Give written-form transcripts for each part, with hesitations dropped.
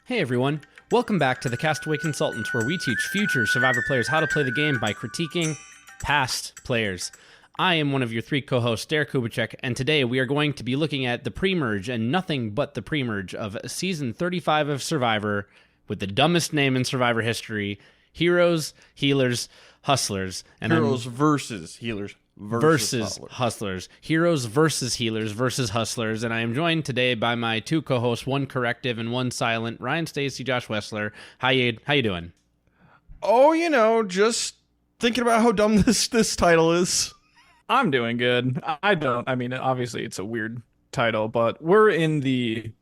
Hey everyone, welcome back to the Castaway Consultants, where we teach future Survivor players how to play the game by critiquing past players. I am one of your three co-hosts, Derek Kubicek, and today we are going to be looking at the Premerge and nothing but the Premerge of Season 35 of Survivor, with the dumbest name in Survivor history, Heroes, Healers, Hustlers. And Heroes versus Healers versus Hustlers. Heroes versus Healers versus Hustlers. And I am joined today by my two co-hosts, one corrective and one silent, Ryan Stacy, Josh Wessler. How you doing? Oh, just thinking about how dumb this title is. I'm doing good. I mean, obviously it's a weird title, but we're in the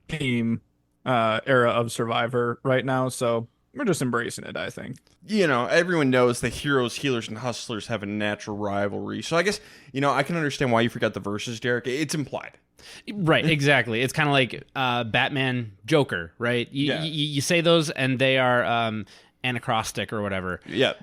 game era of Survivor right now, so we're just embracing it, I think. Everyone knows that Heroes, Healers, and Hustlers have a natural rivalry. So I guess, I can understand why you forgot the verses, Derek. It's implied. Right, exactly. It's kind of like Batman, Joker, right? You say those and they are anacrostic or whatever. Yeah,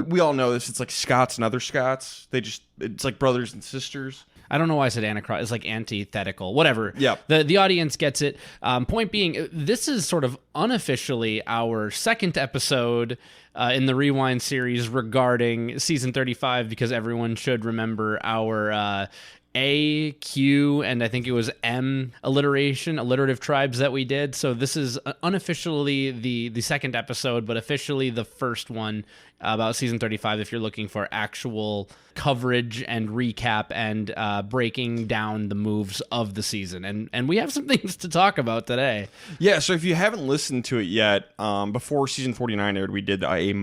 we all know this. It's like Scots and other Scots. It's like brothers and sisters. I don't know why I said anacross. It's like antithetical, whatever. Yeah. The audience gets it. Point being, this is sort of unofficially our second episode in the Rewind series regarding Season 35, because everyone should remember our A, Q, and I think it was M alliterative tribes that we did. So this is unofficially the second episode, but officially the first one about Season 35 if you're looking for actual coverage and recap and breaking down the moves of the season. And we have some things to talk about today. Yeah, so if you haven't listened to it yet, before Season 49 aired, we did a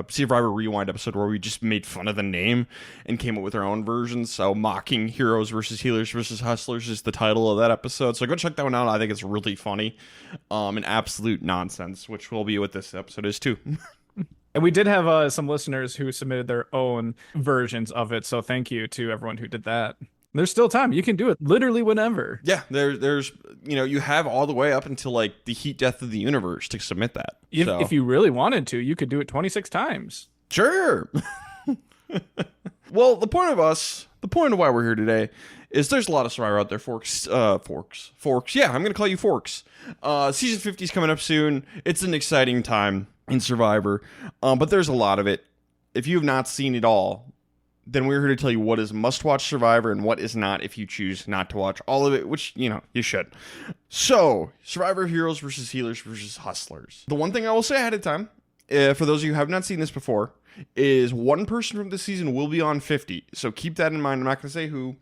Survivor Rewind episode where we just made fun of the name and came up with our own versions. So mocking Heroes versus Healers versus Hustlers is the title of that episode. So go check that one out. I think it's really funny and absolute nonsense, which will be what this episode is too. And we did have some listeners who submitted their own versions of it, so thank you to everyone who did that. There's still time. You can do it literally whenever. Yeah, there's you have all the way up until like the heat death of the universe to submit that. If you really wanted to, you could do it 26 times. Sure. Well, the point of why we're here today is there's a lot of Survivor out there, Forks. Yeah, I'm going to call you Forks. Season 50 is coming up soon. It's an exciting time in Survivor, but there's a lot of it. If you have not seen it all, then we're here to tell you what is must-watch Survivor and what is not if you choose not to watch all of it, which, you should. So, Survivor Heroes versus Healers versus Hustlers. The one thing I will say ahead of time, for those of you who have not seen this before, is one person from this season will be on 50. So keep that in mind. I'm not going to say who.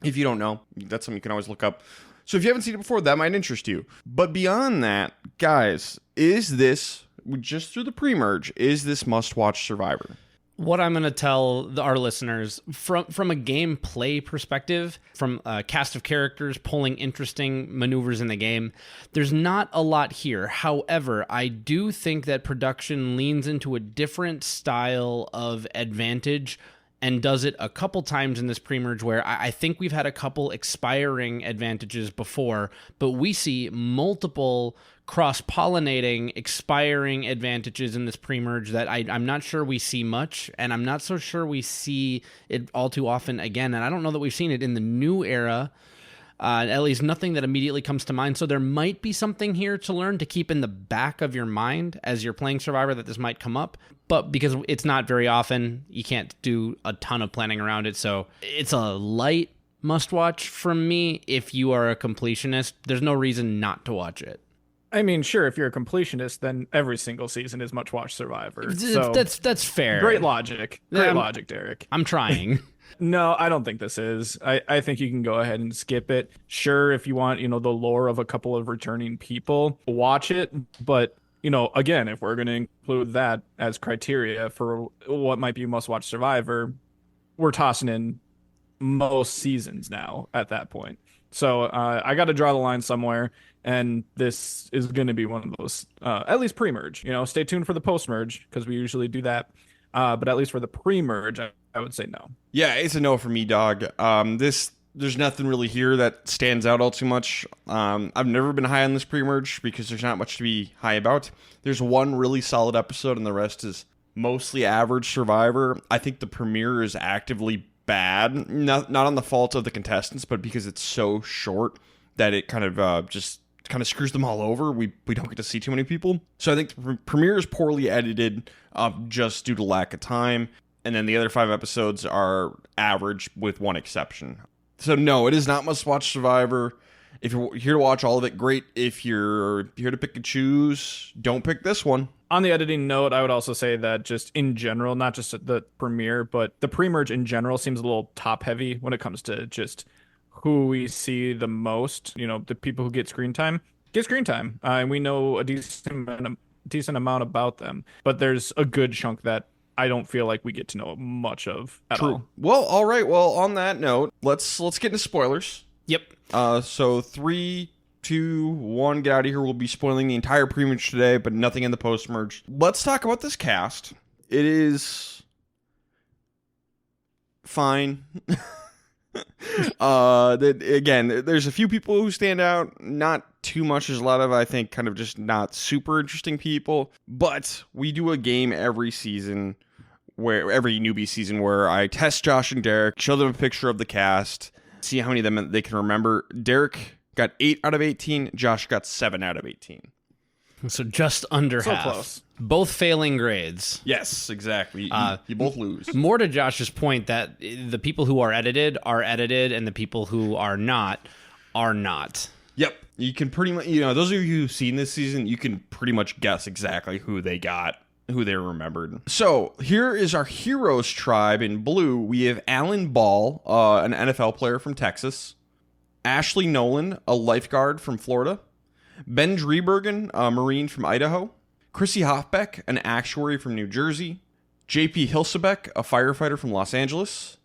If you don't know, that's something you can always look up. So if you haven't seen it before, that might interest you. But beyond that, guys, is this, just through the pre-merge, is this must-watch Survivor? What I'm going to tell our listeners, from a gameplay perspective, from a cast of characters pulling interesting maneuvers in the game, there's not a lot here. However, I do think that production leans into a different style of advantage and does it a couple times in this pre-merge, where I think we've had a couple expiring advantages before, but we see multiple cross-pollinating, expiring advantages in this pre-merge that I'm not sure we see much, and I'm not so sure we see it all too often again, and I don't know that we've seen it in the new era, at least nothing that immediately comes to mind. So there might be something here to learn to keep in the back of your mind as you're playing Survivor, that this might come up, but because it's not very often, you can't do a ton of planning around it, so it's a light must-watch from me. If you are a completionist, there's no reason not to watch it. I mean, sure, if you're a completionist, then every single season is much-watch Survivor. So That's fair. Great logic. Great logic, Derek. I'm trying. No, I don't think this is. I think you can go ahead and skip it. Sure, if you want, the lore of a couple of returning people, watch it. But, again, if we're going to include that as criteria for what might be must-watch Survivor, we're tossing in most seasons now at that point. So I got to draw the line somewhere, and this is going to be one of those, at least pre-merge. Stay tuned for the post-merge, because we usually do that. But at least for the pre-merge, I would say no. Yeah, it's a no for me, dog. There's nothing really here that stands out all too much. I've never been high on this pre-merge because there's not much to be high about. There's one really solid episode, and the rest is mostly average Survivor. I think the premiere is actively bad, not on the fault of the contestants, but because it's so short that it kind of just kind of screws them all over. We don't get to see too many people. So I think Premiere is poorly edited just due to lack of time. And then the other 5 episodes are average with one exception. So no, it is not must-watch Survivor. If you're here to watch all of it, great. If you're here to pick and choose, don't pick this one. On the editing note, I would also say that just in general, not just the Premiere, but the Premerge in general seems a little top-heavy when it comes to just who we see the most. You know, the people who get screen time. And we know a decent amount about them. But there's a good chunk that I don't feel like we get to know much of at all. Well, all right. Well, on that note, let's get into spoilers. Yep. So 3, 2, 1, get out of here. We'll be spoiling the entire Premerge today, but nothing in the post-merge. Let's talk about this cast. It is fine. Again, there's a few people who stand out. Not too much. There's a lot of, I think, kind of just not super interesting people. But we do a game every season, every newbie season, where I test Josh and Derek, show them a picture of the cast, see how many of them they can remember. Derek got 8 out of 18. Josh got 7 out of 18. So just under half. Close. Both failing grades. Yes, exactly. You both lose. More to Josh's point that the people who are edited, and the people who are not, are not. Yep. You can pretty much, those of you who've seen this season, you can pretty much guess exactly who they got, who they remembered. So here is our heroes tribe in blue. We have Alan Ball, an NFL player from Texas. Ashley Nolan, a lifeguard from Florida. Ben Driebergen, a Marine from Idaho. Chrissy Hoffbeck, an actuary from New Jersey. JP Hilsebeck, a firefighter from Los Angeles.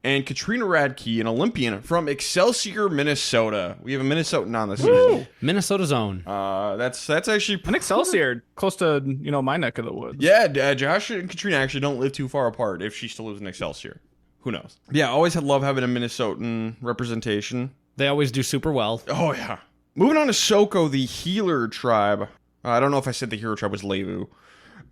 And Katrina Radke, an Olympian from Excelsior, Minnesota. We have a Minnesotan on this season. Minnesota's own. That's actually An Excelsior, close to, my neck of the woods. Yeah, Josh and Katrina actually don't live too far apart if she still lives in Excelsior. Who knows? Yeah, always had love having a Minnesotan representation. They always do super well. Oh, yeah. Moving on to Soko, the healer tribe. I don't know if I said the hero tribe was Levu.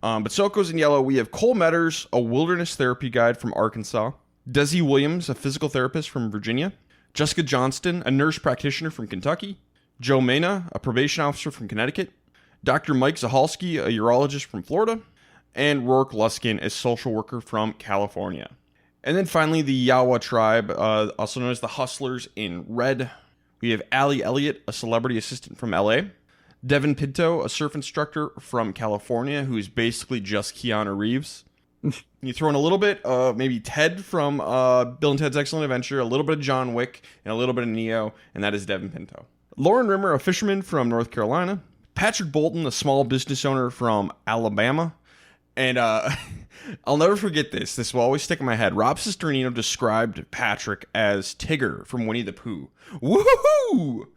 But Soko's in yellow. We have Cole Metters, a wilderness therapy guide from Arkansas. Desi Williams, a physical therapist from Virginia. Jessica Johnston, a nurse practitioner from Kentucky. Joe Mena, a probation officer from Connecticut. Dr. Mike Zahalski, a urologist from Florida. And Rourke Luskin, a social worker from California. And then finally, the Yawa tribe, also known as the Hustlers in red. We have Allie Elliott, a celebrity assistant from LA. Devin Pinto, a surf instructor from California, who's basically just Keanu Reeves. You throw in a little bit of maybe Ted from Bill and Ted's Excellent Adventure, a little bit of John Wick, and a little bit of Neo, and that is Devin Pinto. Lauren Rimmer, a fisherman from North Carolina. Patrick Bolton, a small business owner from Alabama. And I'll never forget this. This will always stick in my head. Rob Cisternino described Patrick as Tigger from Winnie the Pooh. Woohoo!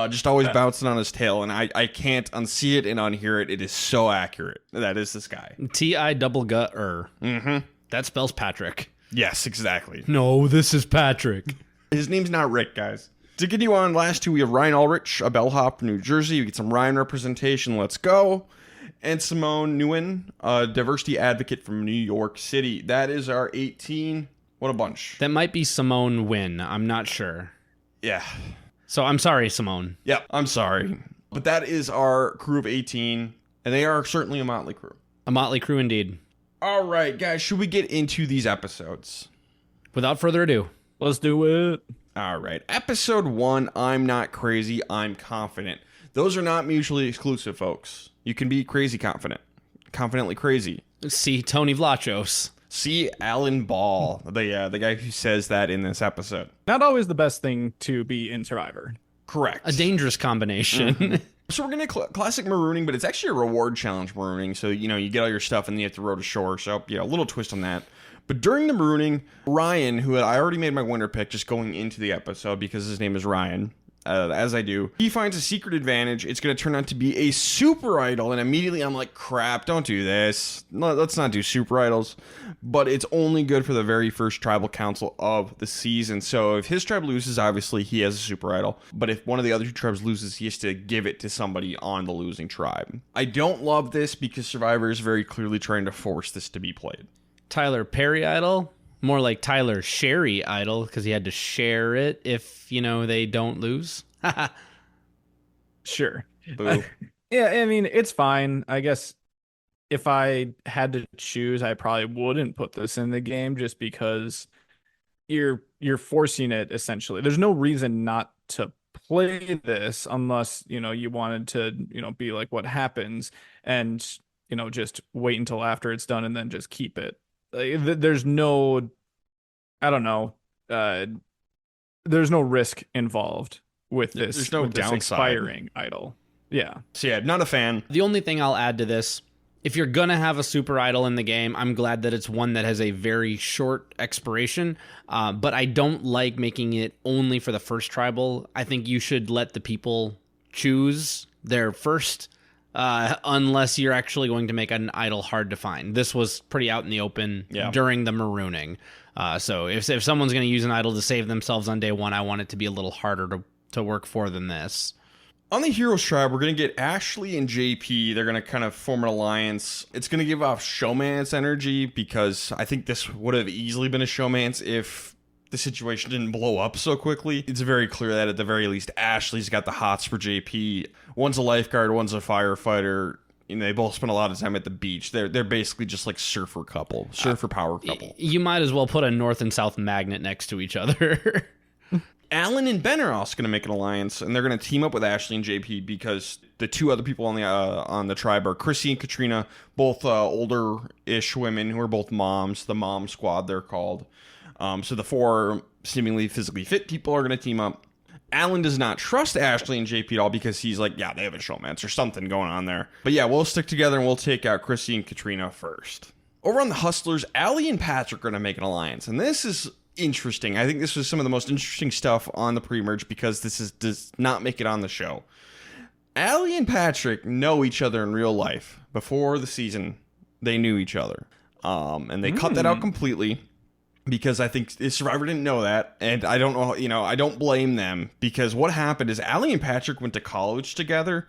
Just always bouncing on his tail, and I can't unsee it and unhear it. It is so accurate. That is this guy. T-I-double-gut-er. Mm-hmm. That spells Patrick. Yes, exactly. No, this is Patrick. His name's not Rick, guys. To continue on, last two, we have Ryan Ulrich, a bellhop from New Jersey. We get some Ryan representation. Let's go. And Simone Nguyen, a diversity advocate from New York City. That is our 18. What a bunch. That might be Simone Wynn. I'm not sure. Yeah. So I'm sorry, Simone. Yep, I'm sorry. But that is our crew of 18, and they are certainly a motley crew. A motley crew indeed. All right, guys, should we get into these episodes? Without further ado. Let's do it. All right. Episode 1, I'm not crazy, I'm confident. Those are not mutually exclusive, folks. You can be crazy confident. Confidently crazy. See Tony Vlachos. See Alan Ball, the guy who says that in this episode. Not always the best thing to be in Survivor. Correct. A dangerous combination. Mm-hmm. So we're going to classic marooning, but it's actually a reward challenge marooning. So, you get all your stuff and then you have to row to shore. So, a little twist on that. But during the marooning, Ryan, who I already made my winner pick just going into the episode because his name is Ryan, as I do, he finds a secret advantage. It's going to turn out to be a super idol. And immediately I'm like, crap, don't do this. No, let's not do super idols. But it's only good for the very first tribal council of the season. So if his tribe loses, obviously he has a super idol. But if one of the other two tribes loses, he has to give it to somebody on the losing tribe. I don't love this because Survivor is very clearly trying to force this to be played. Tyler Perry idol? More like Tyler Sherry idol because he had to share it if, they don't lose. Sure. Boo. Yeah, I mean, it's fine. I guess if I had to choose, I probably wouldn't put this in the game just because you're forcing it essentially. There's no reason not to play this unless, you wanted to, be like what happens and, just wait until after it's done and then just keep it. There's no, I don't know, uh there's no risk involved with this. There's no with this downside. expiring idol. Yeah. So yeah, not a fan. The only thing I'll add to this, if you're going to have a super idol in the game, I'm glad that it's one that has a very short expiration, but I don't like making it only for the first tribal. I think you should let the people choose their first, unless you're actually going to make an idol hard to find. This was pretty out in the open during the marooning. So if someone's going to use an idol to save themselves on day one, I want it to be a little harder to work for than this. On the Heroes Tribe, we're going to get Ashley and JP. They're going to kind of form an alliance. It's going to give off showmance energy because I think this would have easily been a showmance if the situation didn't blow up so quickly. It's very clear that at the very least, Ashley's got the hots for JP. One's a lifeguard, one's a firefighter. They both spend a lot of time at the beach. They're basically just like surfer power couple. You might as well put a North and South magnet next to each other. Alan and Ben are also going to make an alliance, and they're going to team up with Ashley and JP because the two other people on the tribe are Chrissy and Katrina, both older-ish women who are both moms. The mom squad, they're called. So the four seemingly physically fit people are going to team up. Alan does not trust Ashley and JP at all because he's like, yeah, they have a showmance or something going on there. But yeah, we'll stick together and we'll take out Chrissy and Katrina first. Over on the Hustlers, Allie and Patrick are going to make an alliance, and this is interesting. I think this was some of the most interesting stuff on the pre-merge because does not make it on the show. Allie and Patrick know each other in real life. Before the season, they knew each other. And they cut that out completely because I think Survivor didn't know that. And I don't know, I don't blame them because what happened is Allie and Patrick went to college together.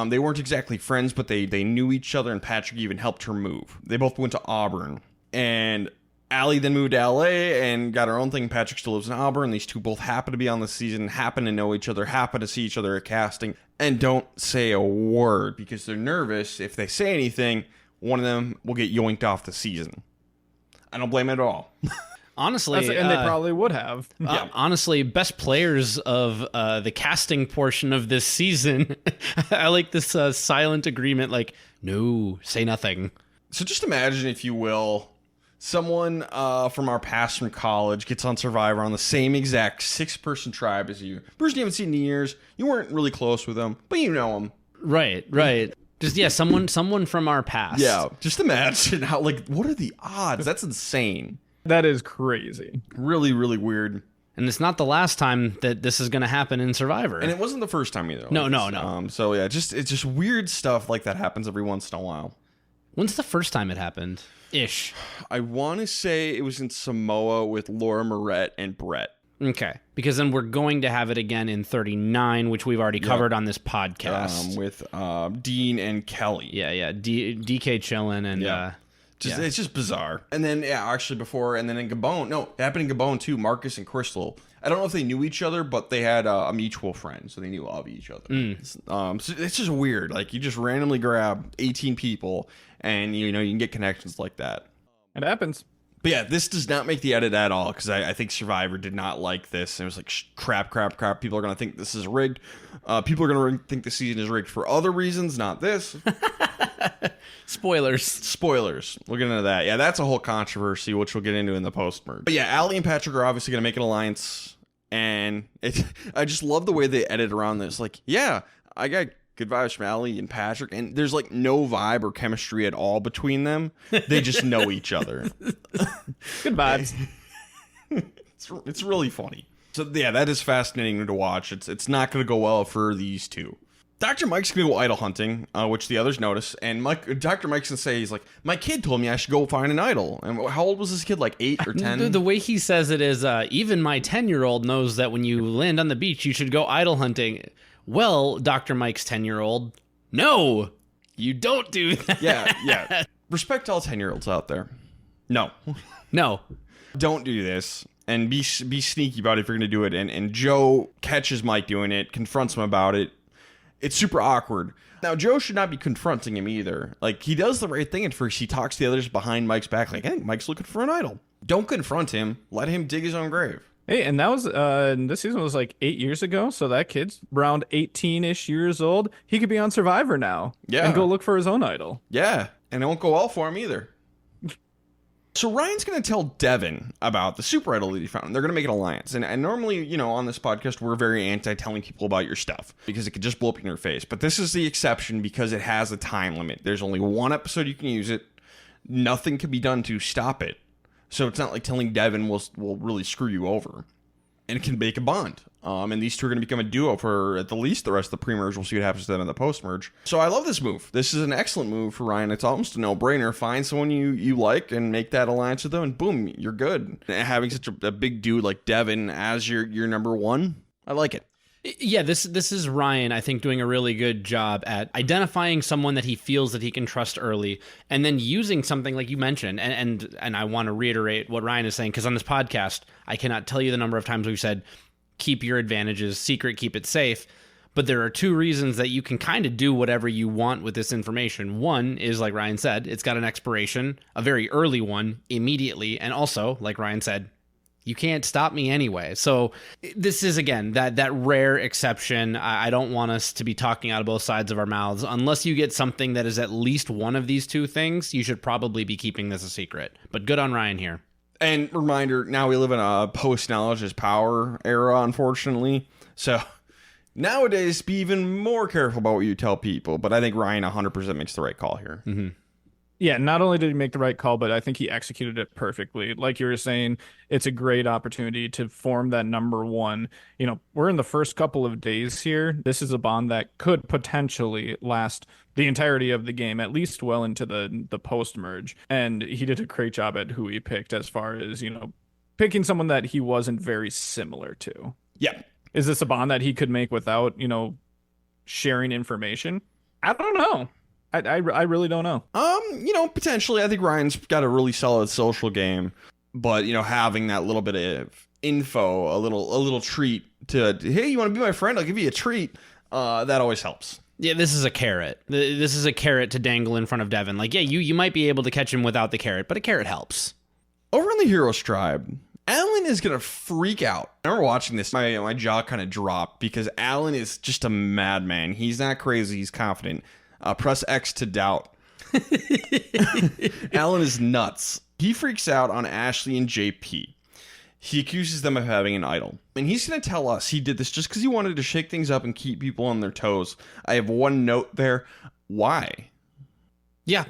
They weren't exactly friends, but they knew each other, and Patrick even helped her move. They both went to Auburn. And Allie then moved to LA and got her own thing. Patrick still lives in Auburn. These two both happen to be on the season, happen to know each other, happen to see each other at casting, and don't say a word because they're nervous. If they say anything, one of them will get yoinked off the season. I don't blame it at all. Honestly, and they probably would have. Honestly, best players of the casting portion of this season. I like this silent agreement, like, no, say nothing. So just imagine, if you will, someone from our past from college gets on Survivor on the same exact 6-person tribe as you. Person you haven't seen in years. You weren't really close with them, but you know them. Right. Just, someone from our past. Yeah, just imagine how, what are the odds? That's insane. That is crazy. Really, really weird. And it's not the last time that this is going to happen in Survivor. And it wasn't the first time either. No. So yeah, it's just weird stuff like that happens every once in a while. When's the first time it happened? Ish. I want to say it was in Samoa with Laura Moret and Brett. Okay. Because then we're going to have it again in 39, which we've already covered on this podcast. With Dean and Kelly. Yeah. DK chillin' and... It's just bizarre. And then, actually before, and then in Gabon, no, it happened in Gabon too, Marcus and Crystal. I don't know if they knew each other, but they had a mutual friend, so they knew of each other. So it's just weird. Like, you just randomly grab 18 people, and, you can get connections like that. It happens. But yeah, this does not make the edit at all, because I think Survivor did not like this. It was like, crap. People are going to think this is rigged. People are going to think the season is rigged for other reasons, not this. Spoilers. We'll get into that. Yeah, that's a whole controversy, which we'll get into in the post-merge. But yeah, Allie and Patrick are obviously going to make an alliance, and I just love the way they edit around this. Like, yeah, I got good vibes from Allie and Patrick, and there's no vibe or chemistry at all between them. They just know each other. Good vibes. It's really funny. So yeah, that is fascinating to watch. It's not going to go well for these two. Dr. Mike's going to go idol hunting, which the others notice. And Dr. Mike's going to say, he's like, my kid told me I should go find an idol. And how old was this kid? 8 or 10? The way he says it is, even my 10-year-old knows that when you land on the beach, you should go idol hunting. Well, Dr. Mike's 10-year-old, no, you don't do that. Yeah. Respect all 10-year-olds out there. No. Don't do this. And be sneaky about it if you're going to do it. And Joe catches Mike doing it, confronts him about it. It's super awkward. Now, Joe should not be confronting him either. Like, he does the right thing at first. He talks to the others behind Mike's back, like, I think Mike's looking for an idol. Don't confront him. Let him dig his own grave. Hey, and that was this season was like 8 years ago, so that kid's around 18-ish years old. He could be on Survivor now. Yeah. And go look for his own idol. Yeah, and it won't go well for him either. So Ryan's going to tell Devin about the super idol that he found. They're going to make an alliance. And normally, you know, on this podcast, we're very anti-telling people about your stuff because it could just blow up in your face. But this is the exception because it has a time limit. There's only one episode you can use it. Nothing can be done to stop it. So it's not like telling Devin will really screw you over. And it can make a bond. And these two are going to become a duo for at the least the rest of the pre-merge. We'll see what happens to them in the post-merge. So I love this move. This is an excellent move for Ryan. It's almost a no-brainer. Find someone you like and make that alliance with them, and boom, you're good. And having such a big dude like Devin as your number one, I like it. Yeah, this is Ryan, I think, doing a really good job at identifying someone that he feels that he can trust early, and then using something like you mentioned. And I want to reiterate what Ryan is saying, because on this podcast, I cannot tell you the number of times we've said, keep your advantages secret, keep it safe. But there are two reasons that you can kind of do whatever you want with this information. One is, like Ryan said, it's got an expiration, a very early one, immediately. And also, like Ryan said, you can't stop me anyway. So this is, again, that rare exception. I don't want us to be talking out of both sides of our mouths. Unless you get something that is at least one of these two things, you should probably be keeping this a secret. But good on Ryan here. And reminder, now we live in a post-knowledge is power era, unfortunately. So nowadays, be even more careful about what you tell people. But I think Ryan 100% makes the right call here. Mm-hmm. Yeah, not only did he make the right call, but I think he executed it perfectly. Like you were saying, it's a great opportunity to form that number one. You know, we're in the first couple of days here. This is a bond that could potentially last the entirety of the game, at least well into the post-merge. And he did a great job at who he picked as far as, you know, picking someone that he wasn't very similar to. Yeah. Is this a bond that he could make without, you know, sharing information? I don't know. I really don't know. You know, potentially, I think Ryan's got a really solid social game, but you know, having that little bit of info, a little treat to, hey, you want to be my friend? I'll give you a treat. That always helps. Yeah, this is a carrot. This is a carrot to dangle in front of Devin. Like, yeah, you might be able to catch him without the carrot, but a carrot helps. Over in the Heroes Tribe, Alan is gonna freak out. I remember watching this, my jaw kind of dropped because Alan is just a madman. He's not crazy. He's confident. Press X to doubt. Alan is nuts. He freaks out on Ashley and JP. He accuses them of having an idol. And he's going to tell us he did this just because he wanted to shake things up and keep people on their toes. I have one note there. Why? Yeah.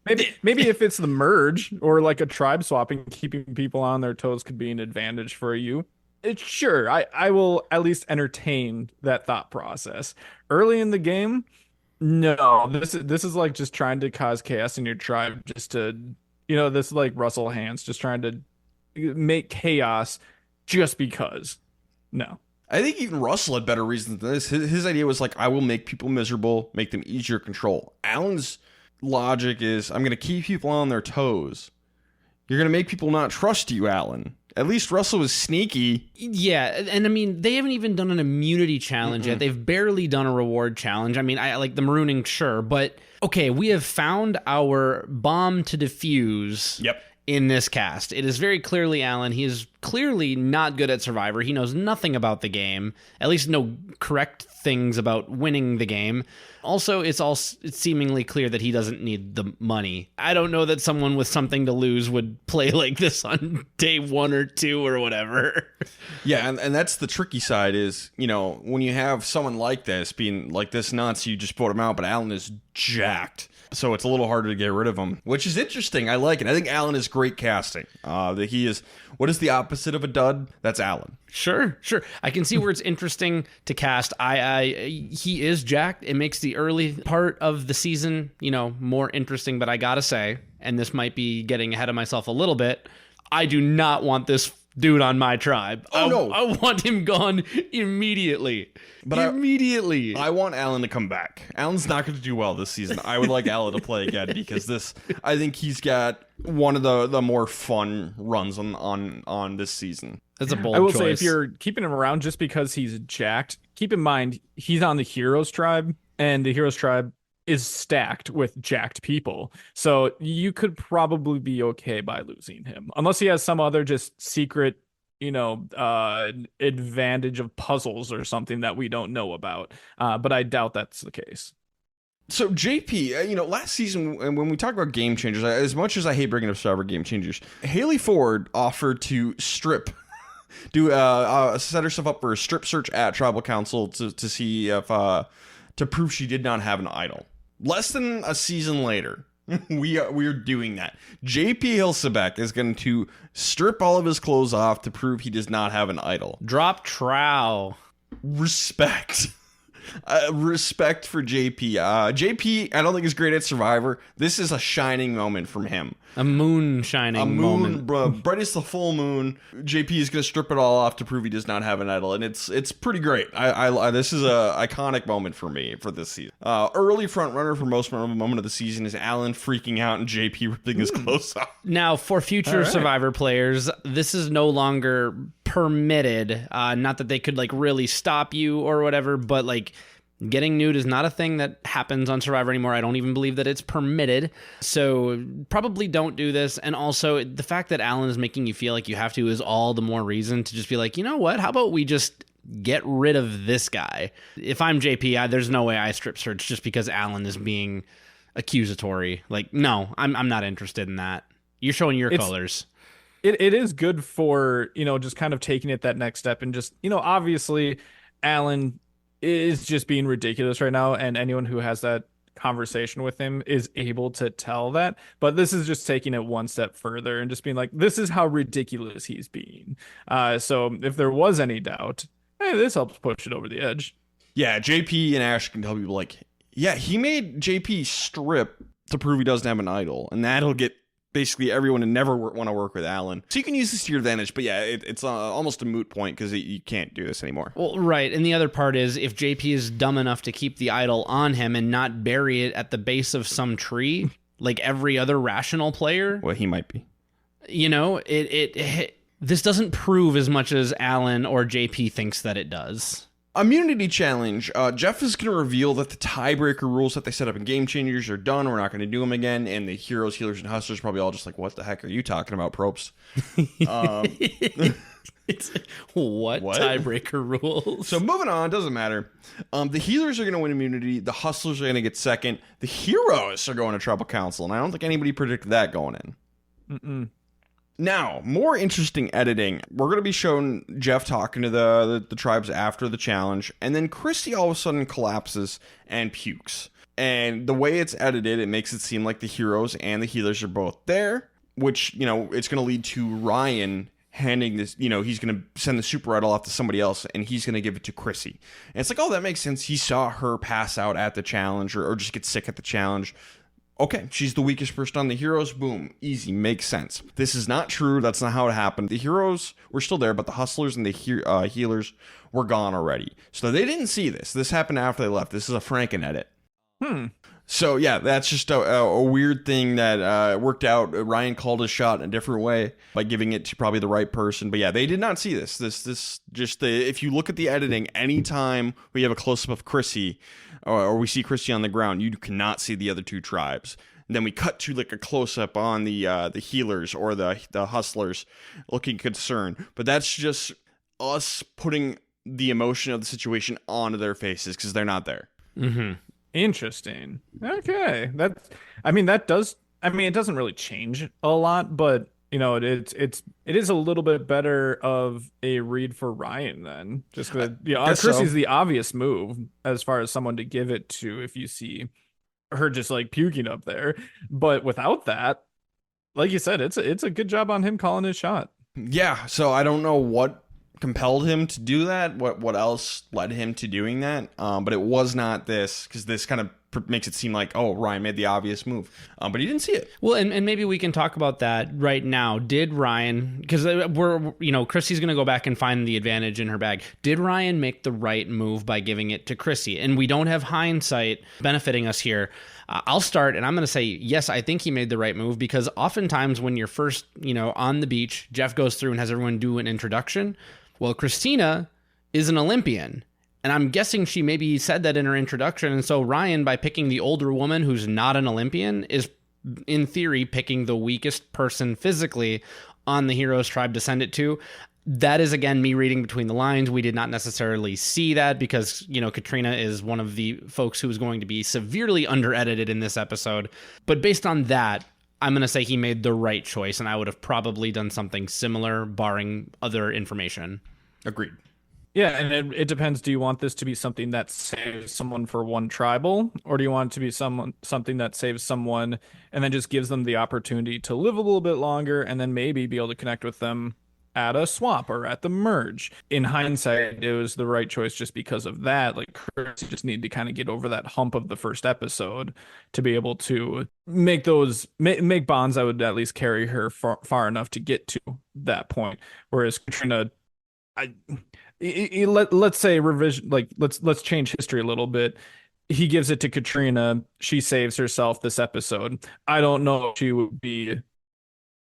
Maybe if it's the merge or like a tribe swapping, keeping people on their toes could be an advantage for you. It's sure. I will at least entertain that thought process. Early in the game, no, this is like just trying to cause chaos in your tribe, just to, you know, this is like Russell Hantz, just trying to make chaos just because. No. I think even Russell had better reasons than this. His idea was like, I will make people miserable, make them easier to control. Alan's logic is, I'm going to keep people on their toes. You're going to make people not trust you, Alan. At least Russell was sneaky. Yeah, and I mean, they haven't even done an immunity challenge yet. They've barely done a reward challenge. I mean, I like the marooning, sure, but okay, we have found our bomb to defuse. Yep. In this cast, it is very clearly Alan. He is clearly not good at Survivor. He knows nothing about the game, at least no correct things about winning the game. Also, it's seemingly clear that he doesn't need the money. I don't know that someone with something to lose would play like this on day 1 or 2 or whatever. Yeah, and that's the tricky side is, you know, when you have someone like this being like this nuts, you just put him out, but Alan is jacked. So it's a little harder to get rid of him, which is interesting. I like it. I think Alan is great casting. That he is, what is the opposite of a dud? That's Alan. Sure. I can see where it's interesting to cast. He is jacked. It makes the early part of the season, you know, more interesting, but I gotta say, and this might be getting ahead of myself a little bit, I do not want this dude on my tribe. No. I want him gone immediately. But immediately. I want Allen to come back. Allen's not going to do well this season. I would like Allen to play again because I think he's got one of the more fun runs on this season. That's a bold I will choice. say, if you're keeping him around just because he's jacked, keep in mind he's on the Heroes tribe, and the Heroes tribe is stacked with jacked people. So you could probably be okay by losing him, unless he has some other just secret, advantage of puzzles or something that we don't know about. But I doubt that's the case. So JP, last season when we talk about game changers, as much as I hate bringing up Survivor game changers, Haley Ford offered to set herself up for a strip search at Tribal Council to see if to prove she did not have an idol. Less than a season later, we are doing that. JP Hilsebeck is going to strip all of his clothes off to prove he does not have an idol. Drop trow. Respect. Respect for JP. JP, I don't think is great at Survivor. This is a shining moment from him. A moon shining moment. Bright as the full moon. JP is going to strip it all off to prove he does not have an idol, and it's pretty great. This is a iconic moment for me for this season. Early front runner for most memorable moment of the season is Alan freaking out and JP ripping his clothes off. Now, for future Survivor players, this is no longer permitted. Not that they could really stop you or whatever, but getting nude is not a thing that happens on Survivor anymore. I don't even believe that it's permitted. So probably don't do this. And also, the fact that Alan is making you feel like you have to is all the more reason to just be like, you know what? How about we just get rid of this guy? If I'm JP, there's no way I strip search just because Alan is being accusatory. No, I'm not interested in that. You're showing your colors. It is good for, just kind of taking it that next step and just, obviously Alan is just being ridiculous right now, and anyone who has that conversation with him is able to tell that. But this is just taking it one step further and just being like, this is how ridiculous he's being. So if there was any doubt, hey, this helps push it over the edge. Yeah, JP and Ash can tell people he made JP strip to prove he doesn't have an idol, and that'll get basically everyone to never want to work with Alan. So you can use this to your advantage, but yeah, it's almost a moot point because you can't do this anymore. Well, right, and the other part is if JP is dumb enough to keep the idol on him and not bury it at the base of some tree, like every other rational player. Well, he might be. This doesn't prove as much as Alan or JP thinks that it does. Immunity challenge. Jeff is going to reveal that the tiebreaker rules that they set up in Game Changers are done. We're not going to do them again. And the heroes, healers, and hustlers probably all just what the heck are you talking about, Probes? What tiebreaker rules? So moving on, doesn't matter. The healers are going to win immunity. The hustlers are going to get second. The heroes are going to Tribal Council. And I don't think anybody predicted that going in. Mm-mm. Now, more interesting editing. We're going to be showing Jeff talking to the tribes after the challenge, and then Christy all of a sudden collapses and pukes. And the way it's edited, it makes it seem like the heroes and the healers are both there, which, it's going to lead to Ryan handing this, he's going to send the super idol off to somebody else, and he's going to give it to Chrissy. And it's that makes sense. He saw her pass out at the challenge or just get sick at the challenge. Okay, she's the weakest person on the heroes. Boom. Easy. Makes sense. This is not true. That's not how it happened. The heroes were still there, but the hustlers and the healers were gone already. So they didn't see this. This happened after they left. This is a Franken edit. So, yeah, that's just a weird thing that worked out. Ryan called his shot in a different way by giving it to probably the right person. But, yeah, they did not see this. If you look at the editing, anytime we have a close-up of Chrissy or we see Chrissy on the ground, you cannot see the other two tribes. And then we cut to a close-up on the healers or the hustlers looking concerned. But that's just us putting the emotion of the situation onto their faces because they're not there. Mm-hmm. Interesting. Okay. It doesn't really change a lot, but it is a little bit better of a read for Ryan then. Just because Chrissy's the obvious move as far as someone to give it to if you see her just puking up there. But without that, like you said, it's a good job on him calling his shot. Yeah, so I don't know what compelled him to do that, what else led him to doing that, but it was not this, because this kind of makes it seem like, oh, Ryan made the obvious move, but he didn't see it. Well, and maybe we can talk about that right now. Did Ryan, because Chrissy's going to go back and find the advantage in her bag. Did Ryan make the right move by giving it to Chrissy? And we don't have hindsight benefiting us here. I'll start, and I'm going to say, yes, I think he made the right move, because oftentimes when you're first, on the beach, Jeff goes through and has everyone do an introduction. Well, Christina is an Olympian. And I'm guessing she maybe said that in her introduction. And so Ryan, by picking the older woman who's not an Olympian, is in theory picking the weakest person physically on the hero's tribe to send it to. That is, again, me reading between the lines. We did not necessarily see that because, Katrina is one of the folks who's going to be severely under-edited in this episode. But based on that, I'm going to say he made the right choice, and I would have probably done something similar, barring other information. Agreed. Yeah, and it depends. Do you want this to be something that saves someone for one tribal, or do you want it to be something that saves someone and then just gives them the opportunity to live a little bit longer and then maybe be able to connect with them at a swap or at the merge? In hindsight, it was the right choice just because of that. Like, Chris just needed to kind of get over that hump of the first episode to be able to make bonds that would at least carry her far enough to get to that point. Whereas Katrina, let's say revision, like let's change history a little bit. He gives it to Katrina. She saves herself this episode. I don't know if she would be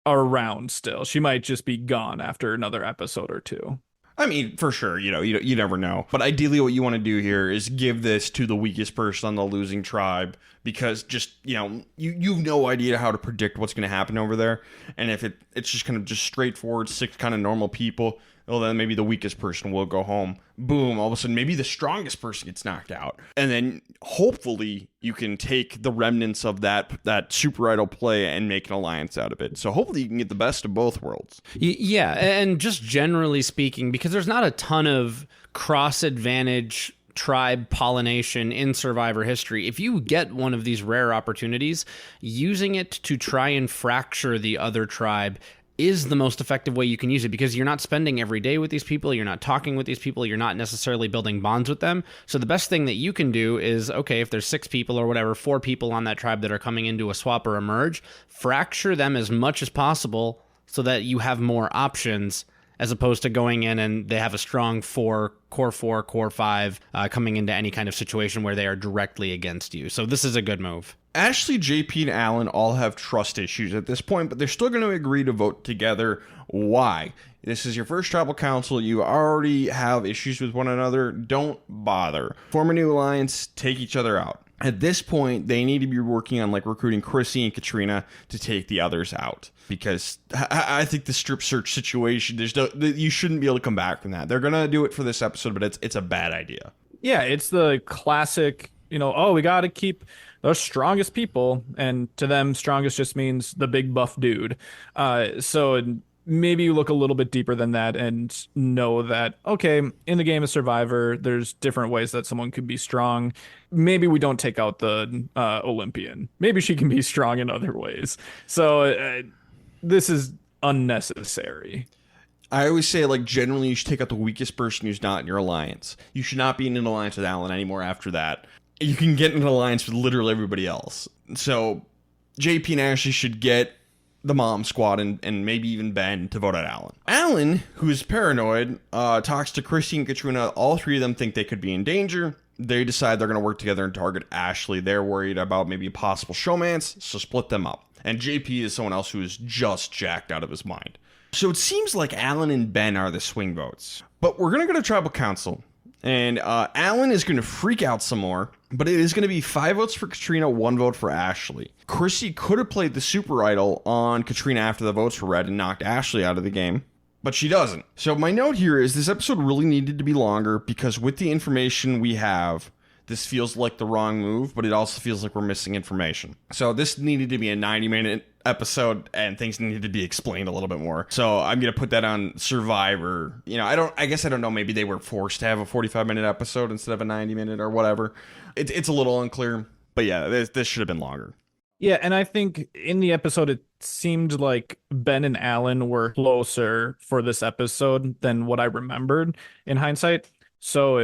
around still. She might just be gone after another episode or two. I mean, for sure, you never know. But ideally what you want to do here is give this to the weakest person on the losing tribe, because just, you've no idea how to predict what's going to happen over there. And if it's just kind of just straightforward, 6 kind of normal people, well, then maybe the weakest person will go home. Boom, all of a sudden, maybe the strongest person gets knocked out. And then hopefully you can take the remnants of that super idol play and make an alliance out of it. So hopefully you can get the best of both worlds. Yeah, and just generally speaking, because there's not a ton of cross-advantage tribe pollination in Survivor history, if you get one of these rare opportunities, using it to try and fracture the other tribe is the most effective way you can use it, because you're not spending every day with these people, you're not talking with these people, you're not necessarily building bonds with them. So the best thing that you can do is, okay, if there's 6 people or whatever, 4 people on that tribe that are coming into a swap or a merge, fracture them as much as possible so that you have more options, as opposed to going in and they have a strong core 5 coming into any kind of situation where they are directly against you. So this is a good move. Ashley, JP, and Alan all have trust issues at this point, but they're still going to agree to vote together. Why? This is your first tribal council. You already have issues with one another. Don't bother. Form a new alliance. Take each other out. At this point, they need to be working on recruiting Chrissy and Katrina to take the others out, because I think the strip search situation, you shouldn't be able to come back from that. They're going to do it for this episode, but it's a bad idea. Yeah, it's the classic, we got to keep the strongest people, and to them, strongest just means the big buff dude. So maybe you look a little bit deeper than that and know that, okay, in the game of Survivor, there's different ways that someone could be strong. Maybe we don't take out the Olympian. Maybe she can be strong in other ways. So this is unnecessary. I always say, generally, you should take out the weakest person who's not in your alliance. You should not be in an alliance with Alan anymore after that. You can get in an alliance with literally everybody else. So JP and Ashley should get the mom squad and maybe even Ben to vote out Alan. Alan, who's paranoid, talks to Chrissy and Katrina. All 3 of them think they could be in danger. They decide they're going to work together and target Ashley. They're worried about maybe a possible showmance, so split them up. And JP is someone else who is just jacked out of his mind. So it seems like Alan and Ben are the swing votes. But we're going to go to tribal council. And Alan is going to freak out some more, but it is going to be 5 votes for Katrina, 1 vote for Ashley. Chrissy could have played the super idol on Katrina after the votes were read and knocked Ashley out of the game, but she doesn't. So my note here is this episode really needed to be longer, because with the information we have, this feels like the wrong move, but it also feels like we're missing information. So this needed to be a 90-minute episode, and things needed to be explained a little bit more. So I'm going to put that on Survivor. I guess I don't know, maybe they were forced to have a 45-minute episode instead of a 90-minute or whatever. It's a little unclear, but yeah, this should have been longer. Yeah, and I think in the episode, it seemed like Ben and Alan were closer for this episode than what I remembered in hindsight. So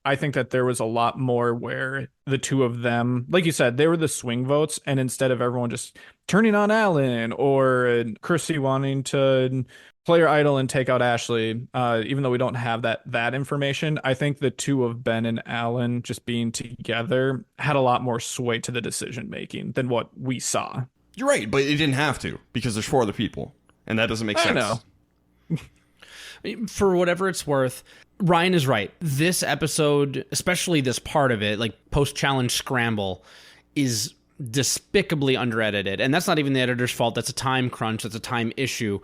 I think that there was a lot more where the two of them, like you said, they were the swing votes, and instead of everyone just turning on Alan or Chrissy wanting to play her idol and take out Ashley, even though we don't have that information, I think the two of Ben and Alan just being together had a lot more sway to the decision making than what we saw. You're right, but it didn't have to because there's 4 other people, and that doesn't make sense. I know. For whatever it's worth, Ryan is right. This episode, especially this part of it, like post-challenge scramble, is despicably under-edited. And that's not even the editor's fault. That's a time crunch. That's a time issue.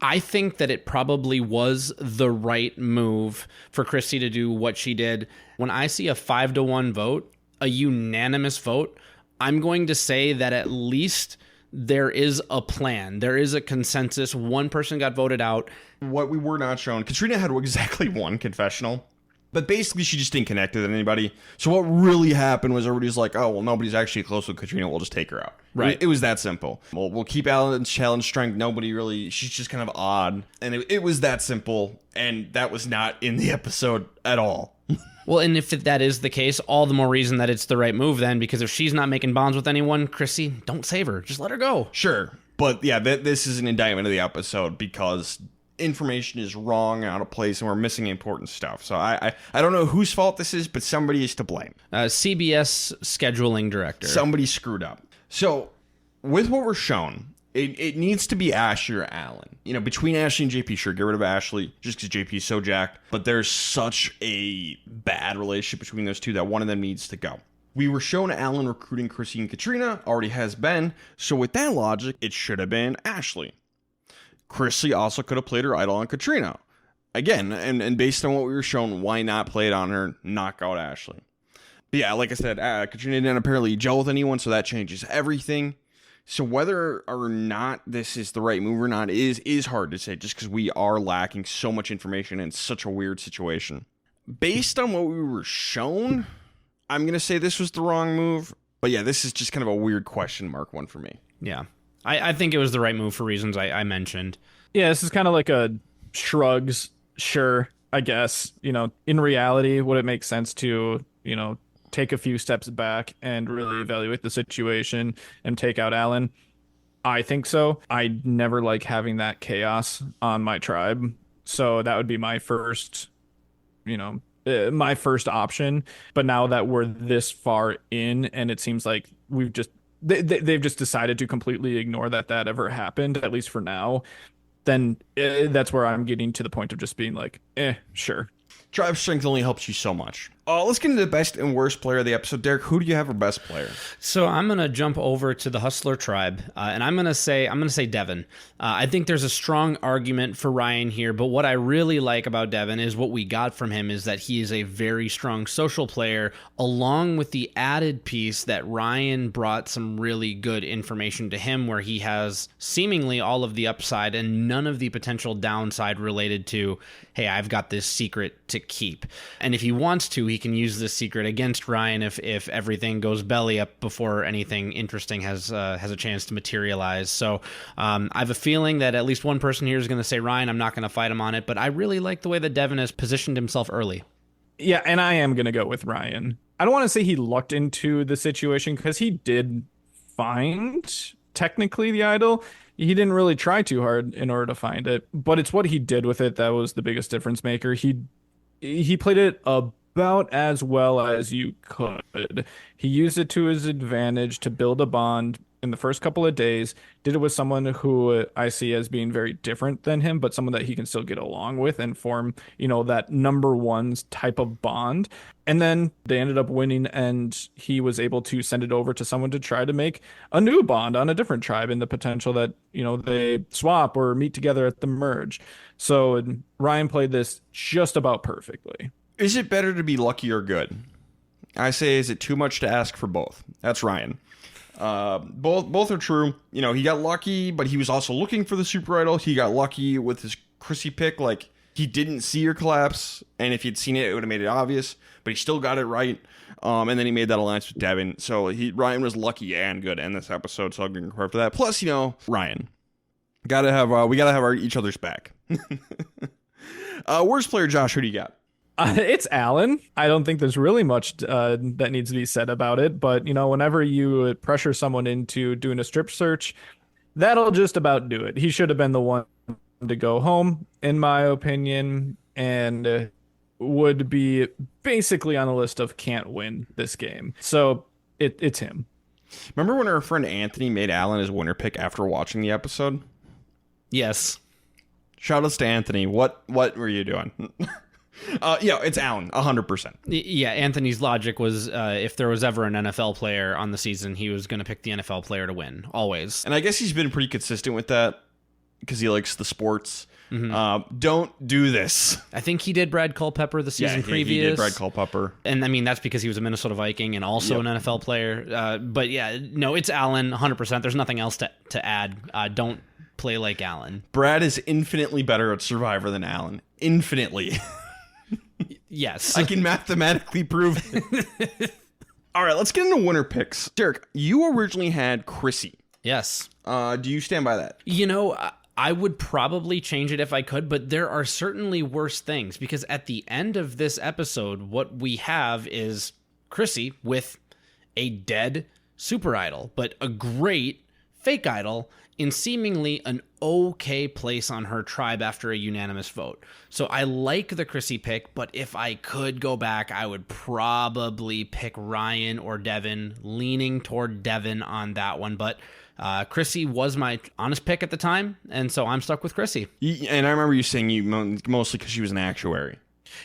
I think that it probably was the right move for Chrissy to do what she did. When I see a 5-1 vote, a unanimous vote, I'm going to say that at least there is a plan. There is a consensus. One person got voted out. What we were not shown, Katrina had exactly one confessional, but basically she just didn't connect with anybody. So what really happened was everybody's like, oh, well, nobody's actually close with Katrina. We'll just take her out. Right. It was that simple. We'll keep Alan's challenge strength. Nobody really, she's just kind of odd. And it was that simple. And that was not in the episode at all. Well, and if that is the case, all the more reason that it's the right move then, because if she's not making bonds with anyone, Chrissy, don't save her. Just let her go. Sure. But yeah, this is an indictment of the episode because information is wrong, out of place, and we're missing important stuff. So I don't know whose fault this is, but somebody is to blame. CBS scheduling director. Somebody screwed up. So with what we're shown, it needs to be Ashley or Alan. You know, between Ashley and JP, sure, get rid of Ashley just because JP is so jacked. But there's such a bad relationship between those two that one of them needs to go. We were shown Alan recruiting Chrissy and Katrina, already has Ben. So with that logic, it should have been Ashley. Chrissy also could have played her idol on Katrina. Again, and based on what we were shown, why not play it on her, knock out Ashley? But yeah, like I said, Katrina didn't apparently gel with anyone, so that changes everything. So whether or not this is the right move or not is hard to say, just because we are lacking so much information in such a weird situation. Based on what we were shown, I'm going to say this was the wrong move. But yeah, this is just kind of a weird question mark one for me. Yeah. I think it was the right move for reasons I mentioned. Yeah, this is kind of like a shrugs, sure, I guess. You know, in reality, would it make sense to, you know, take a few steps back and really evaluate the situation and take out Alan? I think so. I never like having that chaos on my tribe. So that would be my first, my first option. But now that we're this far in and it seems like we've just they've just decided to completely ignore that ever happened, at least for now, then that's where I'm getting to the point of just being like, sure. Tribe strength only helps you so much. Let's get into the best and worst player of the episode. Derek, who do you have for best player? So I'm going to jump over to the Hustler tribe, and I'm going to say Devin. I think there's a strong argument for Ryan here, but what I really like about Devin is what we got from him is that he is a very strong social player, along with the added piece that Ryan brought some really good information to him where he has seemingly all of the upside and none of the potential downside related to, hey, I've got this secret to keep. And if he wants to, he can use this secret against Ryan if everything goes belly up before anything interesting has a chance to materialize. So I have a feeling that at least one person here is going to say Ryan. I'm not going to fight him on it, but I really like the way that Devin has positioned himself early. Yeah, and I am going to go with Ryan. I don't want to say he lucked into the situation because he did find technically the idol. He didn't really try too hard in order to find it, but it's what he did with it that was the biggest difference maker. He played it about as well as you could. He used it to his advantage to build a bond in the first couple of days, did it with someone who I see as being very different than him, but someone that he can still get along with and form, that number one's type of bond. And then they ended up winning, and he was able to send it over to someone to try to make a new bond on a different tribe in the potential that, they swap or meet together at the merge. So Ryan played this just about perfectly. Is it better to be lucky or good? I say, is it too much to ask for both? That's Ryan. Both are true. He got lucky, but he was also looking for the super idol. He got lucky with his Chrissy pick. Like, he didn't see her collapse, and if he'd seen it, it would have made it obvious, but he still got it right. And then he made that alliance with Devin. So Ryan was lucky and good in this episode, so I'm going to credit for that. Plus, Ryan. We gotta have each other's back. Worst player, Josh, who do you got? It's Alan. I don't think there's really much that needs to be said about it. But, whenever you pressure someone into doing a strip search, that'll just about do it. He should have been the one to go home, in my opinion, and would be basically on the list of can't win this game. So it's him. Remember when our friend Anthony made Alan his winner pick after watching the episode? Yes. Shout outs to Anthony. What were you doing? Yeah, it's Alan, 100%. Yeah, Anthony's logic was if there was ever an NFL player on the season, he was going to pick the NFL player to win, always. And I guess he's been pretty consistent with that because he likes the sports. Don't do this. I think he did Brad Culpepper the season previous. He did Brad Culpepper. And I mean, that's because he was a Minnesota Viking and also an NFL player. But yeah, no, it's Allen, 100%. There's nothing else to add. Don't play like Allen. Brad is infinitely better at Survivor than Allen. Infinitely. Yes. I can mathematically prove it. All right, let's get into winner picks. Derek, you originally had Chrissy. Yes. Do you stand by that? I would probably change it if I could, but there are certainly worse things because at the end of this episode, what we have is Chrissy with a dead super idol, but a great fake idol in seemingly an okay place on her tribe after a unanimous vote. So I like the Chrissy pick, but if I could go back, I would probably pick Ryan or Devin, leaning toward Devin on that one, but Chrissy was my honest pick at the time, and so I'm stuck with Chrissy. And I remember you saying you mostly because she was an actuary.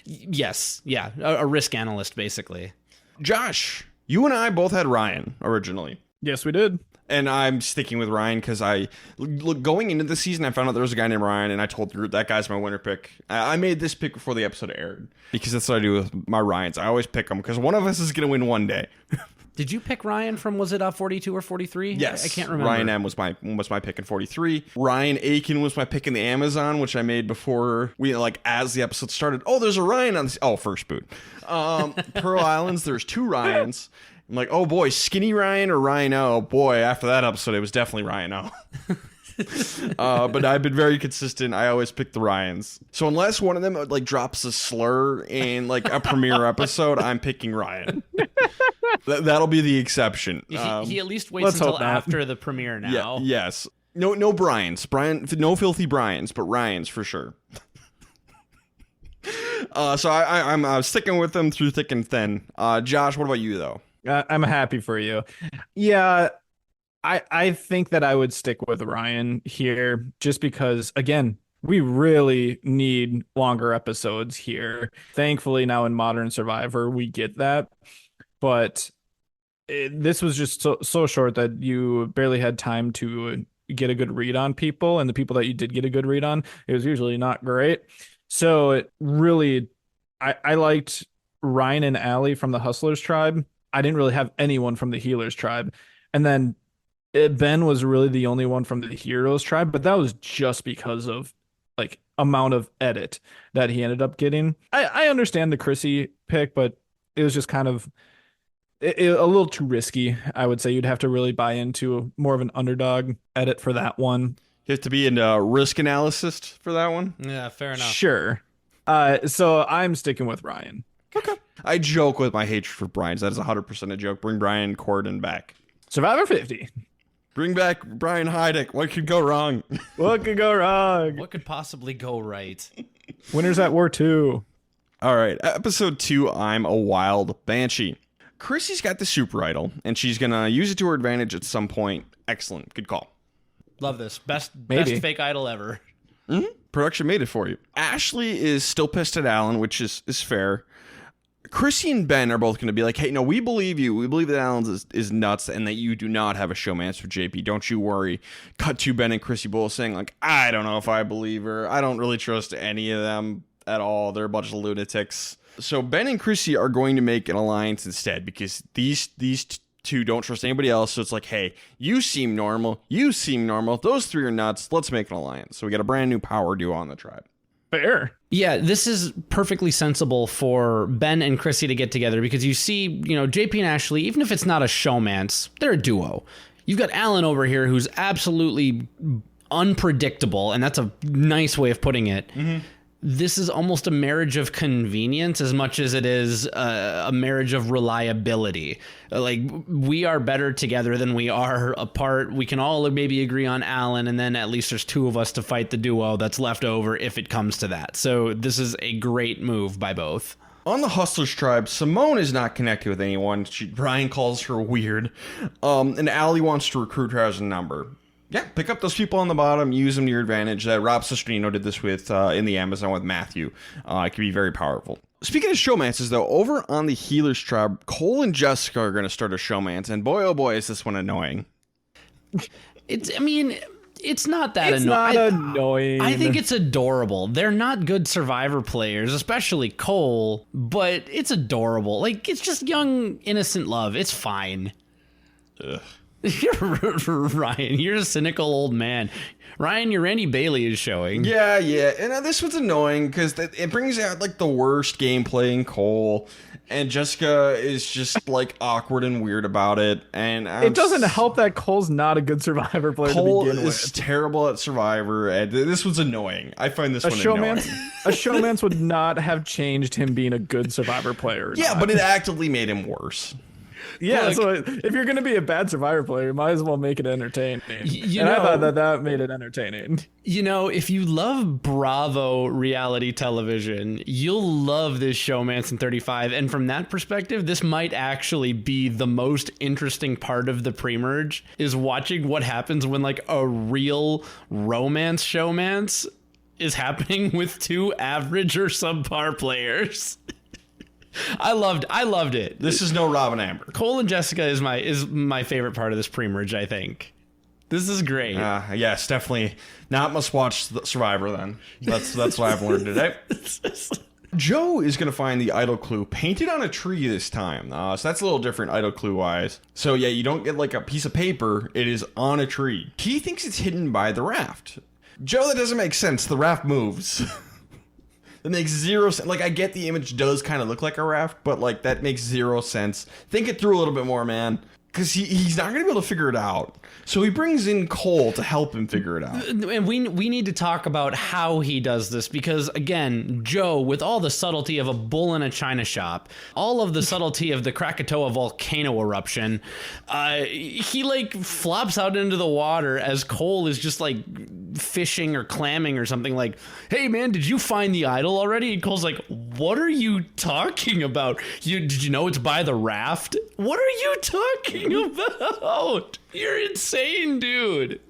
Yes, yeah, a risk analyst, basically. Josh, you and I both had Ryan originally. Yes, we did. And I'm sticking with Ryan because going into the season, I found out there was a guy named Ryan, and I told the group that guy's my winner pick. I made this pick before the episode aired because that's what I do with my Ryans. I always pick them because one of us is going to win one day. Did you pick Ryan from, was it 42 or 43? Yes. I can't remember. Ryan M was my pick in 43. Ryan Aiken was my pick in the Amazon, which I made before as the episode started. Oh, there's a Ryan on this. Oh, first boot. Pearl Islands, there's two Ryans. I'm like, oh boy, Skinny Ryan or Ryan O. Boy, after that episode, it was definitely Ryan O. But I've been very consistent. I always pick the Ryans. So unless one of them drops a slur in a premiere episode, I'm picking Ryan. That'll be the exception. He at least waits until after the premiere now. Yes. No Bryans. No filthy Bryans, but Ryans for sure. So I'm sticking with them through thick and thin. Josh, what about you though? I'm happy for you. Yeah, I think that I would stick with Ryan here just because, again, we really need longer episodes here. Thankfully, now in Modern Survivor, we get that. But this was just so short that you barely had time to get a good read on people. And the people that you did get a good read on, it was usually not great. So it really, I liked Ryan and Allie from the Hustlers tribe. I didn't really have anyone from the Healers tribe. And then Ben was really the only one from the Heroes tribe, but that was just because of amount of edit that he ended up getting. I understand the Chrissy pick, but it was just kind of a little too risky. I would say you'd have to really buy into more of an underdog edit for that one. You have to be into risk analysis for that one? Yeah, fair enough. Sure. So I'm sticking with Ryan. Okay. I joke with my hatred for Brian's. That is 100% a joke. Bring Brian Corden back. Survivor 50. Bring back Brian Heidick. What could go wrong? What could go wrong? What could possibly go right? Winners at War 2. All right. Episode 2, I'm a Wild Banshee. Chrissy's got the super idol, and she's going to use it to her advantage at some point. Excellent. Good call. Love this. Best fake idol ever. Mm-hmm. Production made it for you. Ashley is still pissed at Alan, which is fair. Chrissy and Ben are both going to be like, hey, no, we believe you. We believe that Alan is nuts and that you do not have a showmance for JP. Don't you worry. Cut to Ben and Chrissy both saying, I don't know if I believe her. I don't really trust any of them at all. They're a bunch of lunatics. So Ben and Chrissy are going to make an alliance instead because these two don't trust anybody else. So it's like, hey, you seem normal. You seem normal. Those three are nuts. Let's make an alliance. So we got a brand new power duo on the tribe. Fair. Yeah, this is perfectly sensible for Ben and Chrissy to get together because you see, JP and Ashley, even if it's not a showmance, they're a duo. You've got Alan over here who's absolutely unpredictable, and that's a nice way of putting it. Mm-hmm. this is almost a marriage of convenience as much as it is a marriage of reliability. Like, we are better together than we are apart. We can all maybe agree on Alan, and then at least there's two of us to fight the duo that's left over if it comes to that. So this is a great move by both. On the Hustlers tribe, Simone is not connected with anyone. Brian calls her weird. And Allie wants to recruit her as a number. Yeah, pick up those people on the bottom, use them to your advantage. Rob Sestrino did this with in the Amazon with Matthew. It can be very powerful. Speaking of showmances, though, over on the Healers tribe, Cole and Jessica are going to start a showmance, and boy, oh boy, is this one annoying. It's not that It's not annoying. I think it's adorable. They're not good Survivor players, especially Cole, but it's adorable. Like, it's just young, innocent love. It's fine. Ugh. Ryan, you're a cynical old man. Ryan, your Randy Bailey is showing. Yeah. And this one's annoying because it brings out, like, the worst gameplay in Cole. And Jessica is just, like, awkward and weird about it. And it doesn't help that Cole's not a good Survivor player Cole to begin is with. terrible at Survivor. And this one's annoying. I find this one annoying. A showmance would not have changed him being a good Survivor player. Yeah, but it actively made him worse. Yeah, Look, so if you're going to be a bad Survivor player, you might as well make it entertaining. I thought that made it entertaining. You know, if you love Bravo reality television, you'll love this Showmance in 35. And from that perspective, this might actually be the most interesting part of the Premerge, is watching what happens when, like, a real romance showmance is happening with two average or subpar players. I loved it. This is no Rob and Amber. Cole and Jessica is my favorite part of this Premerge, I think. This is great. Yes, definitely not must watch Survivor then. That's what I've learned today. Joe is going to find the idol clue painted on a tree this time. So that's a little different idol clue wise. So yeah, you don't get like a piece of paper. It is on a tree. He thinks it's hidden by the raft. Joe, that doesn't make sense. The raft moves. That makes zero sense. Like, I get the image does kind of look like a raft, but, like, that makes zero sense. Think it through a little bit more, man. Because he's not going to be able to figure it out. So he brings in Cole to help him figure it out. And we need to talk about how he does this, because, again, Joe, with all the subtlety of a bull in a china shop, all of the subtlety of the Krakatoa volcano eruption, he, like, flops out into the water as Cole is just, like, fishing or clamming or something, like, hey, man, did you find the idol already? And Cole's like, what are you talking about? Did you know it's by the raft? What are you talking about? You're insane, dude.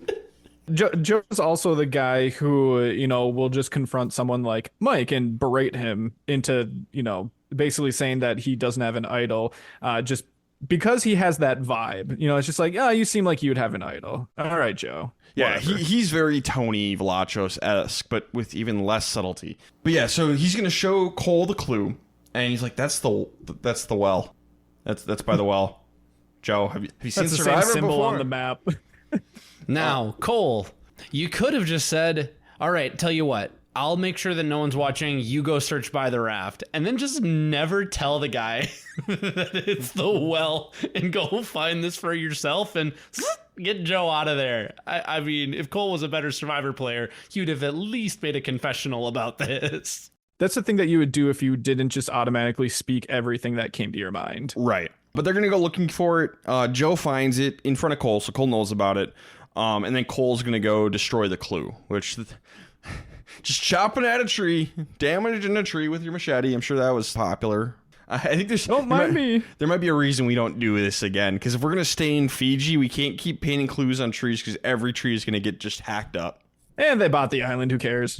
Joe's also the guy who, will just confront someone like Mike and berate him into, basically saying that he doesn't have an idol, just because he has that vibe. It's just like, you seem like you'd have an idol. All right, Joe. Yeah, Whatever. he's very Tony Vlachos-esque, but with even less subtlety. But yeah, so he's going to show Cole the clue, and he's like, that's the well. That's by the well. Joe, have you seen That's the Survivor same symbol before? on the map. Now, Cole, you could have just said, all right, tell you what, I'll make sure that no one's watching. You go search by the raft, and then just never tell the guy that it's the well, and go find this for yourself and get Joe out of there. I mean, if Cole was a better Survivor player, he'd have at least made a confessional about this. That's the thing that you would do if you didn't just automatically speak everything that came to your mind. Right. But they're going to go looking for it. Joe finds it in front of Cole, so Cole knows about it. And then Cole's going to go destroy the clue, which just chopping at a tree, damaging a tree with your machete. I'm sure that was popular. I think Don't mind me. There might be a reason we don't do this again, because if we're going to stay in Fiji, we can't keep painting clues on trees because every tree is going to get just hacked up. And they bought the island. Who cares?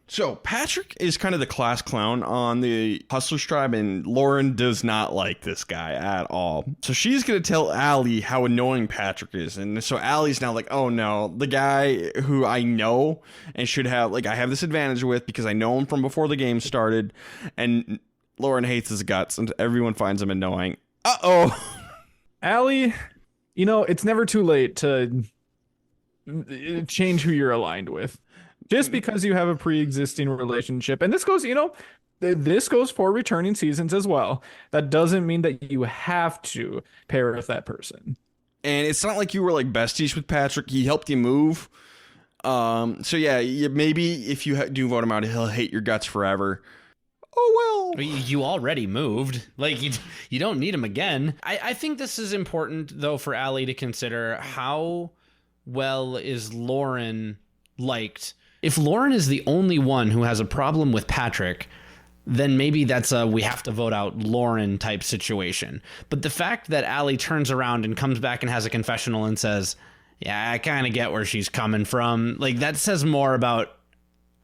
So Patrick is kind of the class clown on the Hustlers tribe, and Lauren does not like this guy at all. So she's going to tell Allie how annoying Patrick is. And so Allie's now like, oh no, the guy who I know and should have, like, I have this advantage with because I know him from before the game started. And Lauren hates his guts and everyone finds him annoying. Uh-oh. Allie, it's never too late to change who you're aligned with. Just because you have a pre-existing relationship, and this goes for returning seasons as well. That doesn't mean that you have to pair with that person. And it's not like you were like besties with Patrick. He helped you move. So yeah, maybe if you do vote him out, he'll hate your guts forever. Oh well. You already moved. Like, you don't need him again. I think this is important, though, for Allie to consider. How well is Lauren liked? If Lauren is the only one who has a problem with Patrick, then maybe that's a we have to vote out Lauren type situation. But the fact that Allie turns around and comes back and has a confessional and says, yeah, I kind of get where she's coming from, like, that says more about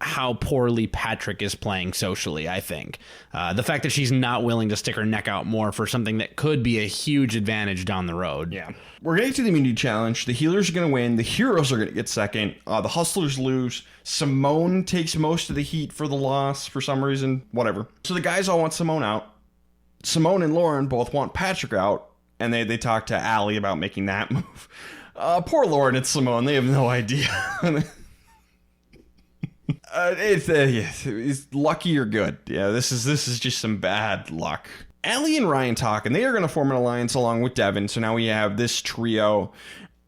how poorly Patrick is playing socially, I think. The fact that she's not willing to stick her neck out more for something that could be a huge advantage down the road. Yeah. We're getting to the immunity challenge. The healers are going to win. The heroes are going to get second. The hustlers lose. Simone takes most of the heat for the loss for some reason. Whatever. So the guys all want Simone out. Simone and Lauren both want Patrick out. And they talk to Allie about making that move. Poor Lauren and Simone. They have no idea. It's lucky or good. Yeah, this is just some bad luck. Allie and Ryan talk, and they are going to form an alliance along with Devin. So now we have this trio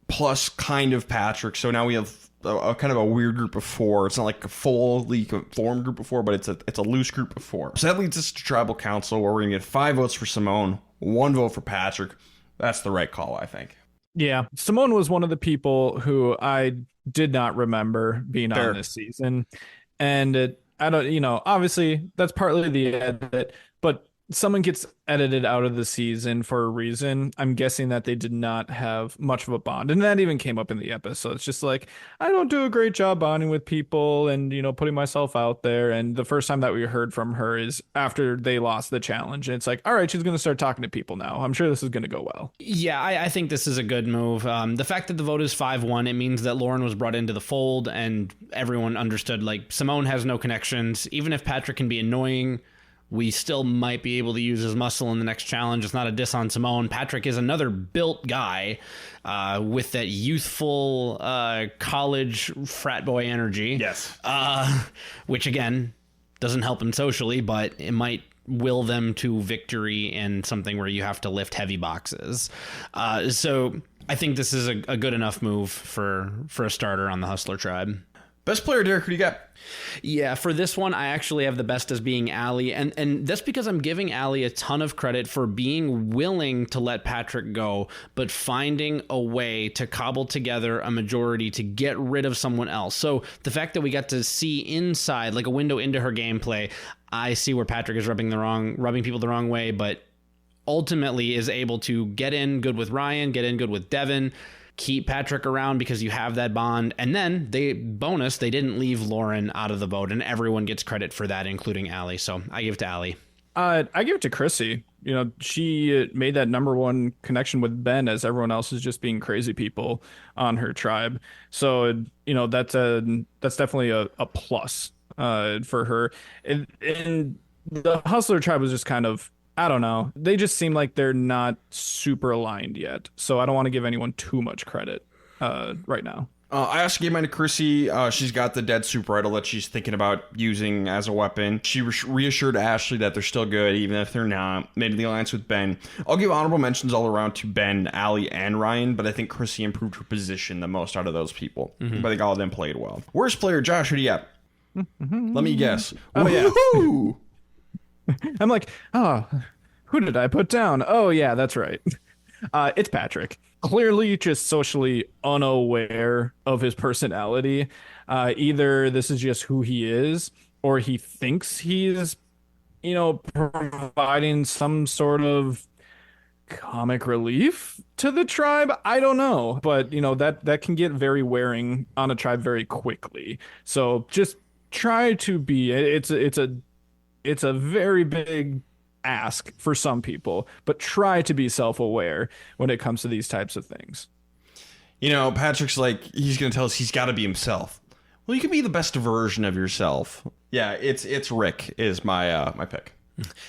plus kind of Patrick. So now we have a kind of a weird group of four. It's not like a fully formed group of four, but it's a loose group of four. So that leads us to tribal council, where we're going to get 5 votes for Simone, 1 vote for Patrick. That's the right call, I think. Yeah, Simone was one of the people who I did not remember being on this season. And I don't, obviously that's partly the edit, but someone gets edited out of the season for a reason. I'm guessing that they did not have much of a bond. And that even came up in the episode. It's just like, I don't do a great job bonding with people and, putting myself out there. And the first time that we heard from her is after they lost the challenge. And it's like, all right, she's going to start talking to people now. I'm sure this is going to go well. Yeah, I think this is a good move. The fact that the vote is 5-1, it means that Lauren was brought into the fold and everyone understood, like, Simone has no connections. Even if Patrick can be annoying, we still might be able to use his muscle in the next challenge. It's not a diss on Simone. Patrick is another built guy with that youthful college frat boy energy. Yes. Which, again, doesn't help him socially, but it might will them to victory in something where you have to lift heavy boxes. So I think this is a good enough move for a starter on the Hustler Tribe. Best player, Derek, who do you got? Yeah, for this one, I actually have the best as being Allie. And that's because I'm giving Allie a ton of credit for being willing to let Patrick go, but finding a way to cobble together a majority to get rid of someone else. So the fact that we got to see inside, like a window into her gameplay, I see where Patrick is rubbing people the wrong way, but ultimately is able to get in good with Ryan, get in good with Devin, keep Patrick around because you have that bond. And then they didn't leave Lauren out of the vote, and everyone gets credit for that, including Allie. So I give it to Allie. I give it to Chrissy. She made that number 1 connection with Ben, as everyone else is just being crazy people on her tribe. So, that's definitely a plus for her. And the Hustler tribe was just kind of, I don't know. They just seem like they're not super aligned yet. So I don't want to give anyone too much credit right now. I also gave mine to Chrissy. She's got the dead super idol that she's thinking about using as a weapon. She reassured Ashley that they're still good, even if they're not. Made the alliance with Ben. I'll give honorable mentions all around to Ben, Allie, and Ryan, but I think Chrissy improved her position the most out of those people. Mm-hmm. But I think all of them played well. Worst player, Josh, who do you have? Let me guess. Oh, Woo-hoo! yeah. I'm like, who did I put down? Oh, yeah, that's right. It's Patrick. Clearly just socially unaware of his personality. Either this is just who he is, or he thinks he's, providing some sort of comic relief to the tribe. I don't know. But, that can get very wearing on a tribe very quickly. So just try to be, it's a very big ask for some people, but try to be self-aware when it comes to these types of things. Patrick's like, he's going to tell us he's got to be himself. Well, you can be the best version of yourself. Yeah, it's Rick is my pick.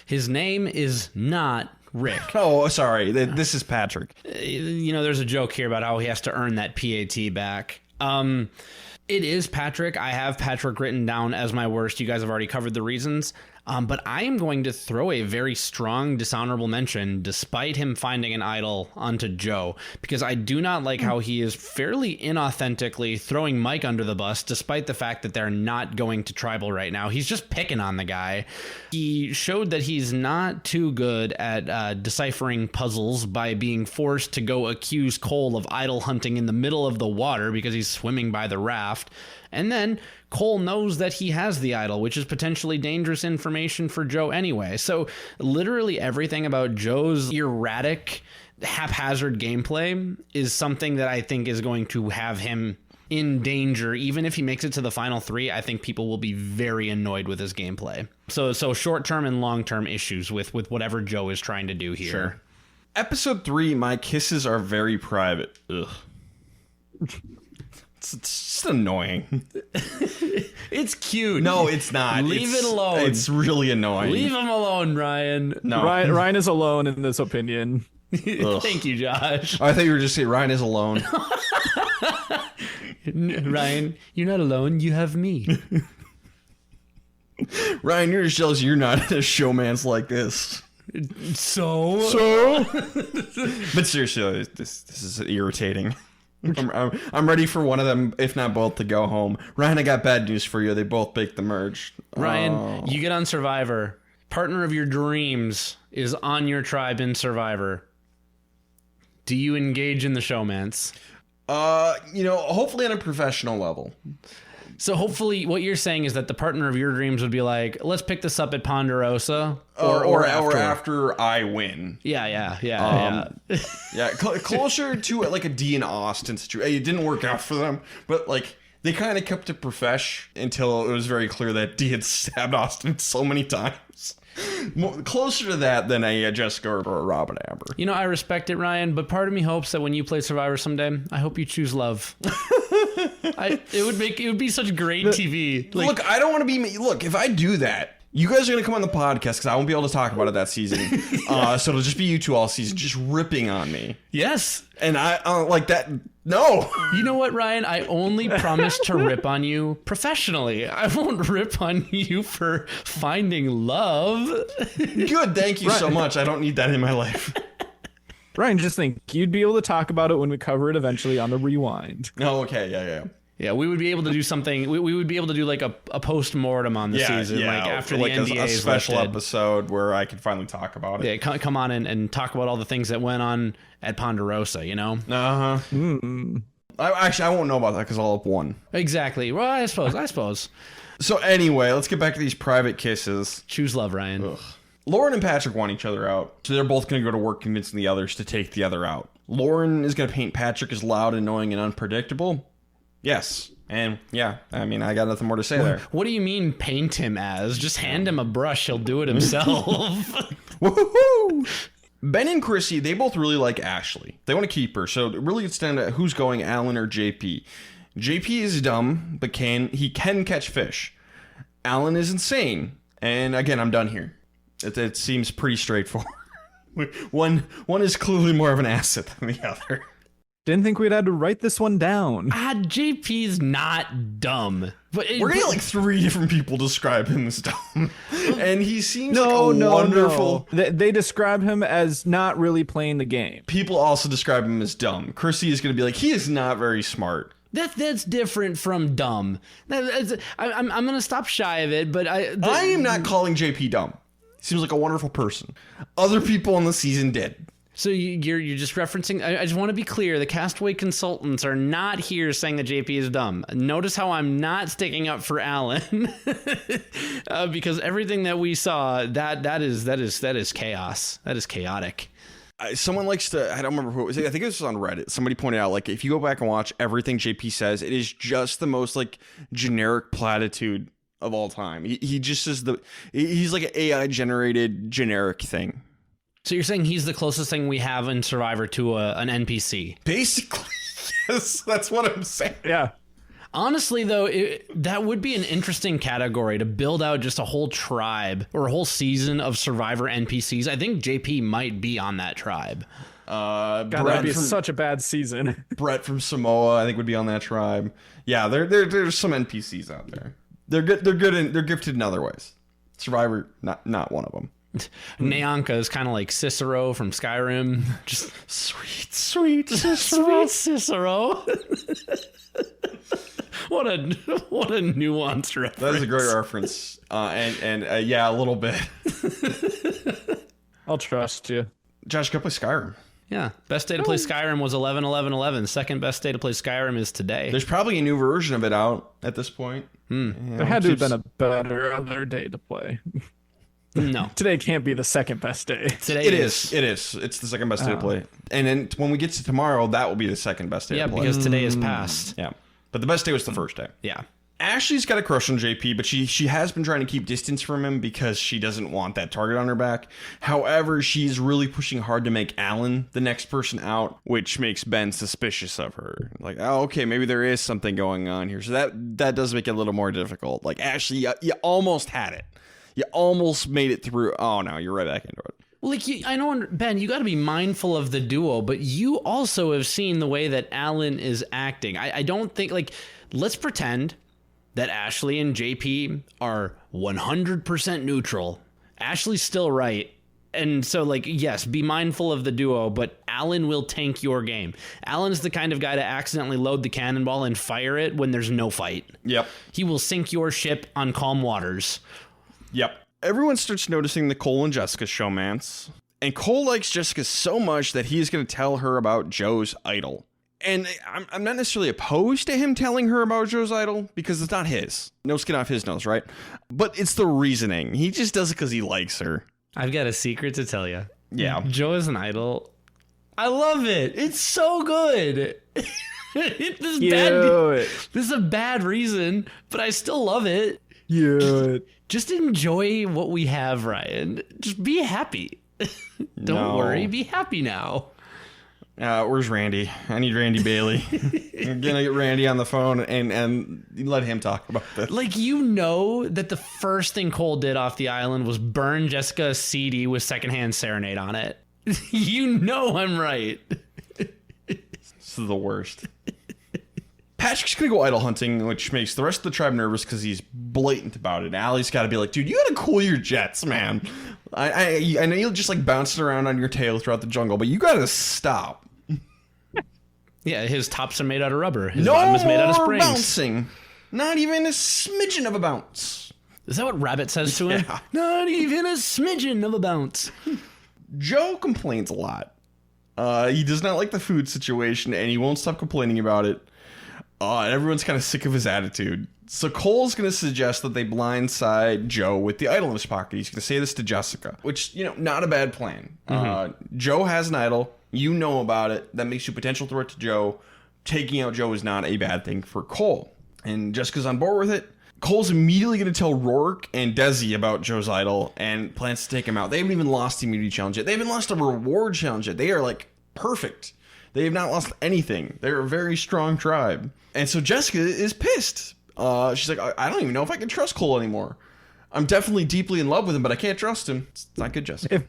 His name is not Rick. Oh, sorry. This is Patrick. There's a joke here about how he has to earn that PAT back. It is Patrick. I have Patrick written down as my worst. You guys have already covered the reasons. But I am going to throw a very strong dishonorable mention, despite him finding an idol, onto Joe, because I do not like how he is fairly inauthentically throwing Mike under the bus, despite the fact that they're not going to tribal right now. He's just picking on the guy. He showed that he's not too good at deciphering puzzles by being forced to go accuse Cole of idol hunting in the middle of the water because he's swimming by the raft. And then Cole knows that he has the idol, which is potentially dangerous information for Joe anyway. So literally everything about Joe's erratic, haphazard gameplay is something that I think is going to have him in danger. Even if he makes it to the final 3, I think people will be very annoyed with his gameplay. So short-term and long-term issues with whatever Joe is trying to do here. Sure. Episode 3, my kisses are very private. Ugh. It's just annoying. It's cute. No, it's not. Leave it alone. It's really annoying. Leave him alone, Ryan. No. Ryan is alone in this opinion. Thank you, Josh. Oh, I thought you were just saying Ryan is alone. Ryan, you're not alone. You have me. Ryan, you're just jealous you're not a showman's like this. So? But seriously, this is irritating. I'm ready for one of them, if not both, to go home. Ryan, I got bad news for you. They both baked the merge. Ryan, you get on Survivor. Partner of your dreams is on your tribe in Survivor. Do you engage in the showmance? Hopefully on a professional level. So hopefully what you're saying is that the partner of your dreams would be like, let's pick this up at Ponderosa. Or after I win. Yeah. Yeah, closer to like a D and Austin situation. It didn't work out for them, but like they kind of kept it profesh until it was very clear that D had stabbed Austin so many times. Closer to that than a Jessica or a Robin Amber. You know, I respect it, Ryan, but part of me hopes that when you play Survivor someday, I hope you choose love. It would be such great TV. Like, look, I don't want to be. Look, if I do that, you guys are going to come on the podcast because I won't be able to talk about it that season. So it'll just be you two all season, just ripping on me. Yes. And I like that. No. You know what, Ryan? I only promise to rip on you professionally. I won't rip on you for finding love. Good. Thank you so much. I don't need that in my life. Ryan, just think, you'd be able to talk about it when we cover it eventually on the rewind. Oh, okay. Yeah. Yeah, we would be able to do something. We would be able to do like a post-mortem on the season, like after like the NDA a is special lifted. episode where I can finally talk about it. Yeah, come on and talk about all the things that went on at Ponderosa, you know? Uh-huh. I won't know about that because I'll have won. Exactly. Well, I suppose. So anyway, let's get back to these private kisses. Choose love, Ryan. Ugh. Lauren and Patrick want each other out, so they're both going to go to work convincing the others to take the other out. Lauren is going to paint Patrick as loud, annoying, and unpredictable. Yes. And yeah, I mean, I got nothing more to say there. What do you mean paint him as? Just hand him a brush. He'll do it himself. Woohoo! Ben and Chrissy, they both really like Ashley. They want to keep her, so it really gets down to who's going, Alan or JP. JP is dumb, but he can catch fish. Alan is insane. And again, I'm done here. It seems pretty straightforward. One is clearly more of an asset than the other. Didn't think we'd had to write this one down. JP's not dumb. But we're getting like 3 different people describe him as dumb. And he seems like a wonderful... No. They describe him as not really playing the game. People also describe him as dumb. Chrissy is going to be like, he is not very smart. That's different from dumb. I'm going to stop shy of it, but I am not calling JP dumb. He seems like a wonderful person. Other people on the season did. So you're just referencing... I just want to be clear. The Castaway Consultants are not here saying that JP is dumb. Notice how I'm not sticking up for Alan. Because everything that we saw, that is chaos. That is chaotic. Someone likes to... I don't remember who it was. I think it was on Reddit. Somebody pointed out, like, if you go back and watch everything JP says, it is just the most, like, generic platitude of all time. He just is he's like an AI generated generic thing. So you're saying he's the closest thing we have in Survivor to an NPC? Basically, yes. That's what I'm saying. Yeah. Honestly, though, that would be an interesting category to build out just a whole tribe or a whole season of Survivor NPCs. I think JP might be on that tribe. God, that'd be such a bad season. Brett from Samoa, I think, would be on that tribe. Yeah, there's some NPCs out there. They're good. They're gifted in other ways. Survivor, not one of them. Neanka is kind of like Cicero from Skyrim. Just Sweet Cicero. sweet Cicero. What a nuanced reference. That is a great reference. And yeah, a little bit. I'll trust you. Josh, go play Skyrim. Yeah, best day to play Skyrim was 11/11/11. Second best day to play Skyrim is today. There's probably a new version of it out at this point. There had to have been a better other day to play. No, Today can't be the second best day. today It is. It's the second best day to play. And then when we get to tomorrow, that will be the second best day Yeah, to play. because today is past. Yeah. But the best day was the first day. Yeah. Ashley's got a crush on JP, but she has been trying to keep distance from him because she doesn't want that target on her back. However, she's really pushing hard to make Alan the next person out, which makes Ben suspicious of her. Like, oh, okay, maybe there is something going on here. So that does make it a little more difficult. Like, Ashley, you almost had it. You almost made it through. Oh, no, you're right back into it. Like, I know, Ben, you got to be mindful of the duo, but you also have seen the way that Alan is acting. I don't think, like, let's pretend that Ashley and JP are 100% neutral. Ashley's still right. And so, like, yes, be mindful of the duo, but Alan will tank your game. Alan's the kind of guy to accidentally load the cannonball and fire it when there's no fight. Yep. He will sink your ship on calm waters. Yep. Everyone starts noticing the Cole and Jessica showmance. And Cole likes Jessica so much that he's going to tell her about Joe's idol. And I'm not necessarily opposed to him telling her about Joe's idol because it's not his. No skin off his nose, right? But it's the reasoning. He just does it because he likes her. I've got a secret to tell you. Yeah. Joe is an idol. I love it. It's so good. This is a bad reason, but I still love it. Yeah. Just enjoy what we have, Ryan. Just be happy. Don't worry. Be happy now. Where's Randy? I need Randy Bailey. I'm gonna get Randy on the phone and let him talk about this. Like, you know that the first thing Cole did off the island was burn Jessica's CD with Secondhand Serenade on it. You know I'm right. This is the worst. Patrick's gonna go idol hunting, which makes the rest of the tribe nervous because he's blatant about it. Allie's got to be like, dude, you gotta cool your jets, man. I know you're just like bouncing around on your tail throughout the jungle, but you gotta stop. Yeah, his tops are made out of rubber. His No bottom is made out of more springs. bouncing. Not even a smidgen of a bounce. Is that what Rabbit says to him? Yeah. Not even a smidgen of a bounce. Joe complains a lot. He does not like the food situation, and he won't stop complaining about it. And everyone's kind of sick of his attitude. So Cole's going to suggest that they blindside Joe with the idol in his pocket. He's going to say this to Jessica, which, not a bad plan. Joe has an idol. You know about it. That makes you a potential threat to Joe. Taking out Joe is not a bad thing for Cole. And Jessica's on board with it. Cole's immediately going to tell Rourke and Desi about Joe's idol and plans to take him out. They haven't even lost the immunity challenge yet. They haven't lost a reward challenge yet. They are, like, perfect. They have not lost anything. They're a very strong tribe. And so Jessica is pissed. She's like, I don't even know if I can trust Cole anymore. I'm definitely deeply in love with him, but I can't trust him. It's not good, Jessica.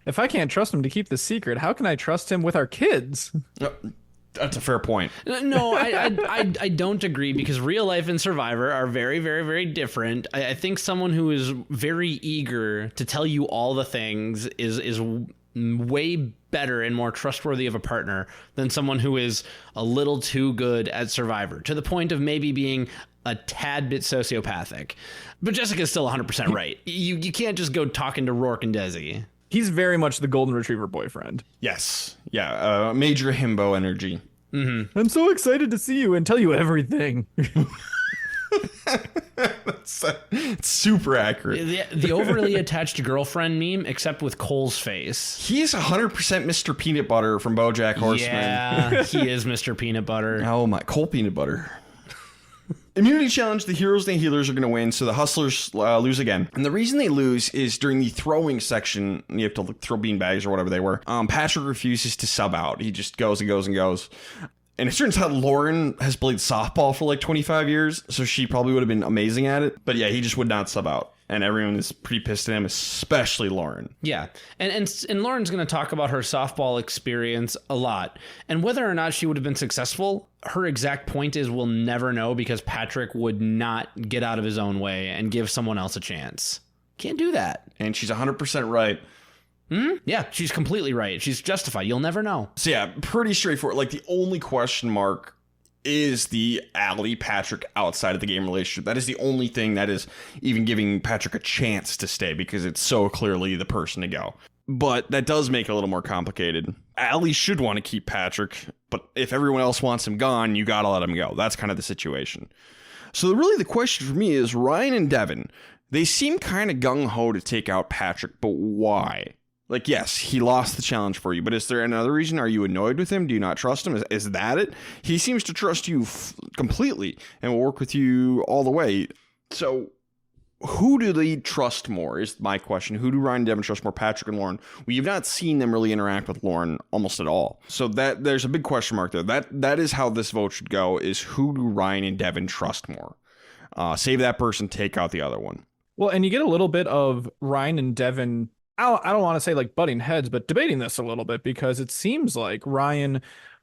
If I can't trust him to keep the secret, how can I trust him with our kids? That's a fair point. No, I don't agree because real life and Survivor are very, very, very different. I think someone who is very eager to tell you all the things is way better and more trustworthy of a partner than someone who is a little too good at Survivor, to the point of maybe being a tad bit sociopathic. But Jessica's still 100% right. You can't just go talking to Rourke and Desi. He's very much the golden retriever boyfriend. Yes. Yeah. Major himbo energy. Mm-hmm. I'm so excited to see you and tell you everything. It's super accurate. The overly attached girlfriend meme, except with Cole's face. He's 100% Mr. Peanut Butter from BoJack Horseman. Yeah, he is Mr. Peanut Butter. Oh my, Cole Peanut Butter. Immunity challenge, the heroes and the healers are going to win, so the hustlers lose again. And the reason they lose is during the throwing section, you have to throw beanbags or whatever they were. Patrick refuses to sub out. He just goes and goes and goes. And it turns out Lauren has played softball for like 25 years, so she probably would have been amazing at it. But yeah, he just would not sub out. and everyone is pretty pissed at him, especially Lauren. Yeah. And Lauren's going to talk about her softball experience a lot. And whether or not she would have been successful, her exact point is we'll never know because Patrick would not get out of his own way and give someone else a chance. Can't do that. And she's 100% right. Yeah, she's completely right. She's justified. You'll never know. So yeah, pretty straightforward. Like the only question mark is the Allie Patrick outside of the game relationship. That is the only thing that is even giving Patrick a chance to stay because it's so clearly the person to go. But that does make it a little more complicated. Allie should want to keep Patrick, but if everyone else wants him gone, you gotta let him go. That's kind of the situation. So really the question for me is Ryan and Devin, they seem kind of gung-ho to take out Patrick, but why? Like, yes, he lost the challenge for you, but is there another reason? Are you annoyed with him? Do you not trust him? Is that it? He seems to trust you completely and will work with you all the way. So who do they trust more is my question. Who do Ryan and Devin trust more, Patrick and Lauren? We've not seen them really interact with Lauren almost at all. So that there's a big question mark there. That is how this vote should go, is who do Ryan and Devin trust more? Save that person, take out the other one. Well, and you get a little bit of Ryan and Devin, I don't want to say like butting heads, but debating this a little bit because it seems like Ryan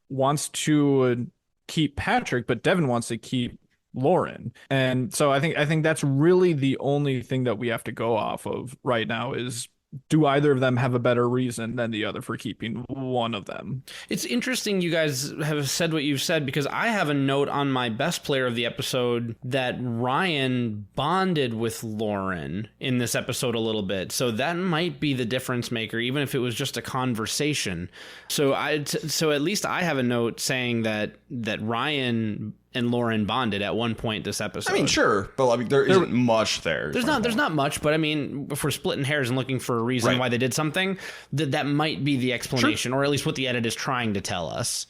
wants to keep Patrick, but Devin wants to keep Lauren. And so I think that's really the only thing that we have to go off of right now is, do either of them have a better reason than the other for keeping one of them? It's interesting you guys have said what you've said because I have a note on my best player of the episode that Ryan bonded with Lauren in this episode a little bit. So that might be the difference maker, even if it was just a conversation. So at least I have a note saying that Ryan and Lauren bonded at one point this episode. I mean, sure, but I mean, there isn't much there. There's not much, but I mean, if we're splitting hairs and looking for a reason why they did something, that might be the explanation, or at least what the edit is trying to tell us.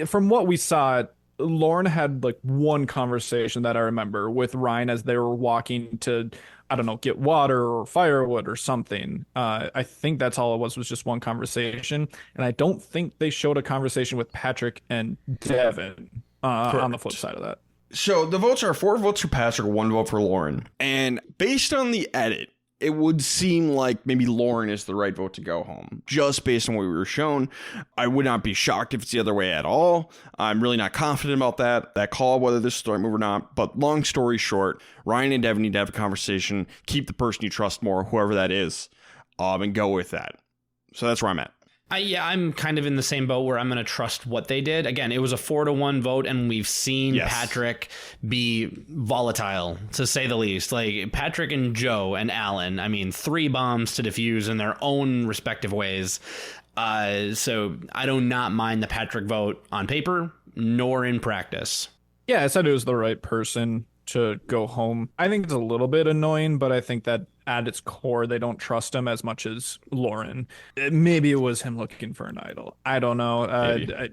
From what we saw, Lauren had like one conversation that I remember with Ryan as they were walking to, I don't know, get water or firewood or something. I think that's all it was just one conversation. And I don't think they showed a conversation with Patrick and Devin. On the flip side of that. So the votes are 4 votes for Patrick, 1 vote for Lauren. And based on the edit, it would seem like maybe Lauren is the right vote to go home. Just based on what we were shown. I would not be shocked if it's the other way at all. I'm really not confident about that call, whether this is the right move or not. But long story short, Ryan and Devin need to have a conversation. Keep the person you trust more, whoever that is, and go with that. So that's where I'm at. I'm kind of in the same boat where I'm going to trust what they did. Again, it was a 4-1 vote, and we've seen Patrick be volatile, to say the least. Like, Patrick and Joe and Alan, I mean, 3 bombs to defuse in their own respective ways. So I do not mind the Patrick vote on paper, nor in practice. Yeah, I said it was the right person to go home. I think it's a little bit annoying, but I think that at its core, they don't trust him as much as Lauren. Maybe it was him looking for an idol. I don't know.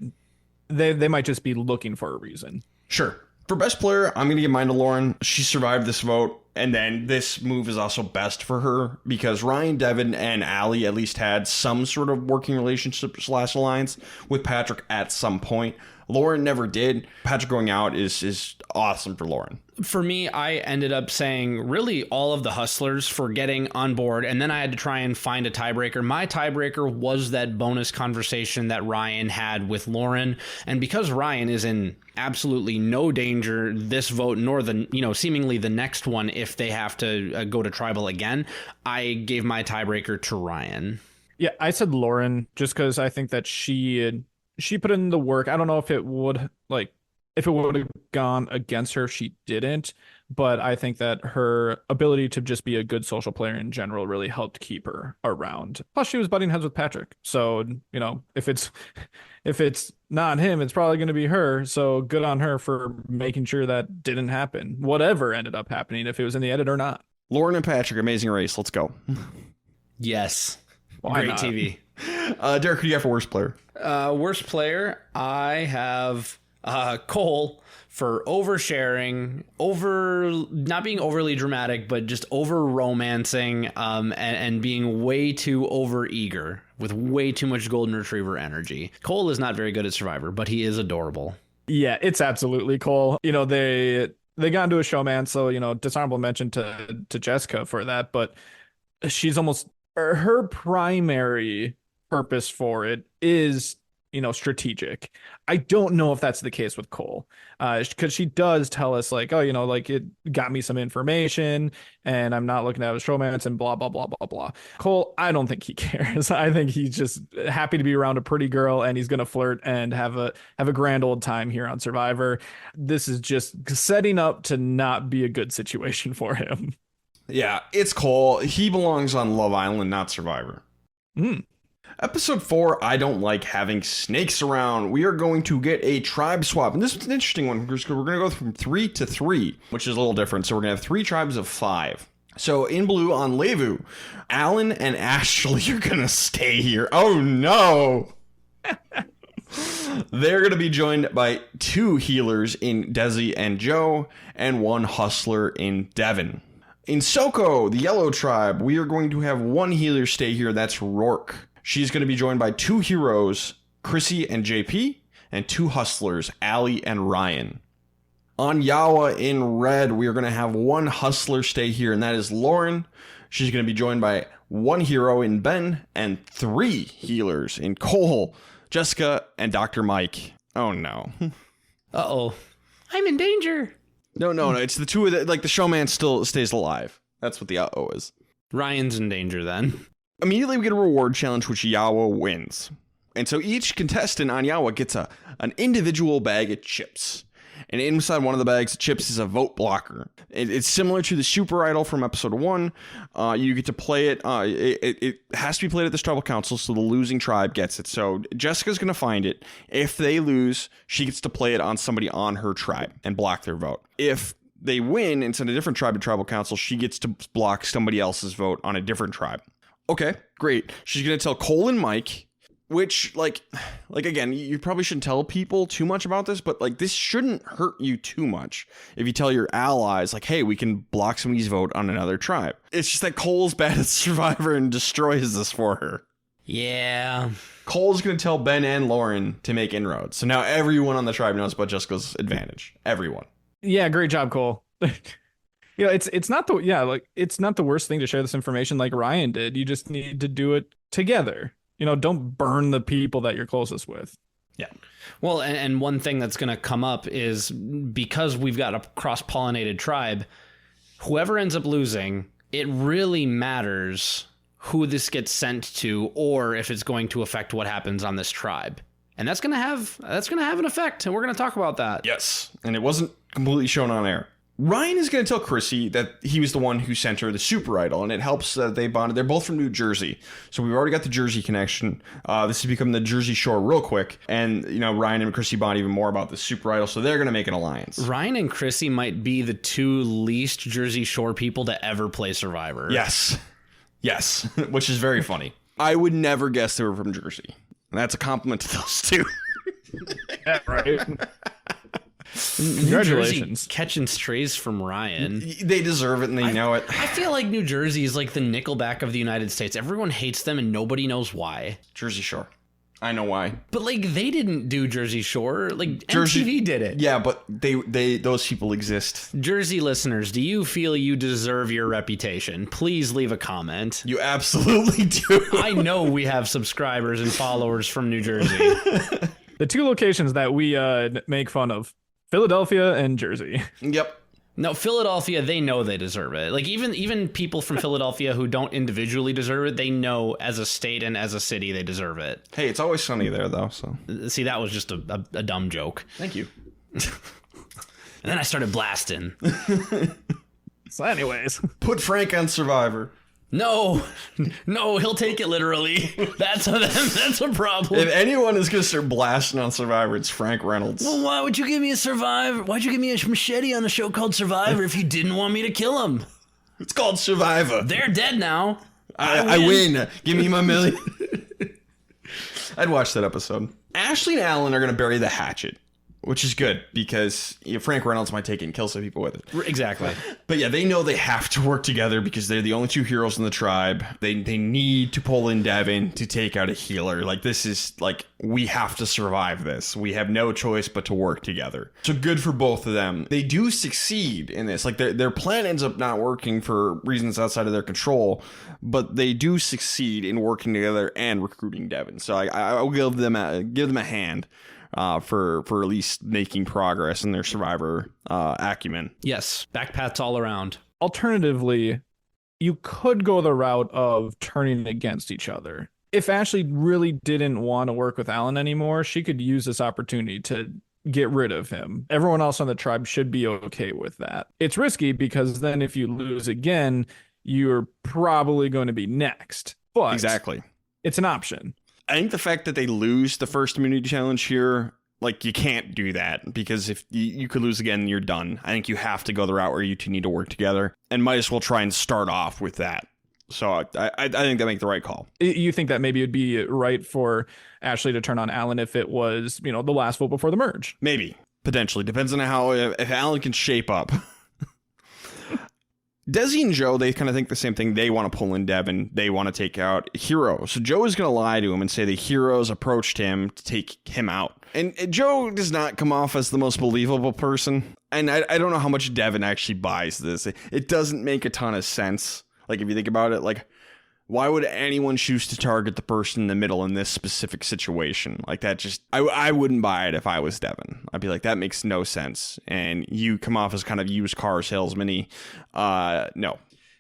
They might just be looking for a reason. Sure. For best player, I'm going to give mine to Lauren. She survived this vote. And then this move is also best for her because Ryan, Devin, and Allie at least had some sort of working relationship / alliance with Patrick at some point. Lauren never did. Patrick going out is awesome for Lauren. For me, I ended up saying really all of the hustlers for getting on board, and then I had to try and find a tiebreaker. My tiebreaker was that bonus conversation that Ryan had with Lauren, and because Ryan is in absolutely no danger this vote nor the seemingly the next one if they have to go to tribal again, I gave my tiebreaker to Ryan. Yeah, I said Lauren just because I think that she put in the work. I don't know if it would have gone against her if she didn't, but I think that her ability to just be a good social player in general really helped keep her around. Plus, she was butting heads with Patrick. So, if it's not him, it's probably going to be her. So good on her for making sure that didn't happen. Whatever ended up happening, if it was in the edit or not. Lauren and Patrick, amazing race. Let's go. Yes. Why Great not? TV. Derek, who do you have for worst player? Worst player, I have Cole for oversharing, not being overly dramatic, but just over romancing, and being way too over eager with way too much golden retriever energy. Cole is not very good at Survivor, but he is adorable. Yeah, it's absolutely Cole. They they got into a showman, so dishonorable mention to Jessica for that, but she's almost her primary purpose for it is strategic. I don't know if that's the case with Cole, because she does tell us like, oh, like it got me some information and I'm not looking at a showmance and blah blah blah blah blah. Cole, I don't think he cares. I think he's just happy to be around a pretty girl and he's gonna flirt and have a grand old time here on Survivor. This is just setting up to not be a good situation for him. Yeah, it's Cole. He belongs on Love Island, not Survivor. Episode 4, I don't like having snakes around. We are going to get a tribe swap. And this is an interesting one because we're going to go from 3 to 3, which is a little different. So we're going to have 3 tribes of 5. So in blue on Levu, Alan and Ashley are going to stay here. Oh, no. They're going to be joined by 2 healers in Desi and Joe and 1 hustler in Devin. In Soko, the yellow tribe, we are going to have 1 healer stay here. That's Rourke. She's going to be joined by 2 heroes, Chrissy and JP, and 2 hustlers, Allie and Ryan. On Yawa in red, we are going to have 1 hustler stay here, and that is Lauren. She's going to be joined by 1 hero in Ben and 3 healers in Cole, Jessica, and Dr. Mike. Oh, no. Uh-oh. I'm in danger. No. It's the 2 of the, like, the showman still stays alive. That's what the uh-oh is. Ryan's in danger then. Immediately we get a reward challenge which Yawa wins. And so each contestant on Yawa gets an individual bag of chips. And inside one of the bags of chips is a vote blocker. It's similar to the Super Idol from episode 1. You get to play it. It has to be played at this tribal council, so the losing tribe gets it. So Jessica's going to find it. If they lose, she gets to play it on somebody on her tribe and block their vote. If they win and send a different tribe to tribal council, she gets to block somebody else's vote on a different tribe. Okay, great. She's going to tell Cole and Mike, which, like again, you probably shouldn't tell people too much about this, but, like, this shouldn't hurt you too much if you tell your allies, like, hey, we can block somebody's vote on another tribe. It's just that Cole's bad at Survivor and destroys this for her. Yeah. Cole's going to tell Ben and Lauren to make inroads. So now everyone on the tribe knows about Jessica's advantage. Everyone. Yeah, great job, Cole. It's not the worst thing to share this information like Ryan did. You just need to do it together. Don't burn the people that you're closest with. Yeah. Well, and one thing that's going to come up is because we've got a cross-pollinated tribe, whoever ends up losing, it really matters who this gets sent to or if it's going to affect what happens on this tribe. And that's going to have an effect, and we're going to talk about that. Yes, and it wasn't completely shown on air. Ryan is going to tell Chrissy that he was the one who sent her the Super Idol, and it helps that they bonded. They're both from New Jersey, so we've already got the Jersey connection. This has become the Jersey Shore real quick, and Ryan and Chrissy bond even more about the Super Idol, so they're going to make an alliance. Ryan and Chrissy might be the 2 least Jersey Shore people to ever play Survivor. Yes, which is very funny. I would never guess they were from Jersey, and that's a compliment to those 2. Yeah, right. Congratulations. Catching strays from Ryan. They deserve it and they know it. I feel like New Jersey is like the Nickelback of the United States. Everyone hates them and nobody knows why. Jersey Shore. I know why. But like they didn't do Jersey Shore. Like Jersey, MTV did it. Yeah, but they those people exist. Jersey listeners, do you feel you deserve your reputation? Please leave a comment. You absolutely do. I know we have subscribers and followers from New Jersey. The 2 locations that we make fun of. Philadelphia and Jersey. Yep. No, Philadelphia, they know they deserve it. Like even people from Philadelphia who don't individually deserve it, they know as a state and as a city they deserve it. Hey, it's always sunny there though, so. See, that was just a dumb joke. Thank you. And then I started blasting. So anyways. Put Frank on Survivor. No, he'll take it literally. That's a problem. If anyone is going to start blasting on Survivor, it's Frank Reynolds. Well, why would you give me a Survivor? Why'd you give me a machete on a show called Survivor if you didn't want me to kill him? It's called Survivor. They're dead now. I win. Give me my $1 million. I'd watch that episode. Ashley and Alan are going to bury the hatchet. which is good because Frank Reynolds might take it and kill some people with it. Exactly. But yeah, they know they have to work together because they're the only two heroes in the tribe. They need to pull in Devin to take out a healer. Like, this is like, we have to survive this. We have no choice but to work together. So good for both of them. They do succeed in this. Like, their plan ends up not working for reasons outside of their control, but they do succeed in working together and recruiting Devin. So I'll give them a hand. For at least making progress in their survivor acumen. Yes, backpats all around. Alternatively, you could go the route of turning against each other. If Ashley really didn't want to work with Alan anymore, she could use this opportunity to get rid of him. Everyone else on the tribe should be okay with that. It's risky because then if you lose again, you're probably going to be next. But exactly, it's an option. I think the fact that they lose the first immunity challenge here, like, you can't do that because if you could lose again, you're done. I think you have to go the route where you two need to work together and might as well try and start off with that. So I think they make the right call. You think that maybe it'd be right for Ashley to turn on Alan if it was, the last vote before the merge? Maybe. Potentially. Depends on how, if Alan can shape up. Desi and Joe, they kind of think the same thing. They want to pull in Devin. They want to take out Hero. So Joe is going to lie to him and say the heroes approached him to take him out. And Joe does not come off as the most believable person. And I don't know how much Devin actually buys this. It doesn't make a ton of sense. Like, if you think about it, like, why would anyone choose to target the person in the middle in this specific situation? Like, that just, I wouldn't buy it if I was Devin. I'd be like, that makes no sense. And you come off as kind of used car salesman-y. No.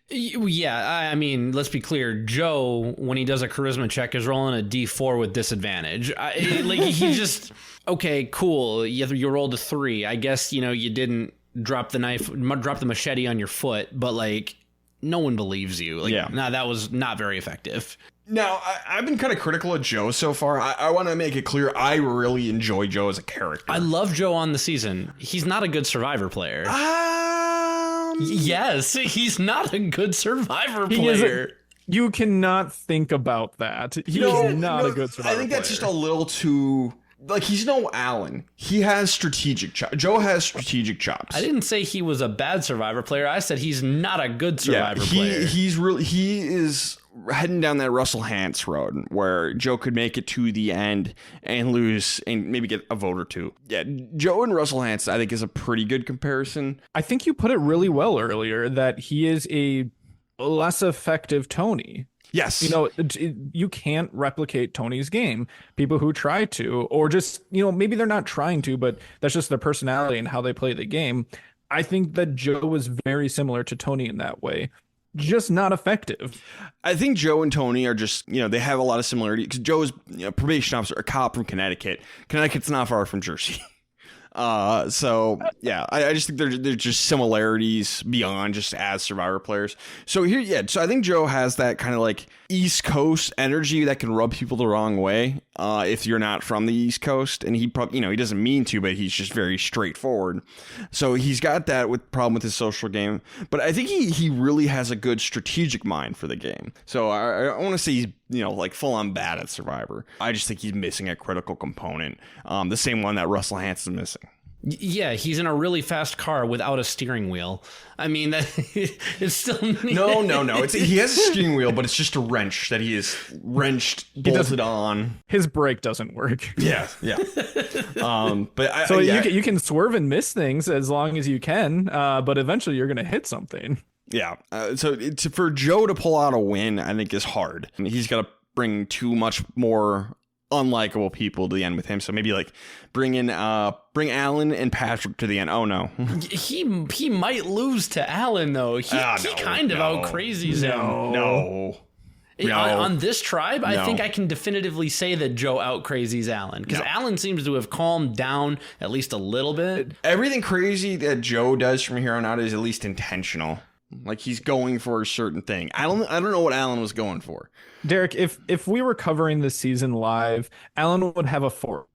Yeah, I mean, let's be clear. Joe, when he does a charisma check, is rolling a D4 with disadvantage. He just, okay, cool. You rolled a 3. I guess, you didn't drop the machete on your foot, but like, no one believes you. Like, yeah. Nah, that was not very effective. Now, I've been kind of critical of Joe so far. I want to make it clear, I really enjoy Joe as a character. I love Joe on the season. He's not a good Survivor player. Yes, he's not a good Survivor player. You cannot think about that. He's not a good Survivor player. I think that's just a little too... Like, he's no Alan. He has strategic chops. Joe has strategic chops. I didn't say he was a bad Survivor player. I said he's not a good Survivor player. He is heading down that Russell Hantz road where Joe could make it to the end and lose and maybe get a vote or two. Yeah, Joe and Russell Hantz, I think, is a pretty good comparison. I think you put it really well earlier that he is a less effective Tony. Yes. You can't replicate Tony's game. People who try to, or just, maybe they're not trying to, but that's just their personality and how they play the game. I think that Joe was very similar to Tony in that way, just not effective. I think Joe and Tony are just, they have a lot of similarity because Joe is a probation officer, a cop from Connecticut. Connecticut's not far from Jersey. So yeah, I just think there's just similarities beyond just as Survivor players. So here, yeah, so I think Joe has that kind of like East Coast energy that can rub people the wrong way if you're not from the East Coast, and he probably, he doesn't mean to, but he's just very straightforward. So he's got that problem with his social game, but I think he really has a good strategic mind for the game. So I want to say he's like full on bad at Survivor. I just think he's missing a critical component, the same one that Russell Hantz is missing. Yeah, he's in a really fast car without a steering wheel. I mean, that it's still... No. He has a steering wheel, but it's just a wrench that he is bolted on. His brake doesn't work. Yeah. But you can swerve and miss things as long as you can, but eventually you're going to hit something. Yeah. So for Joe to pull out a win, I think is hard. I mean, he's got to bring too much more unlikable people to the end with him. So maybe like bring Alan and Patrick to the end. Oh no. He might lose to Alan though. He kind of out crazies him. No. On this tribe, I think I can definitively say that Joe out crazies Alan because Alan seems to have calmed down at least a little bit. Everything crazy that Joe does from here on out is at least intentional. Like he's going for a certain thing. I don't know what Alan was going for. Derek, if we were covering this season live, Alan would have a fork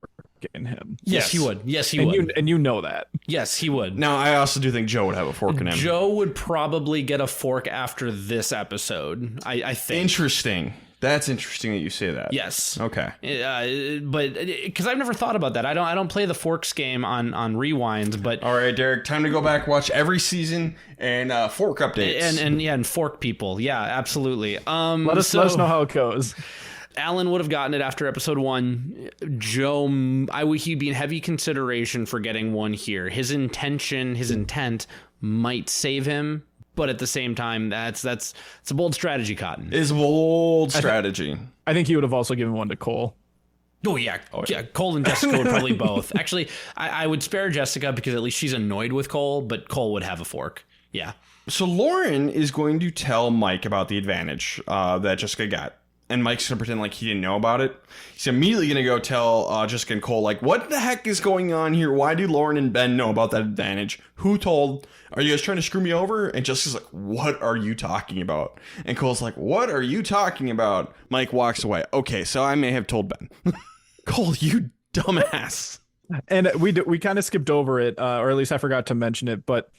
in him. Yes, he would. Yes, he would. And you know that. Yes, he would. Now, I also do think Joe would have a fork in him. Joe would probably get a fork after this episode, I think. Interesting. That's interesting that you say that. Yes. Okay. But because I've never thought about that. I don't play the Forks game on rewinds, but All right, Derek, time to go back, watch every season and fork updates. and fork people. Yeah, absolutely. Let us know how it goes. Alan would have gotten it after episode 1. Joe, he'd be in heavy consideration for getting one here. His intent might save him, but at the same time, it's a bold strategy, Cotton. Is bold strategy. I think he would have also given one to Cole. Oh yeah. Cole and Jessica would probably both. Actually, I would spare Jessica because at least she's annoyed with Cole, but Cole would have a fork. Yeah. So Lauren is going to tell Mike about the advantage that Jessica got. And Mike's going to pretend like he didn't know about it. He's immediately going to go tell Jessica and Cole, like, what the heck is going on here? Why do Lauren and Ben know about that advantage? Who told? Are you guys trying to screw me over? And Jessica's like, what are you talking about? And Cole's like, what are you talking about? Mike walks away. Okay, so I may have told Ben. Cole, you dumbass. And we kind of skipped over it, or at least I forgot to mention it, but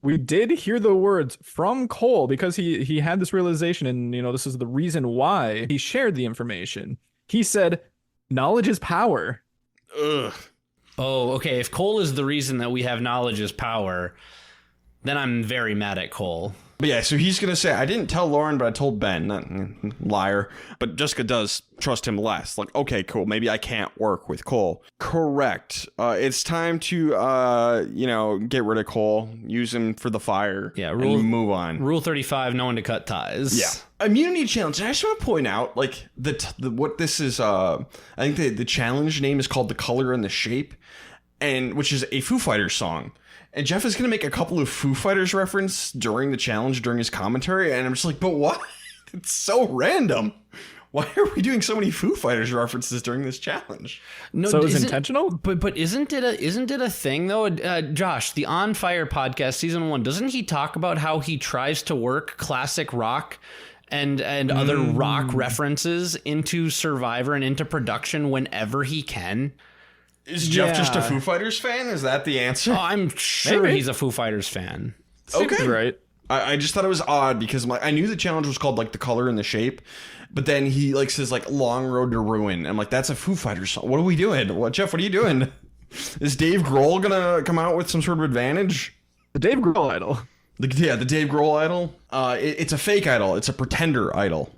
we did hear the words from Cole because he had this realization, and this is the reason why he shared the information. He said, "Knowledge is power." Ugh. Oh, okay. If Cole is the reason that we have knowledge is power, then I'm very mad at Cole. But yeah, so he's going to say, I didn't tell Lauren, but I told Ben. Liar. But Jessica does trust him less. Like, okay, cool. Maybe I can't work with Cole. Correct. It's time to, get rid of Cole. Use him for the fire. Yeah, and move on. Rule 35, no one to cut ties. Yeah. Immunity challenge. I just want to point out, like, what this is, I think the challenge name is called The Color and the Shape, and which is a Foo Fighters song. And Jeff is going to make a couple of Foo Fighters reference during the challenge, during his commentary. And I'm just like, but what? It's so random. Why are we doing so many Foo Fighters references during this challenge? No, so it's intentional? But isn't it a thing, though? Josh, the On Fire podcast, season 1, doesn't he talk about how he tries to work classic rock and other rock references into Survivor and into production whenever he can? Is Jeff just a Foo Fighters fan? Is that the answer? Oh, I'm sure he's a Foo Fighters fan. Okay. Right. I just thought it was odd because I knew the challenge was called, like, The Color and the Shape, but then he, like, says, like, Long Road to Ruin. I'm like, that's a Foo Fighters song. What are we doing? Jeff, what are you doing? Is Dave Grohl gonna come out with some sort of advantage? The Dave Grohl idol. The Dave Grohl idol. It's a fake idol. It's a pretender idol.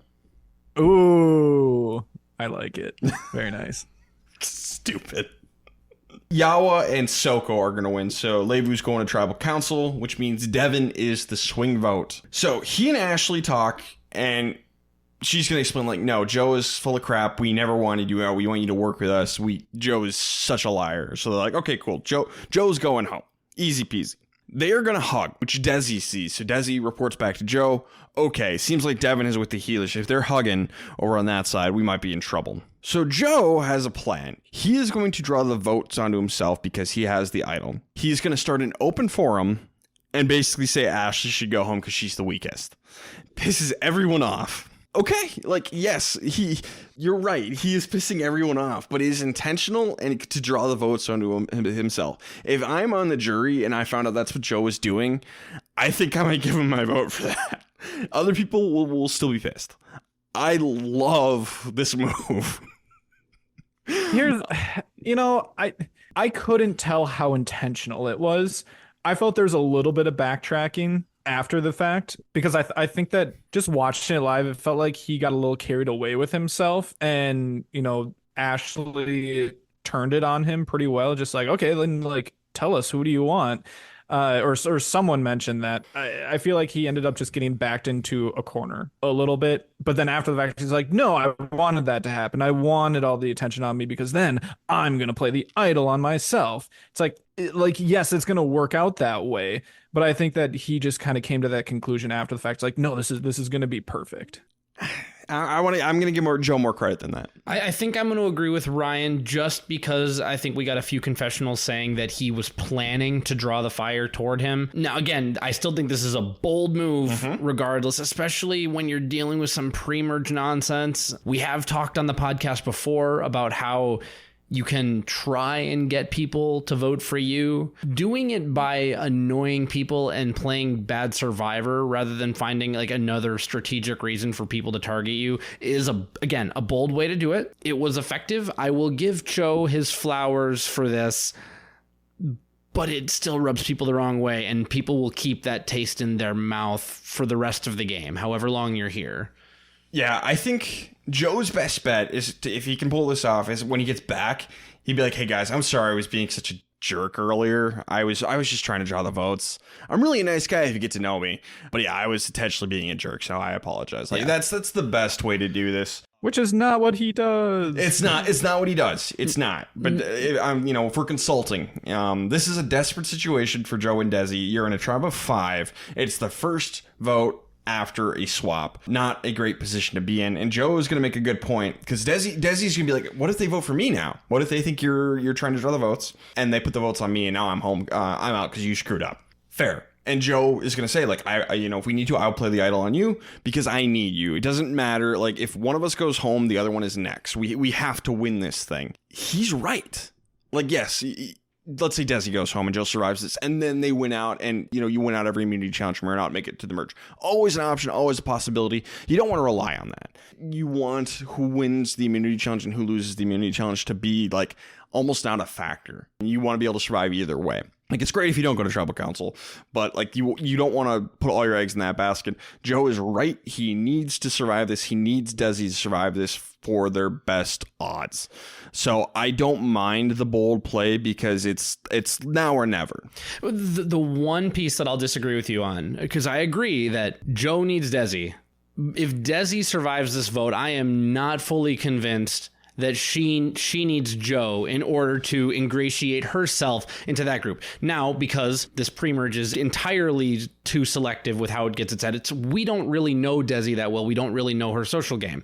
Ooh, I like it. Very nice. Stupid. Yawa and Soko are going to win, so Levu's going to tribal council, which means Devin is the swing vote. So he and Ashley talk, and she's going to explain, like, no, Joe is full of crap. We never wanted you out. We want you to work with us. Joe is such a liar. So they're like, okay, cool. Joe's going home. Easy peasy. They are going to hug, which Desi sees. So Desi reports back to Joe. Okay, seems like Devin is with the healers. If they're hugging over on that side, we might be in trouble. So Joe has a plan. He is going to draw the votes onto himself because he has the idol. He's going to start an open forum and basically say Ashley should go home because she's the weakest. Pisses everyone off. Okay, like, yes, you're right. He is pissing everyone off, but it is intentional and to draw the votes onto himself. If I'm on the jury and I found out that's what Joe was doing, I think I might give him my vote for that. Other people will still be pissed. I love this move. Here's, I couldn't tell how intentional it was. I felt there's a little bit of backtracking after the fact because I think that just watching it live, it felt like he got a little carried away with himself, and Ashley turned it on him pretty well. Just like, okay, then, like, tell us, who do you want? Or someone mentioned that. I feel like he ended up just getting backed into a corner a little bit. But then after the fact, he's like, no, I wanted that to happen. I wanted all the attention on me because then I'm going to play the idol on myself. It's like, yes, it's going to work out that way. But I think that he just kind of came to that conclusion after the fact. It's like, no, this is going to be perfect. I'm going to give Joe more credit than that. I think I'm going to agree with Ryan just because I think we got a few confessionals saying that he was planning to draw the fire toward him. Now, again, I still think this is a bold move regardless, especially when you're dealing with some pre-merge nonsense. We have talked on the podcast before about how You can try and get people to vote for you. Doing it by annoying people and playing bad Survivor rather than finding like another strategic reason for people to target you is, again, a bold way to do it. It was effective. I will give Cho his flowers for this, but it still rubs people the wrong way, and people will keep that taste in their mouth for the rest of the game, however long you're here. Yeah, I think Joe's best bet is if he can pull this off is when he gets back, he'd be like, "Hey guys, I'm sorry I was being such a jerk earlier. I was just trying to draw the votes. I'm really a nice guy if you get to know me. But yeah, I was intentionally being a jerk, so I apologize." Like that's the best way to do this. Which is not what he does. It's not what he does. It's not. But if we're consulting, this is a desperate situation for Joe and Desi. You're in a tribe of 5. It's the first vote after a swap. Not a great position to be in. And Joe is going to make a good point, because Desi's going to be like, what if they vote for me now? What if they think you're trying to draw the votes and they put the votes on me and now I'm home? I'm out because you screwed up. Fair. And Joe is going to say, like, if we need to, I'll play the idol on you because I need you. It doesn't matter. Like, if one of us goes home, the other one is next. We have to win this thing. He's right. Like, yes, let's say Desi goes home and Joe survives this, and then they win out, and you win out every immunity challenge from here on out, make it to the merge. Always an option, always a possibility. You don't want to rely on that. You want who wins the immunity challenge and who loses the immunity challenge to be like almost not a factor. You want to be able to survive either way. Like, it's great if you don't go to tribal council, but like you don't want to put all your eggs in that basket. Joe is right. He needs to survive this. He needs Desi to survive this for their best odds. So I don't mind the bold play because it's now or never. The one piece that I'll disagree with you on, because I agree that Joe needs Desi. If Desi survives this vote, I am not fully convinced that she needs Joe in order to ingratiate herself into that group. Now, because this pre-merge is entirely too selective with how it gets its edits, we don't really know Desi that well. We don't really know her social game.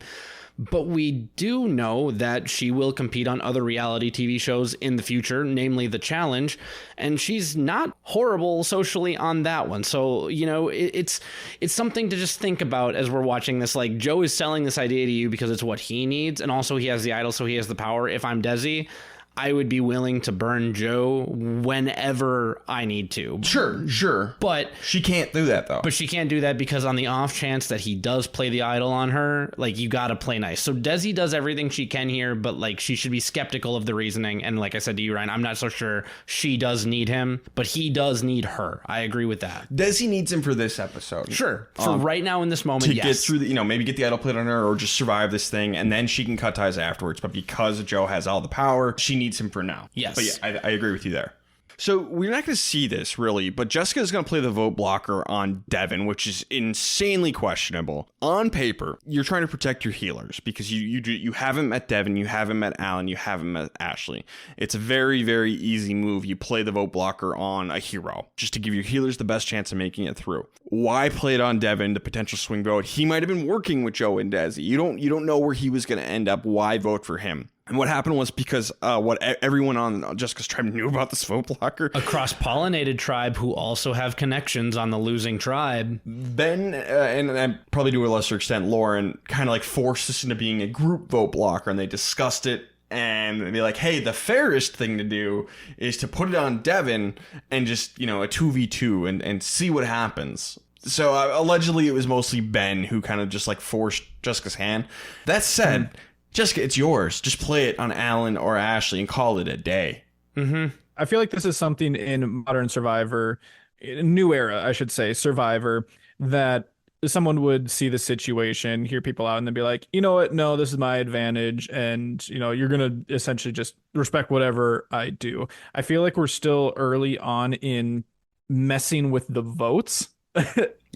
But we do know that she will compete on other reality TV shows in the future, namely The Challenge, and she's not horrible socially on that one. So, it's something to just think about as we're watching this. Like, Joe is selling this idea to you because it's what he needs, and also he has the idol, so he has the power. If I'm Desi, I would be willing to burn Joe whenever I need to. Sure. But she can't do that, though. But she can't do that because on the off chance that he does play the idol on her, like, you got to play nice. So Desi does everything she can here, but like, she should be skeptical of the reasoning. And like I said to you, Ryan, I'm not so sure she does need him, but he does need her. I agree with that. Desi needs him for this episode. Sure. For right now in this moment, to yes. Get through the, maybe get the idol played on her or just survive this thing, and then she can cut ties afterwards. But because Joe has all the power, she needs him for now. Yes. But yeah, I agree with you there. So we're not going to see this really, but Jessica is going to play the vote blocker on Devin, which is insanely questionable. On paper, you're trying to protect your healers because you haven't met Devin, you haven't met Alan, you haven't met Ashley. It's a very, very easy move. You play the vote blocker on a hero just to give your healers the best chance of making it through. Why play it on Devin, the potential swing vote? He might have been working with Joe and Desi. You don't know where he was going to end up. Why vote for him? And what happened was because everyone on Jessica's tribe knew about this vote blocker. A cross-pollinated tribe who also have connections on the losing tribe. Ben, and probably to a lesser extent, Lauren, kind of like forced this into being a group vote blocker, and they discussed it. And they'd be like, hey, the fairest thing to do is to put it on Devin and just, a 2v2 and see what happens. So allegedly it was mostly Ben who kind of just like forced Jessica's hand. That said... Jessica, it's yours. Just play it on Alan or Ashley and call it a day. Mm-hmm. I feel like this is something in modern Survivor, new era, I should say, Survivor, that someone would see the situation, hear people out, and then be like, you know what? No, this is my advantage. And, you're going to essentially just respect whatever I do. I feel like we're still early on in messing with the votes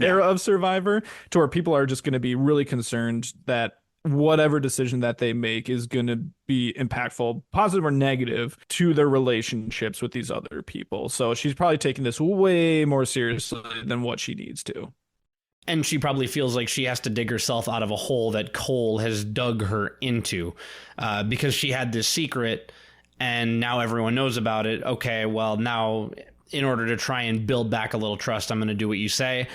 era of Survivor, to where people are just going to be really concerned that whatever decision that they make is going to be impactful, positive or negative, to their relationships with these other people. So she's probably taking this way more seriously than what she needs to. And she probably feels like she has to dig herself out of a hole that Cole has dug her into, because she had this secret and now everyone knows about it. Okay, well, now in order to try and build back a little trust, I'm going to do what you say.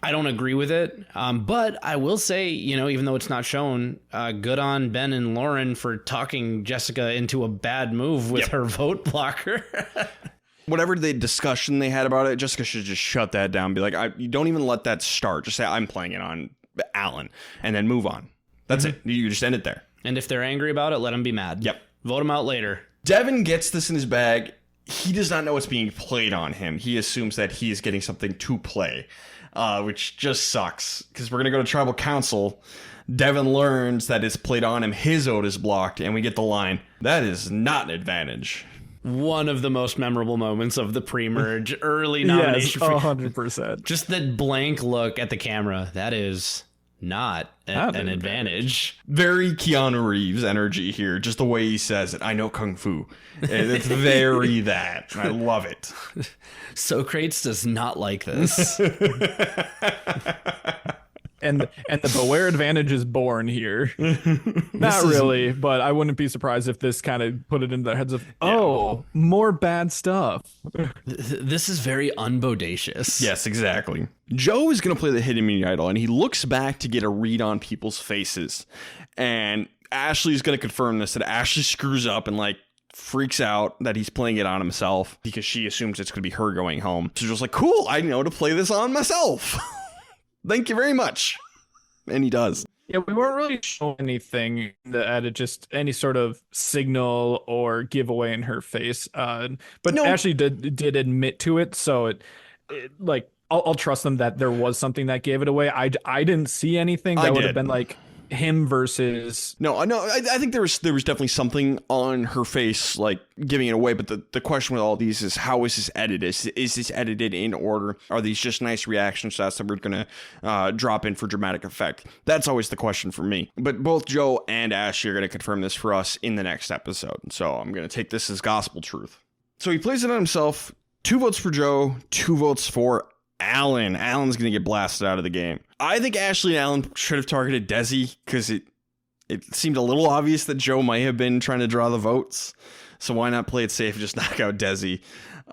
I don't agree with it, but I will say, even though it's not shown, good on Ben and Lauren for talking Jessica into a bad move with her vote blocker. Whatever the discussion they had about it, Jessica should just shut that down. Be like, you don't even let that start. Just say, I'm playing it on Alan, and then move on. That's it. You just end it there. And if they're angry about it, let them be mad. Yep. Vote them out later. Devin gets this in his bag. He does not know what's being played on him. He assumes that he is getting something to play, which just sucks, because we're going to go to Tribal Council. Devin learns that it's played on him. His vote is blocked, and we get the line, that is not an advantage. One of the most memorable moments of the pre-merge early nomination. Yes, 100%. Just that blank look at the camera. That is not an advantage. Very Keanu Reeves energy here. Just the way he says it. I know Kung Fu. It's very that. I love it. Socrates does not like this. And the beware advantage is born here. Not really, but I wouldn't be surprised if this kind of put it into their heads of, more bad stuff. This is very unbodacious. Yes, exactly. Joe is going to play the hidden mini idol, and he looks back to get a read on people's faces. And Ashley's going to confirm this, that Ashley screws up and freaks out that he's playing it on himself because she assumes it's going to be her going home. So just cool, I know to play this on myself. Thank you very much. And he does. Yeah, we weren't really showing anything that added just any sort of signal or giveaway in her face. But no. Ashley did admit to it, so I'll trust them that there was something that gave it away. I didn't see anything that would have been him versus I think there was definitely something on her face giving it away, but the question with all these is, how is this edited? Is this edited in order? Are these just nice reaction shots that we're gonna drop in for dramatic effect? That's always the question for me. But both Joe and Ashley are gonna confirm this for us in the next episode, so I'm gonna take this as gospel truth. So he plays it on himself. 2 votes for Joe, 2 votes for Alan. Alan's going to get blasted out of the game. I think Ashley and Alan should have targeted Desi, because it seemed a little obvious that Joe might have been trying to draw the votes. So why not play it safe and just knock out Desi?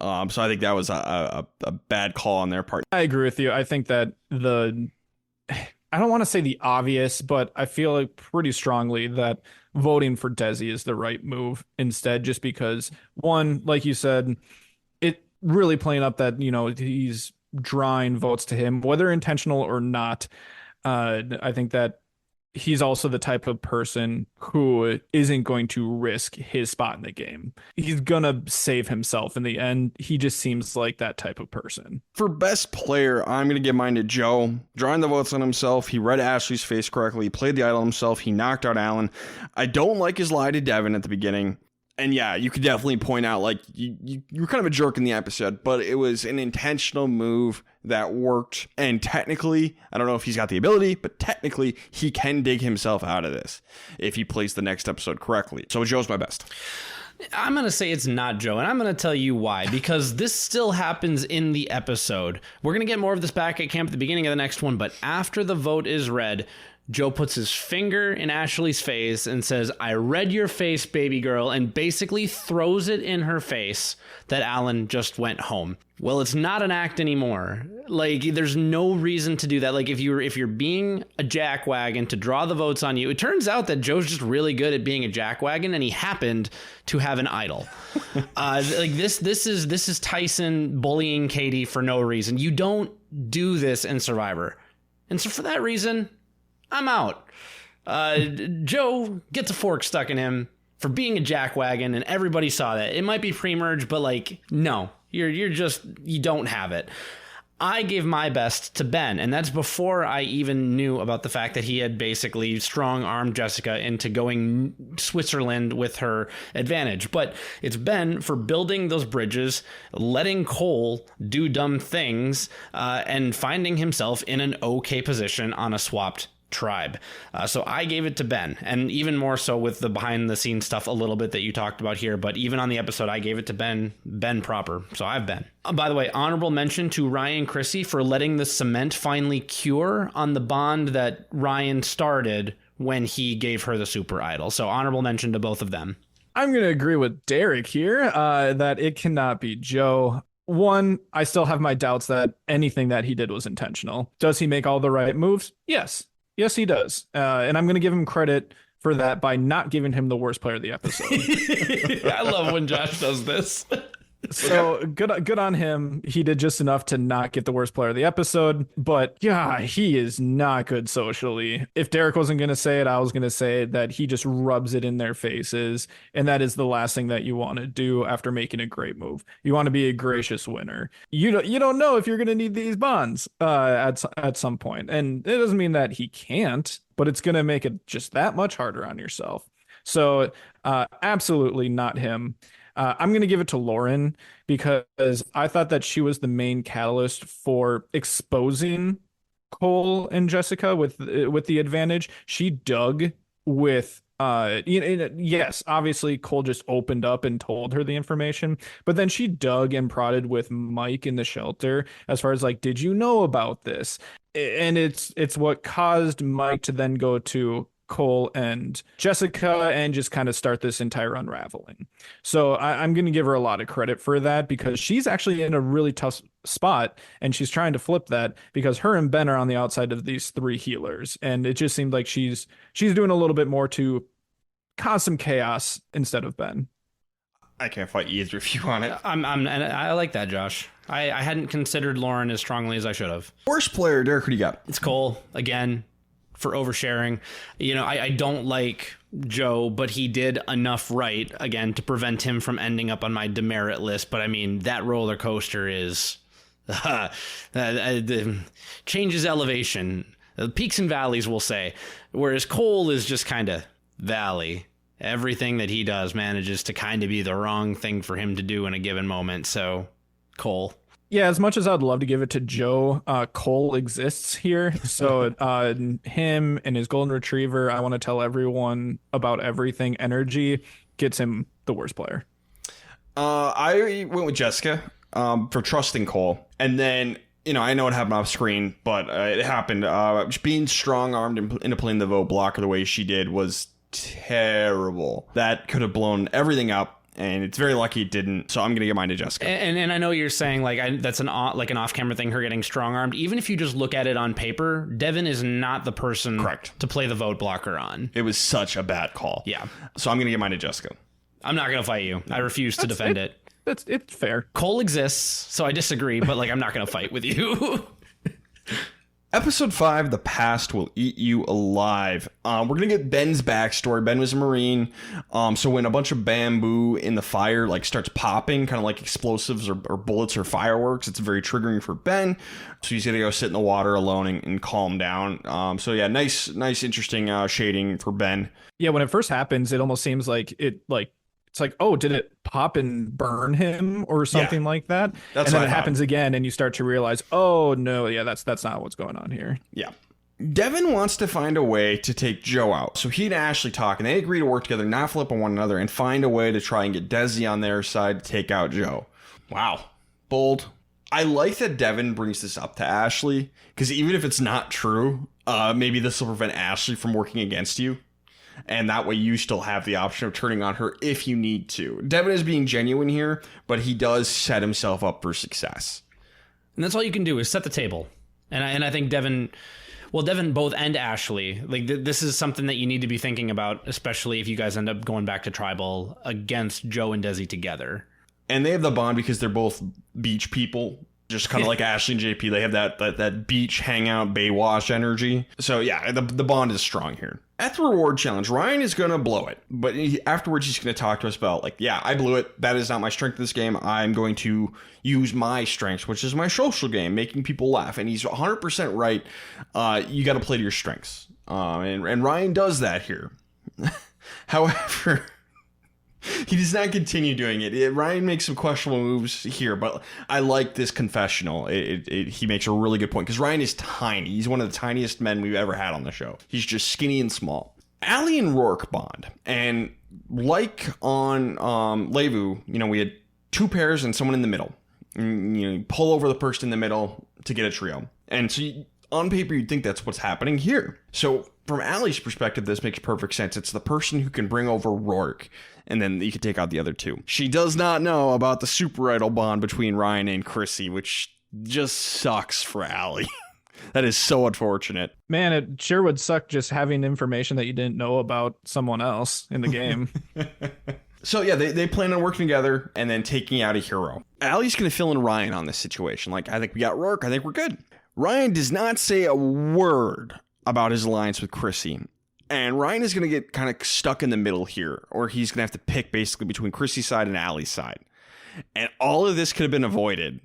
So I think that was a bad call on their part. I agree with you. I think that I don't want to say the obvious, but I feel pretty strongly that voting for Desi is the right move instead, just because, one, like you said, it really playing up that, he's drawing votes to him, whether intentional or not. I think that he's also the type of person who isn't going to risk his spot in the game. He's gonna save himself in the end. He just seems like that type of person. For best player, I'm gonna give mine to Joe. Drawing the votes on himself. He read Ashley's face correctly. He played the idol himself. He knocked out Alan. I don't like his lie to Devin at the beginning. And yeah, you could definitely point out, you were kind of a jerk in the episode, but it was an intentional move that worked. And technically, I don't know if he's got the ability, but technically, he can dig himself out of this if he plays the next episode correctly. So Joe's my best. I'm going to say it's not Joe, and I'm going to tell you why, because this still happens in the episode. We're going to get more of this back at camp at the beginning of the next one, but after the vote is read, Joe puts his finger in Ashley's face and says, I read your face, baby girl, and basically throws it in her face that Alan just went home. Well, it's not an act anymore. There's no reason to do that. If you're being a jackwagon to draw the votes on you, it turns out that Joe's just really good at being a jackwagon, and he happened to have an idol. This is Tyson bullying Katie for no reason. You don't do this in Survivor. And so for that reason, I'm out. Joe gets a fork stuck in him for being a jackwagon, and everybody saw that. It might be pre-merge, but no, you don't have it. I gave my best to Ben, and that's before I even knew about the fact that he had basically strong-armed Jessica into going Switzerland with her advantage. But it's Ben for building those bridges, letting Cole do dumb things, and finding himself in an okay position on a swapped tribe. So I gave it to Ben, and even more so with the behind the scenes stuff a little bit that you talked about here, but even on the episode I gave it to Ben proper. So I have Ben. By the way, honorable mention to Ryan Chrissy for letting the cement finally cure on the bond that Ryan started when he gave her the super idol. So honorable mention to both of them. I'm going to agree with Derek here that it cannot be Joe. One, I still have my doubts that anything that he did was intentional. Does he make all the right moves? Yes. Yes, he does. And I'm going to give him credit for that by not giving him the worst player of the episode. I love when Josh does this. So good on him. He did just enough to not get the worst player of the episode, but yeah, he is not good socially. If Derek wasn't going to say it, I was going to say that he just rubs it in their faces, and that is the last thing that you want to do after making a great move. You want to be a gracious winner. You don't know if you're going to need these bonds at some point, and it doesn't mean that he can't, but it's going to make it just that much harder on yourself. So absolutely not him. I'm going to give it to Lauren because I thought that she was the main catalyst for exposing Cole and Jessica with the advantage. She dug with yes, obviously Cole just opened up and told her the information, but then she dug and prodded with Mike in the shelter as far as like, did you know about this? And it's what caused Mike to then go to Cole and Jessica and just kind of start this entire unraveling. So I'm going to give her a lot of credit for that because she's actually in a really tough spot and she's trying to flip that because her and Ben are on the outside of these three healers. And it just seemed like she's doing a little bit more to cause some chaos instead of Ben. I can't fight either of you on it. And I like that, Josh. I hadn't considered Lauren as strongly as I should have. Worst player, Derek, who do you got? It's Cole again. For oversharing. I don't like Joe, but he did enough right, again, to prevent him from ending up on my demerit list. But I mean, that roller coaster is changes elevation, peaks and valleys, we'll say. Whereas Cole is just kind of valley. Everything that he does manages to kind of be the wrong thing for him to do in a given moment. So, Cole. Yeah, as much as I'd love to give it to Joe, Cole exists here. So him and his golden retriever, I want to tell everyone about everything. Energy gets him the worst player. I went with Jessica for trusting Cole. And then, I know it happened off screen, but it happened. Being strong-armed into playing the vote blocker the way she did was terrible. That could have blown everything up. And it's very lucky it didn't. So I'm going to give mine to Jessica. And I know you're saying that's an off-camera thing, her getting strong-armed. Even if you just look at it on paper, Devin is not the person correct to play the vote blocker on. It was such a bad call. Yeah. So I'm going to give mine to Jessica. I'm not going to fight you. I refuse to defend it. It's fair. Cole exists, so I disagree, but I'm not going to fight with you. Episode 5, The Past Will Eat You Alive. We're going to get Ben's backstory. Ben was a Marine. So when a bunch of bamboo in the fire starts popping, kind of like explosives or bullets or fireworks, it's very triggering for Ben. So he's going to go sit in the water alone and calm down. So yeah, nice, interesting shading for Ben. Yeah, when it first happens, it almost seems like it's like, oh, did it pop and burn him or something like that? That's and then it happens again, and you start to realize, oh no, yeah, that's not what's going on here. Yeah. Devin wants to find a way to take Joe out. So he and Ashley talk, and they agree to work together, not flip on one another, and find a way to try and get Desi on their side to take out Joe. Wow. Bold. I like that Devin brings this up to Ashley, because even if it's not true, maybe this will prevent Ashley from working against you. And that way you still have the option of turning on her if you need to. Devin is being genuine here, but he does set himself up for success. And that's all you can do is set the table. And I think Devin both and Ashley, this is something that you need to be thinking about, especially if you guys end up going back to Tribal against Joe and Desi together. And they have the bond because they're both beach people. Just kind of like Ashley and JP, they have that beach hangout Baywatch energy. So yeah, the bond is strong here. At the reward challenge, Ryan is going to blow it. But afterwards, he's going to talk to us about, yeah, I blew it. That is not my strength in this game. I'm going to use my strengths, which is my social game, making people laugh. And he's 100% right. You got to play to your strengths. And Ryan does that here. However, he does not continue doing it. Ryan makes some questionable moves here, but I like this confessional. He makes a really good point because Ryan is tiny. He's one of the tiniest men we've ever had on the show. He's just skinny and small. Allie and Rourke bond. And like on Levu, we had two pairs and someone in the middle. And, you pull over the person in the middle to get a trio. And so on paper, you'd think that's what's happening here. So from Allie's perspective, this makes perfect sense. It's the person who can bring over Rourke and then you could take out the other two. She does not know about the super idol bond between Ryan and Chrissy, which just sucks for Allie. That is so unfortunate. Man, it sure would suck just having information that you didn't know about someone else in the game. So yeah, they plan on working together and then taking out a hero. Allie's going to fill in Ryan on this situation. Like, I think we got Rourke. I think we're good. Ryan does not say a word about his alliance with Chrissy. And Ryan is going to get kind of stuck in the middle here, or he's going to have to pick basically between Chrissy's side and Allie's side. And all of this could have been avoided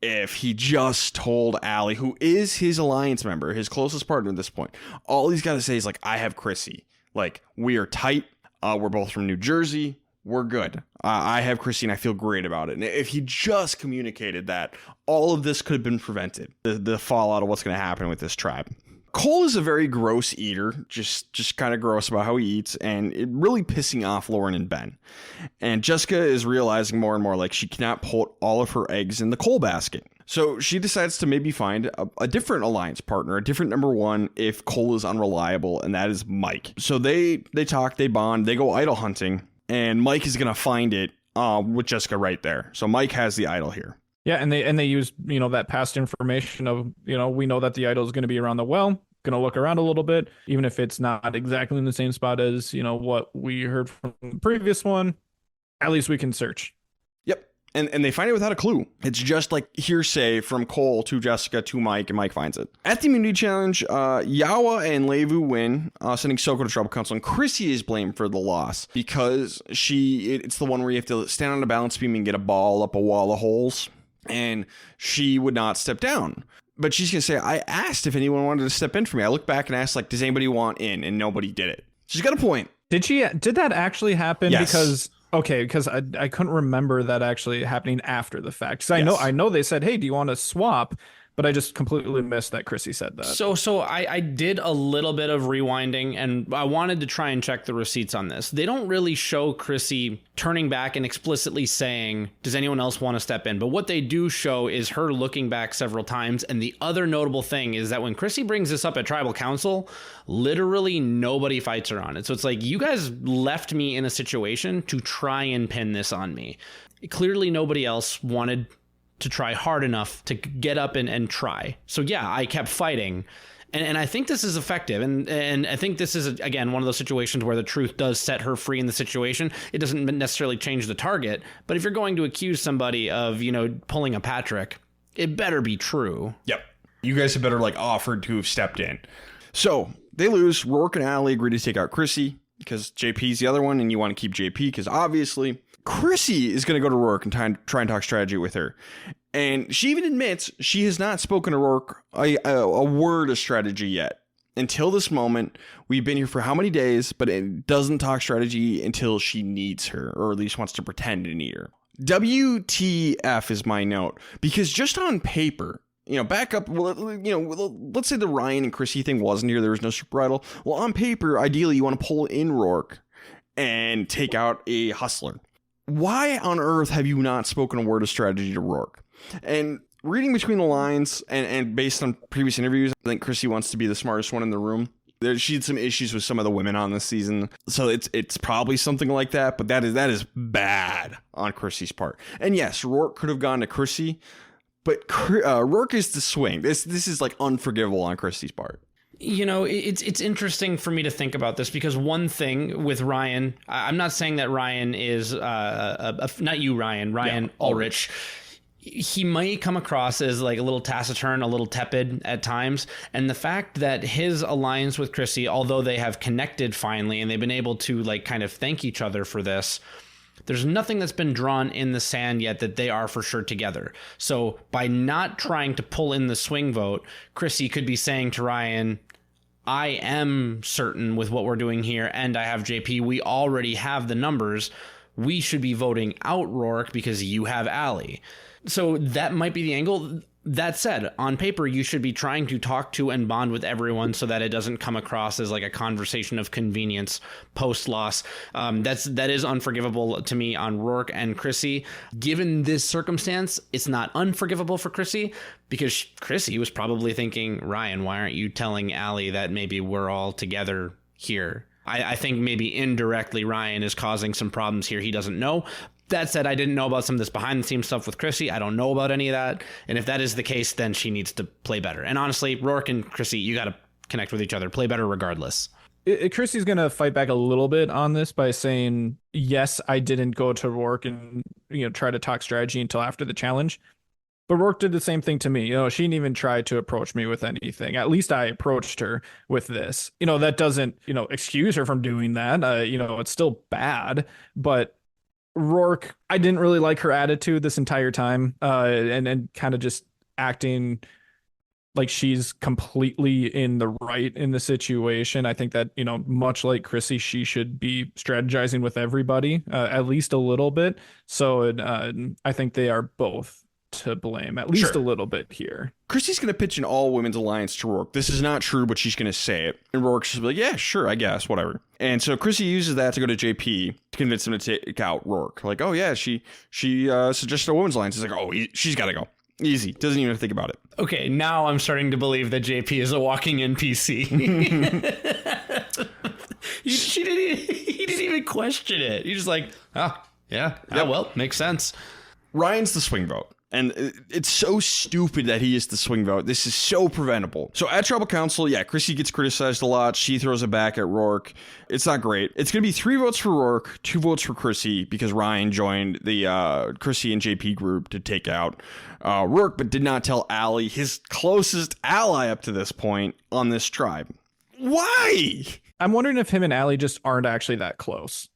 if he just told Allie, who is his alliance member, his closest partner at this point. All he's got to say is like, I have Chrissy. Like, we are tight. We're both from New Jersey. We're good. I have Chrissy and I feel great about it. And if he just communicated that, all of this could have been prevented. The fallout of what's going to happen with this tribe. Cole is a very gross eater, just kind of gross about how he eats, and it really pissing off Lauren and Ben. And Jessica is realizing more and more like she cannot put all of her eggs in the Cole basket. So she decides to maybe find a different alliance partner, a different number one if Cole is unreliable, and that is Mike. So they talk, they bond, they go idol hunting, and Mike is going to find it with Jessica right there. So Mike has the idol here. Yeah, and they use, that past information of, we know that the idol is going to be around the well, going to look around a little bit, even if it's not exactly in the same spot as, what we heard from the previous one, at least we can search. Yep. And they find it without a clue. It's just like hearsay from Cole to Jessica to Mike, and Mike finds it. At the immunity challenge, Yawa and Levu win, sending Soko to Tribal Council, and Chrissy is blamed for the loss because it's the one where you have to stand on a balance beam and get a ball up a wall of holes. And she would not step down. But she's going to say, I asked if anyone wanted to step in for me. I looked back and asked, like, does anybody want in? And nobody did it. She's got a point. Did that actually happen? Yes. Because I couldn't remember that actually happening after the fact. Because I know they said, hey, do you want to swap? But I just completely missed that Chrissy said that. So I did a little bit of rewinding, and I wanted to try and check the receipts on this. They don't really show Chrissy turning back and explicitly saying, does anyone else want to step in? But what they do show is her looking back several times. And the other notable thing is that when Chrissy brings this up at Tribal Council, literally nobody fights her on it. So it's like, you guys left me in a situation to try and pin this on me. Clearly nobody else wanted to try hard enough to get up and try. So yeah, I kept fighting. And I think this is effective. And I think this is, again, one of those situations where the truth does set her free in the situation. It doesn't necessarily change the target. But if you're going to accuse somebody of, pulling a Patrick, it better be true. Yep. You guys have better offered to have stepped in. So they lose. Rourke and Allie agree to take out Chrissy because JP's the other one. And you want to keep JP because obviously Chrissy is going to go to Rourke and try and talk strategy with her. And she even admits she has not spoken to Rourke a word of strategy yet. Until this moment, we've been here for how many days, but it doesn't talk strategy until she needs her, or at least wants to pretend to need her. WTF is my note, because just on paper, back up, let's say the Ryan and Chrissy thing wasn't here, there was no super idol. Well, on paper, ideally, you want to pull in Rourke and take out a hustler. Why on earth have you not spoken a word of strategy to Rourke? And reading between the lines and based on previous interviews, I think Chrissy wants to be the smartest one in the room. She had some issues with some of the women on this season, so it's probably something like that. But that is bad on Chrissy's part. And yes, Rourke could have gone to Chrissy, but Rourke is the swing. This is unforgivable on Chrissy's part. It's interesting for me to think about this because one thing with Ryan, I'm not saying that Ryan is not you, Ryan Ulrich. He might come across as a little taciturn, a little tepid at times. And the fact that his alliance with Chrissy, although they have connected finally and they've been able to kind of thank each other for this, there's nothing that's been drawn in the sand yet that they are for sure together. So by not trying to pull in the swing vote, Chrissy could be saying to Ryan, I am certain with what we're doing here, and I have JP. We already have the numbers. We should be voting out Rourke because you have Allie. So that might be the angle. That said, on paper, you should be trying to talk to and bond with everyone so that it doesn't come across as a conversation of convenience post-loss. That is unforgivable to me on Rourke and Chrissy. Given this circumstance, it's not unforgivable for Chrissy because Chrissy was probably thinking, Ryan, why aren't you telling Allie that maybe we're all together here? I think maybe indirectly Ryan is causing some problems here he doesn't know. That said, I didn't know about some of this behind the scenes stuff with Chrissy. I don't know about any of that. And if that is the case, then she needs to play better. And honestly, Rourke and Chrissy, you got to connect with each other, play better regardless. Chrissy's going to fight back a little bit on this by saying, yes, I didn't go to Rourke and try to talk strategy until after the challenge. But Rourke did the same thing to me. She didn't even try to approach me with anything. At least I approached her with this. That doesn't, excuse her from doing that. It's still bad. But Rourke, I didn't really like her attitude this entire time, and kind of just acting like she's completely in the right in the situation. I think that, much like Chrissy, she should be strategizing with everybody, at least a little bit. So I think they are both to blame, at least a little bit here. Chrissy's going to pitch an all-women's alliance to Rourke. This is not true, but she's going to say it. And Rourke's just like, yeah, sure, I guess, whatever. And so Chrissy uses that to go to JP to convince him to take out Rourke. Like, oh, yeah, she suggested a women's alliance. He's like, oh, she's got to go. Easy. Doesn't even think about it. Okay, now I'm starting to believe that JP is a walking NPC. He didn't even question it. He's just like, well, makes sense. Ryan's the swing vote. And it's so stupid that he is the swing vote. This is so preventable. So at Tribal Council, Chrissy gets criticized a lot. She throws it back at Rourke. It's not great. It's going to be 3 votes for Rourke, 2 votes for Chrissy, because Ryan joined the Chrissy and JP group to take out Rourke, but did not tell Allie, his closest ally up to this point on this tribe. Why? I'm wondering if him and Allie just aren't actually that close.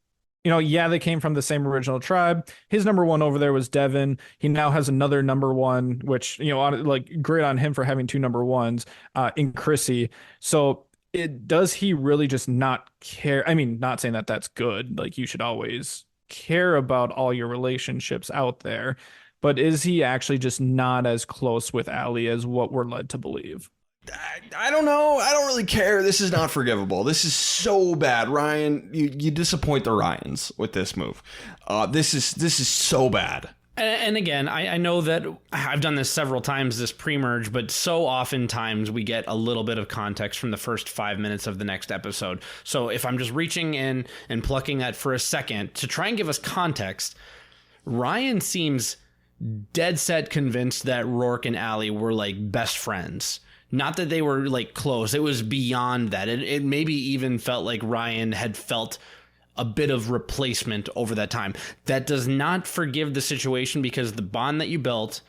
They came from the same original tribe. His number 1 over there was Devin. He now has another number 1, which, great on him for having 2 number 1s in Chrissy. So does he really just not care? I mean, not saying that that's good. Like, you should always care about all your relationships out there. But is he actually just not as close with Allie as what we're led to believe? I don't know. I don't really care. This is not forgivable. This is so bad. Ryan, you disappoint the Ryans with this move. This is so bad. And again, I know that I've done this several times, this pre-merge, but so oftentimes we get a little bit of context from the first 5 minutes of the next episode. So if I'm just reaching in and plucking that for a second to try and give us context, Ryan seems dead set convinced that Rourke and Allie were like best friends. Not that they were like close. It was beyond that. It maybe even felt like Ryan had felt a bit of replacement over that time. That does not forgive the situation, because the bond that you built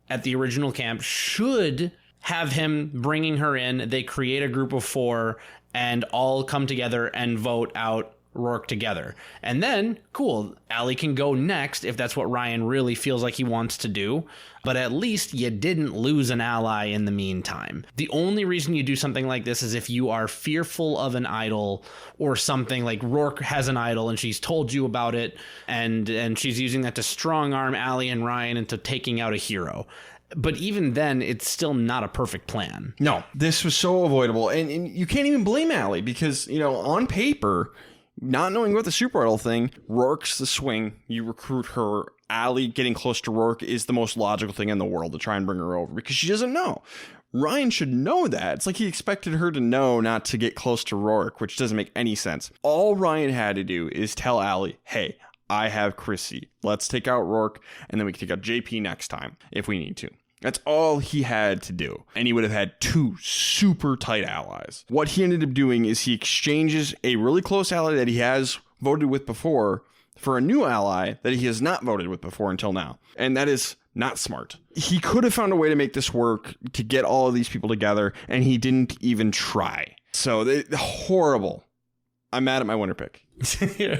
at the original camp should have him bringing her in. They create a group of 4 and all come together and vote out Rourke together. And then, cool, Allie can go next if that's what Ryan really feels like he wants to do. But at least you didn't lose an ally in the meantime. The only reason you do something like this is if you are fearful of an idol or something. Like Rourke has an idol and she's told you about it, and she's using that to strong arm Allie and Ryan into taking out a hero. But even then, it's still not a perfect plan. No, this was so avoidable. And you can't even blame Allie because, on paper, not knowing about the super idol thing, Rourke's the swing. You recruit her. Allie getting close to Rourke is the most logical thing in the world to try and bring her over because she doesn't know. Ryan should know that. It's like he expected her to know not to get close to Rourke, which doesn't make any sense. All Ryan had to do is tell Allie, hey, I have Chrissy. Let's take out Rourke, and then we can take out JP next time if we need to. That's all he had to do. And he would have had 2 super tight allies. What he ended up doing is he exchanges a really close ally that he has voted with before for a new ally that he has not voted with before until now. And that is not smart. He could have found a way to make this work, to get all of these people together, and he didn't even try. So, horrible. I'm mad at my winner pick.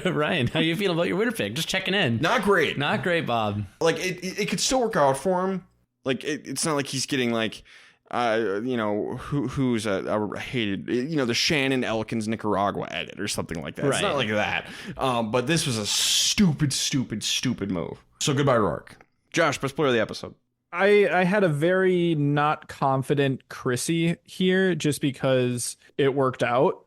Ryan, how you feel about your winner pick? Just checking in. Not great. Not great, Bob. Like, it could still work out for him. Like, it's not like he's getting, like, who's a hated, the Shannon Elkins Nicaragua edit or something like that. Right. It's not like that. But this was a stupid move. So goodbye, Rourke. Josh, best player of the episode. I had a very not confident Chrissy here just because it worked out.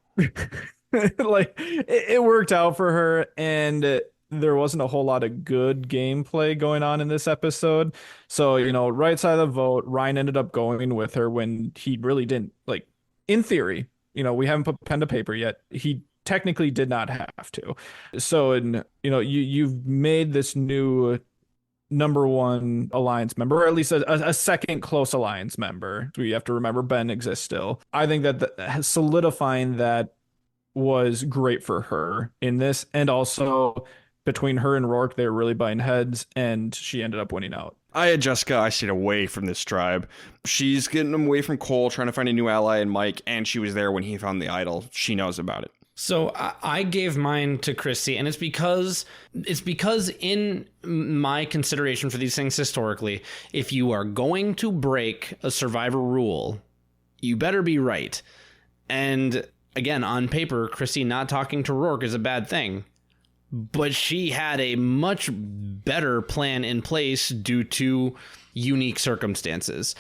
Like, it worked out for her, and there wasn't a whole lot of good gameplay going on in this episode. So, right side of the vote, Ryan ended up going with her when he really didn't. Like, in theory, we haven't put pen to paper yet. He technically did not have to. So, you've made this new number one alliance member, or at least a second close alliance member. We have to remember Ben exists still. I think that solidifying that was great for her in this, and also between her and Rourke, they were really butting heads, and she ended up winning out. I had Jessica. I stayed away from this tribe. She's getting them away from Cole, trying to find a new ally in Mike, and she was there when he found the idol. She knows about it. So I gave mine to Chrissy, and it's because in my consideration for these things historically, if you are going to break a Survivor rule, you better be right. And again, on paper, Chrissy not talking to Rourke is a bad thing. But she had a much better plan in place due to unique circumstances.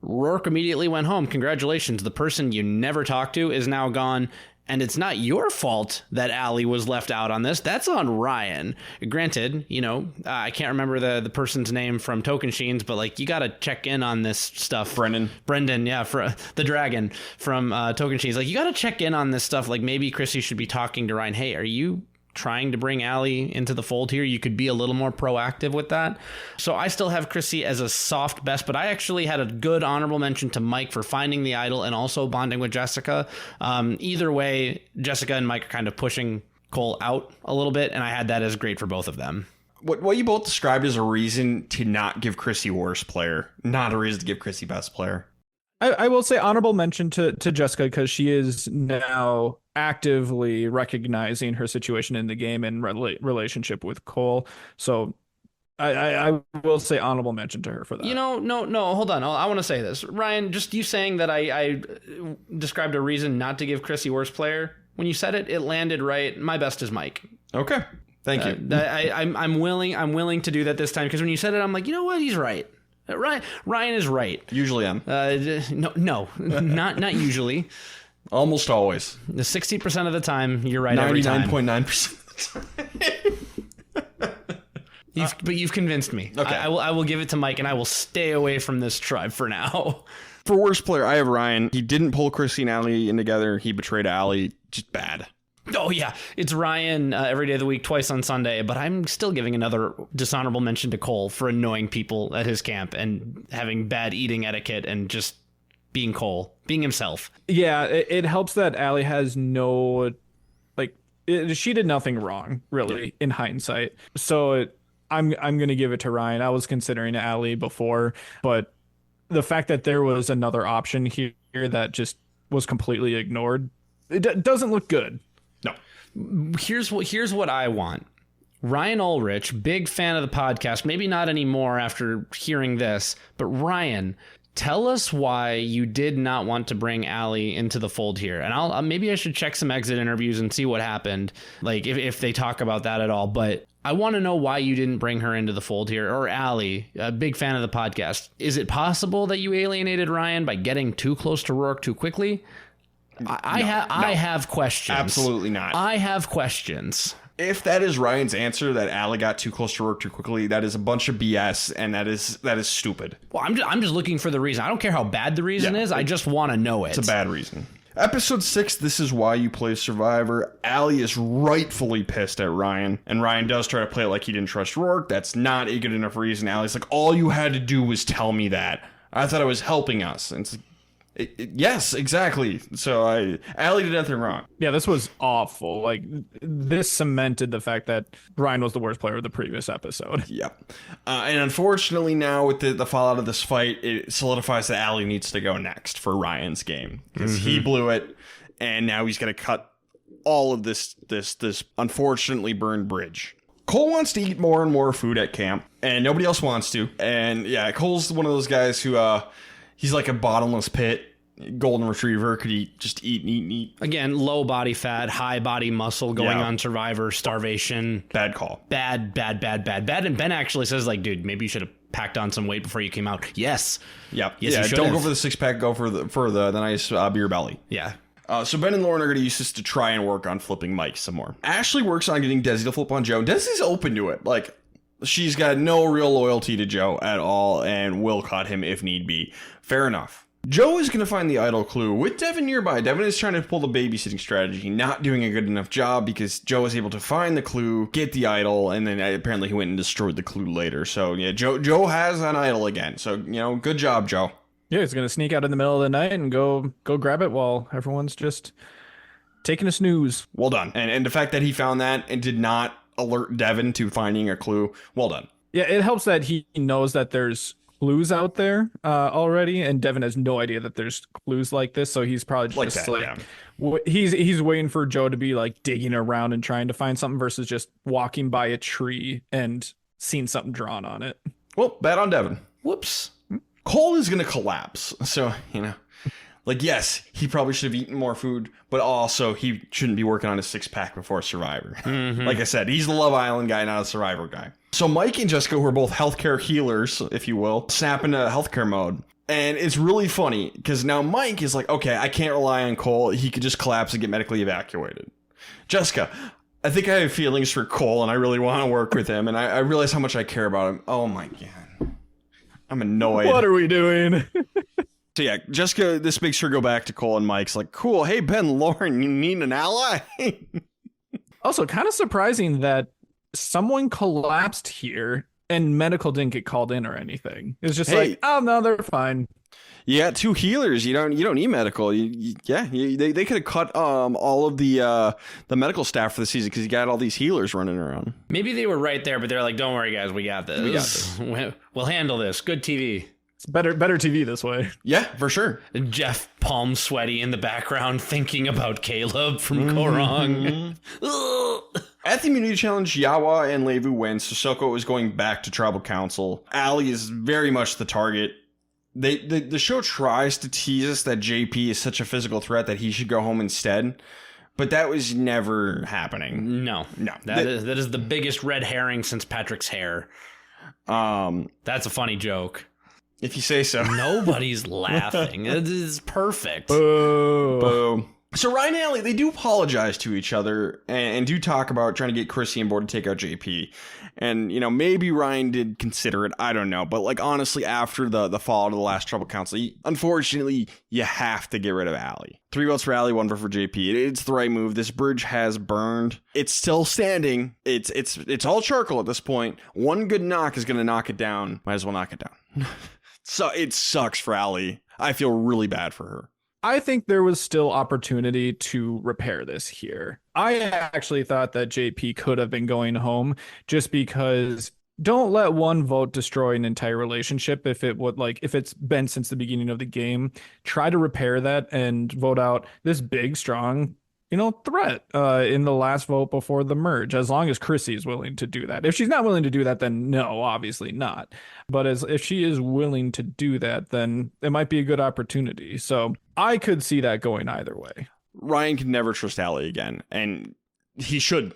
Rourke immediately went home. Congratulations. The person you never talked to is now gone. And it's not your fault that Allie was left out on this. That's on Ryan. Granted, I can't remember the person's name from Token Sheens, but like, you got to check in on this stuff. Brendan, yeah, for the dragon from Token Sheens. Like, you got to check in on this stuff. Like, maybe Chrissy should be talking to Ryan. Hey, are you trying to bring Allie into the fold here? You could be a little more proactive with that. So I still have Chrissy as a soft best, but I actually had a good honorable mention to Mike for finding the idol and also bonding with Jessica. Either way, Jessica and Mike are kind of pushing Cole out a little bit, and I had that as great for both of them. What you both described as a reason to not give Chrissy worst player, not a reason to give Chrissy best player. I will say honorable mention to Jessica, because she is now actively recognizing her situation in the game and relationship with Cole. So I will say honorable mention to her for that. No, hold on. I want to say this. Ryan, just you saying that I described a reason not to give Chrissy worst player. When you said it, it landed right. My best is Mike. Okay. Thank you. I'm willing to do that this time, because when you said it, I'm like, you know what? He's right. Ryan is right. Usually am. No, not usually. Almost always. The 60% of the time, you're right every time. 99.9% of the time. But you've convinced me. Okay. I will give it to Mike, and I will stay away from this tribe for now. For worst player, I have Ryan. He didn't pull Chrissy and Allie in together. He betrayed Allie. Just bad. Oh, yeah. It's Ryan every day of the week, twice on Sunday. But I'm still giving another dishonorable mention to Cole for annoying people at his camp and having bad eating etiquette and just being Cole, being himself. Yeah, it helps that Allie has no, she did nothing wrong, really, in hindsight. So I'm going to give it to Ryan. I was considering Allie before, but the fact that there was another option here that just was completely ignored, it doesn't look good. No. Here's what I want. Ryan Ulrich, big fan of the podcast, maybe not anymore after hearing this, but Ryan, tell us why you did not want to bring Allie into the fold here. And maybe I should check some exit interviews and see what happened, like if they talk about that at all. But I want to know why you didn't bring her into the fold here, or Allie, a big fan of the podcast. Is it possible that you alienated Ryan by getting too close to Rourke too quickly? I have questions. Absolutely not. I have questions. If that is Ryan's answer, that Allie got too close to Rourke too quickly, that is a bunch of BS, and that is stupid. Well, I'm just looking for the reason. I don't care how bad the reason is. I just want to know it. It's a bad reason. Episode 6, This Is Why You Play Survivor. Allie is rightfully pissed at Ryan, and Ryan does try to play it like he didn't trust Rourke. That's not a good enough reason. Allie's like, all you had to do was tell me that. I thought it was helping us. And it's like, yes, exactly. So Allie did nothing wrong. Yeah, this was awful. Like, this cemented the fact that Ryan was the worst player of the previous episode. Yeah. And unfortunately now with the fallout of this fight, it solidifies that Allie needs to go next for Ryan's game. Because he blew it, and now he's going to cut all of this unfortunately burned bridge. Cole wants to eat more and more food at camp, and nobody else wants to. And yeah, Cole's one of those guys who... he's like a bottomless pit. Golden retriever could just eat and eat and eat. Again, low body fat, high body muscle, going on Survivor, starvation. Bad call. Bad. And Ben actually says, like, dude, maybe you should have packed on some weight before you came out. Yes. Yep. Yes, yeah, don't go for the six pack. Go for the nice beer belly. Yeah. So Ben and Lauren are going to use this to try and work on flipping Mike some more. Ashley works on getting Desi to flip on Joe. Desi's open to it. Like, she's got no real loyalty to Joe at all and will cut him if need be. Fair enough. Joe is going to find the idol clue with Devin nearby. Devin is trying to pull the babysitting strategy, not doing a good enough job because Joe was able to find the clue, get the idol, and then apparently he went and destroyed the clue later. So yeah, Joe has an idol again. So, good job, Joe. Yeah, he's going to sneak out in the middle of the night and go grab it while everyone's just taking a snooze. Well done. And the fact that he found that and did not alert Devin to finding a clue, well done. Yeah, it helps that he knows that there's clues out there already, and Devin has no idea that there's clues like this, so he's probably just he's waiting for Joe to be like digging around and trying to find something versus just walking by a tree and seeing something drawn on it. Well, bad on Devin. Whoops. Cole is gonna collapse, so yes, he probably should have eaten more food, but also he shouldn't be working on his 6-pack before Survivor. Like I said, he's the Love Island guy, not a Survivor guy. So Mike and Jessica, who are both healthcare healers, if you will, snap into healthcare mode. And it's really funny because now Mike is like, okay, I can't rely on Cole. He could just collapse and get medically evacuated. Jessica, I think I have feelings for Cole and I really want to work with him. And I realize how much I care about him. Oh my God. I'm annoyed. What are we doing? So yeah, Jessica, this makes her go back to Cole, and Mike's like, cool. Hey, Ben, Lauren, you need an ally? Also, kind of surprising that someone collapsed here and medical didn't get called in or anything. It's just like, oh no, they're fine. You got 2 healers. You don't need medical. They could have cut all of the medical staff for the season because you got all these healers running around. Maybe they were right there, but they're like, don't worry, guys, we got this. We'll handle this. Good TV. It's better TV this way. Yeah, for sure. Jeff palm sweaty in the background thinking about Caleb from Korong. At the immunity challenge, Yawa and Levu win, so Soko is going back to tribal council. Allie is very much the target. The show tries to tease us that JP is such a physical threat that he should go home instead, but that was never happening. No. That is the biggest red herring since Patrick's hair. That's a funny joke. If you say so. Nobody's laughing. It is perfect. Boo. Boo. So Ryan and Allie, they do apologize to each other and do talk about trying to get Chrissy on board to take out JP. And, maybe Ryan did consider it. I don't know. But, honestly, after the fall of the last Trouble Council, unfortunately, you have to get rid of Allie. 3 votes for Allie, 1 vote for JP. It's the right move. This bridge has burned. It's still standing. It's all charcoal at this point. One good knock is going to knock it down. Might as well knock it down. So it sucks for Allie. I feel really bad for her. I think there was still opportunity to repair this here. I actually thought that JP could have been going home just because don't let one vote destroy an entire relationship. If it's been since the beginning of the game, try to repair that and vote out this big, strong, threat in the last vote before the merge, as long as Chrissy is willing to do that. If she's not willing to do that, then no, obviously not. But if she is willing to do that, then it might be a good opportunity. So I could see that going either way. Ryan can never trust Allie again, and he should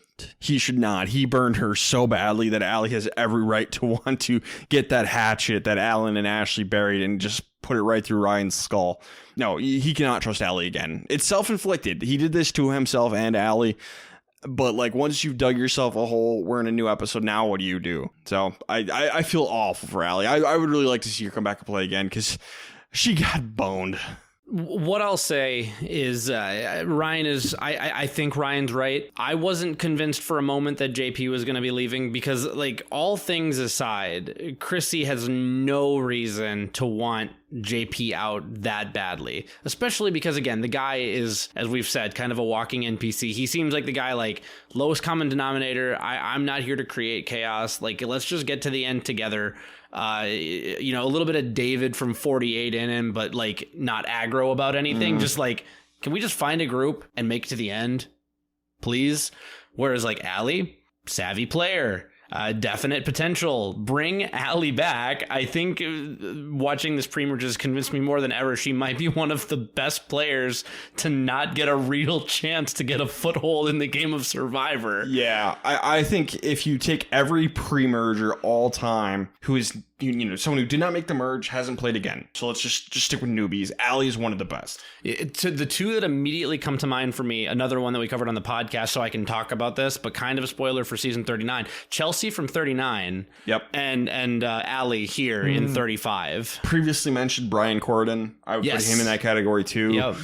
not. He burned her so badly that Allie has every right to want to get that hatchet that Alan and Ashley buried and just put it right through Ryan's skull. No, he cannot trust Allie again. It's self-inflicted. He did this to himself and Allie. But once you've dug yourself a hole, we're in a new episode now. What do you do? So I feel awful for Allie. I would really like to see her come back and play again because she got boned. What I'll say is Ryan is, I think Ryan's right. I wasn't convinced for a moment that JP was going to be leaving because, all things aside, Chrissy has no reason to want JP out that badly, especially because, again, the guy is, as we've said, kind of a walking NPC. He seems like the guy, lowest common denominator. I'm not here to create chaos. Let's just get to the end together. A little bit of David from 48 in him, but not aggro about anything. Just can we just find a group and make it to the end, please? Whereas Allie, savvy player, definite potential. Bring Allie back. I think watching this Premerge has convinced me more than ever she might be one of the best players to not get a real chance to get a foothold in the game of Survivor. Yeah, I think if you take every pre-merger all time who is someone who did not make the merge, hasn't played again. So let's just stick with newbies. Allie is one of the best. To the 2 that immediately come to mind for me, another one that we covered on the podcast, so I can talk about this, but kind of a spoiler for season 39. Chelsea DLC from 39. Yep. And Allie here in 35. Previously mentioned Brian Corden. I would put him in that category too. Yep.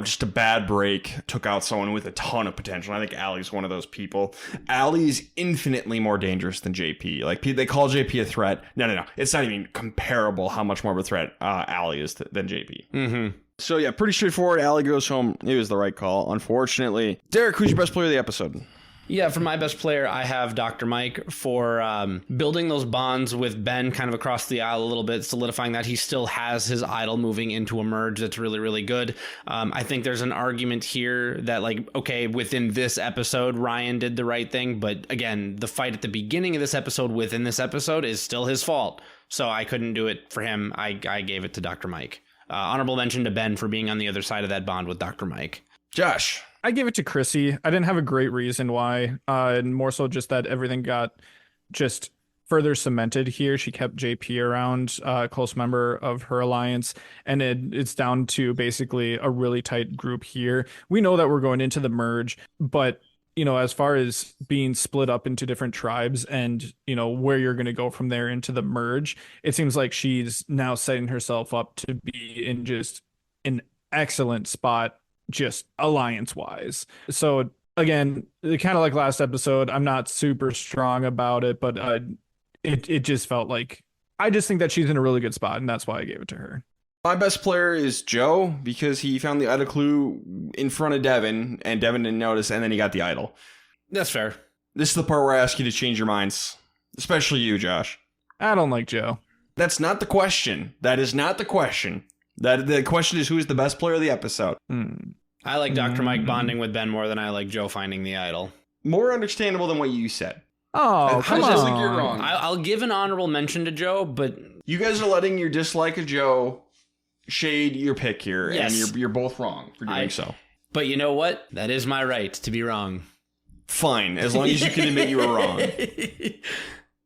Just a bad break. Took out someone with a ton of potential. I think Allie's one of those people. Allie's infinitely more dangerous than JP. Like, they call JP a threat. No. It's not even comparable how much more of a threat Allie is than JP. Mm-hmm. So, yeah, pretty straightforward. Allie goes home. It was the right call, unfortunately. Derek, who's your best player of the episode? Yeah, for my best player, I have Dr. Mike for building those bonds with Ben kind of across the aisle a little bit, solidifying that he still has his idol moving into a merge that's really, really good. I think there's an argument here that, like, okay, within this episode, Ryan did the right thing. But again, the fight at the beginning of this episode within this episode is still his fault. So I couldn't do it for him. I gave it to Dr. Mike. Honorable mention to Ben for being on the other side of that bond with Dr. Mike. Josh. I gave it to Chrissy. I didn't have a great reason why, and more so just that everything got just further cemented here. She kept JP around, a close member of her alliance, and it's down to basically a really tight group here. We know that we're going into the merge, but as far as being split up into different tribes and, where you're going to go from there into the merge, it seems like she's now setting herself up to be in just an excellent spot, just alliance wise. So again, kind of like last episode, I'm not super strong about it, but it just felt like, I just think that she's in a really good spot, and that's why I gave it to her. My best player is Joe, because he found the idol clue in front of Devin, and Devin didn't notice, and then he got the idol. That's fair. This is the part where I ask you to change your minds. Especially you, Josh. I don't like Joe. That's not the question. That is not the question. The question is, who is the best player of the episode? I like Dr. Mike bonding with Ben more than I like Joe finding the idol. More understandable than what you said. Oh, come on. I think you're wrong. I'll give an honorable mention to Joe, but... You guys are letting your dislike of Joe shade your pick here, yes. And you're both wrong for doing so. But you know what? That is my right to be wrong. Fine, as long as you can admit you were wrong.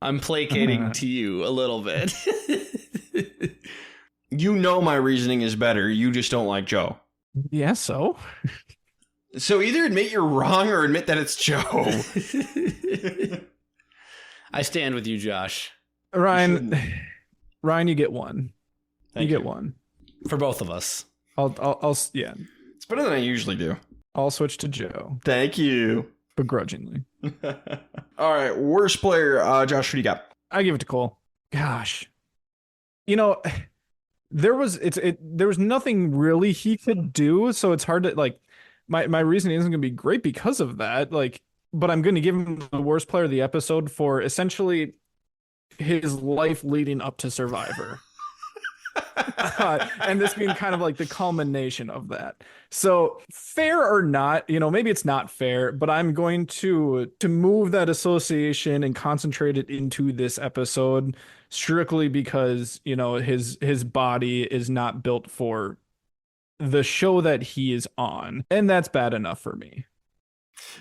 I'm placating to you a little bit. You know my reasoning is better. You just don't like Joe. Yeah, so? So either admit you're wrong or admit that it's Joe. I stand with you, Josh. Ryan, you get one. You get one. For both of us. I'll yeah. It's better than I usually do. I'll switch to Joe. Thank you. Begrudgingly. All right, worst player, Josh, who do you got? I give it to Cole. Gosh. There was nothing really he could do, so it's hard to, like, my reasoning isn't going to be great because of that, but I'm going to give him the worst player of the episode for essentially his life leading up to Survivor. And this being kind of like the culmination of that. So fair or not, maybe it's not fair, but I'm going to move that association and concentrate it into this episode strictly because, his body is not built for the show that he is on. And that's bad enough for me.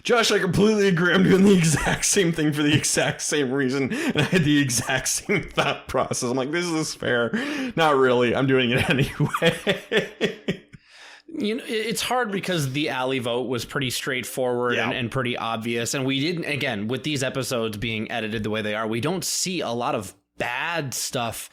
Josh, I completely agree. I'm doing the exact same thing for the exact same reason. And I had the exact same thought process. I'm like, this is fair. Not really. I'm doing it anyway. It's hard because the Allie vote was pretty straightforward and pretty obvious. And we didn't, again, with these episodes being edited the way they are, we don't see a lot of bad stuff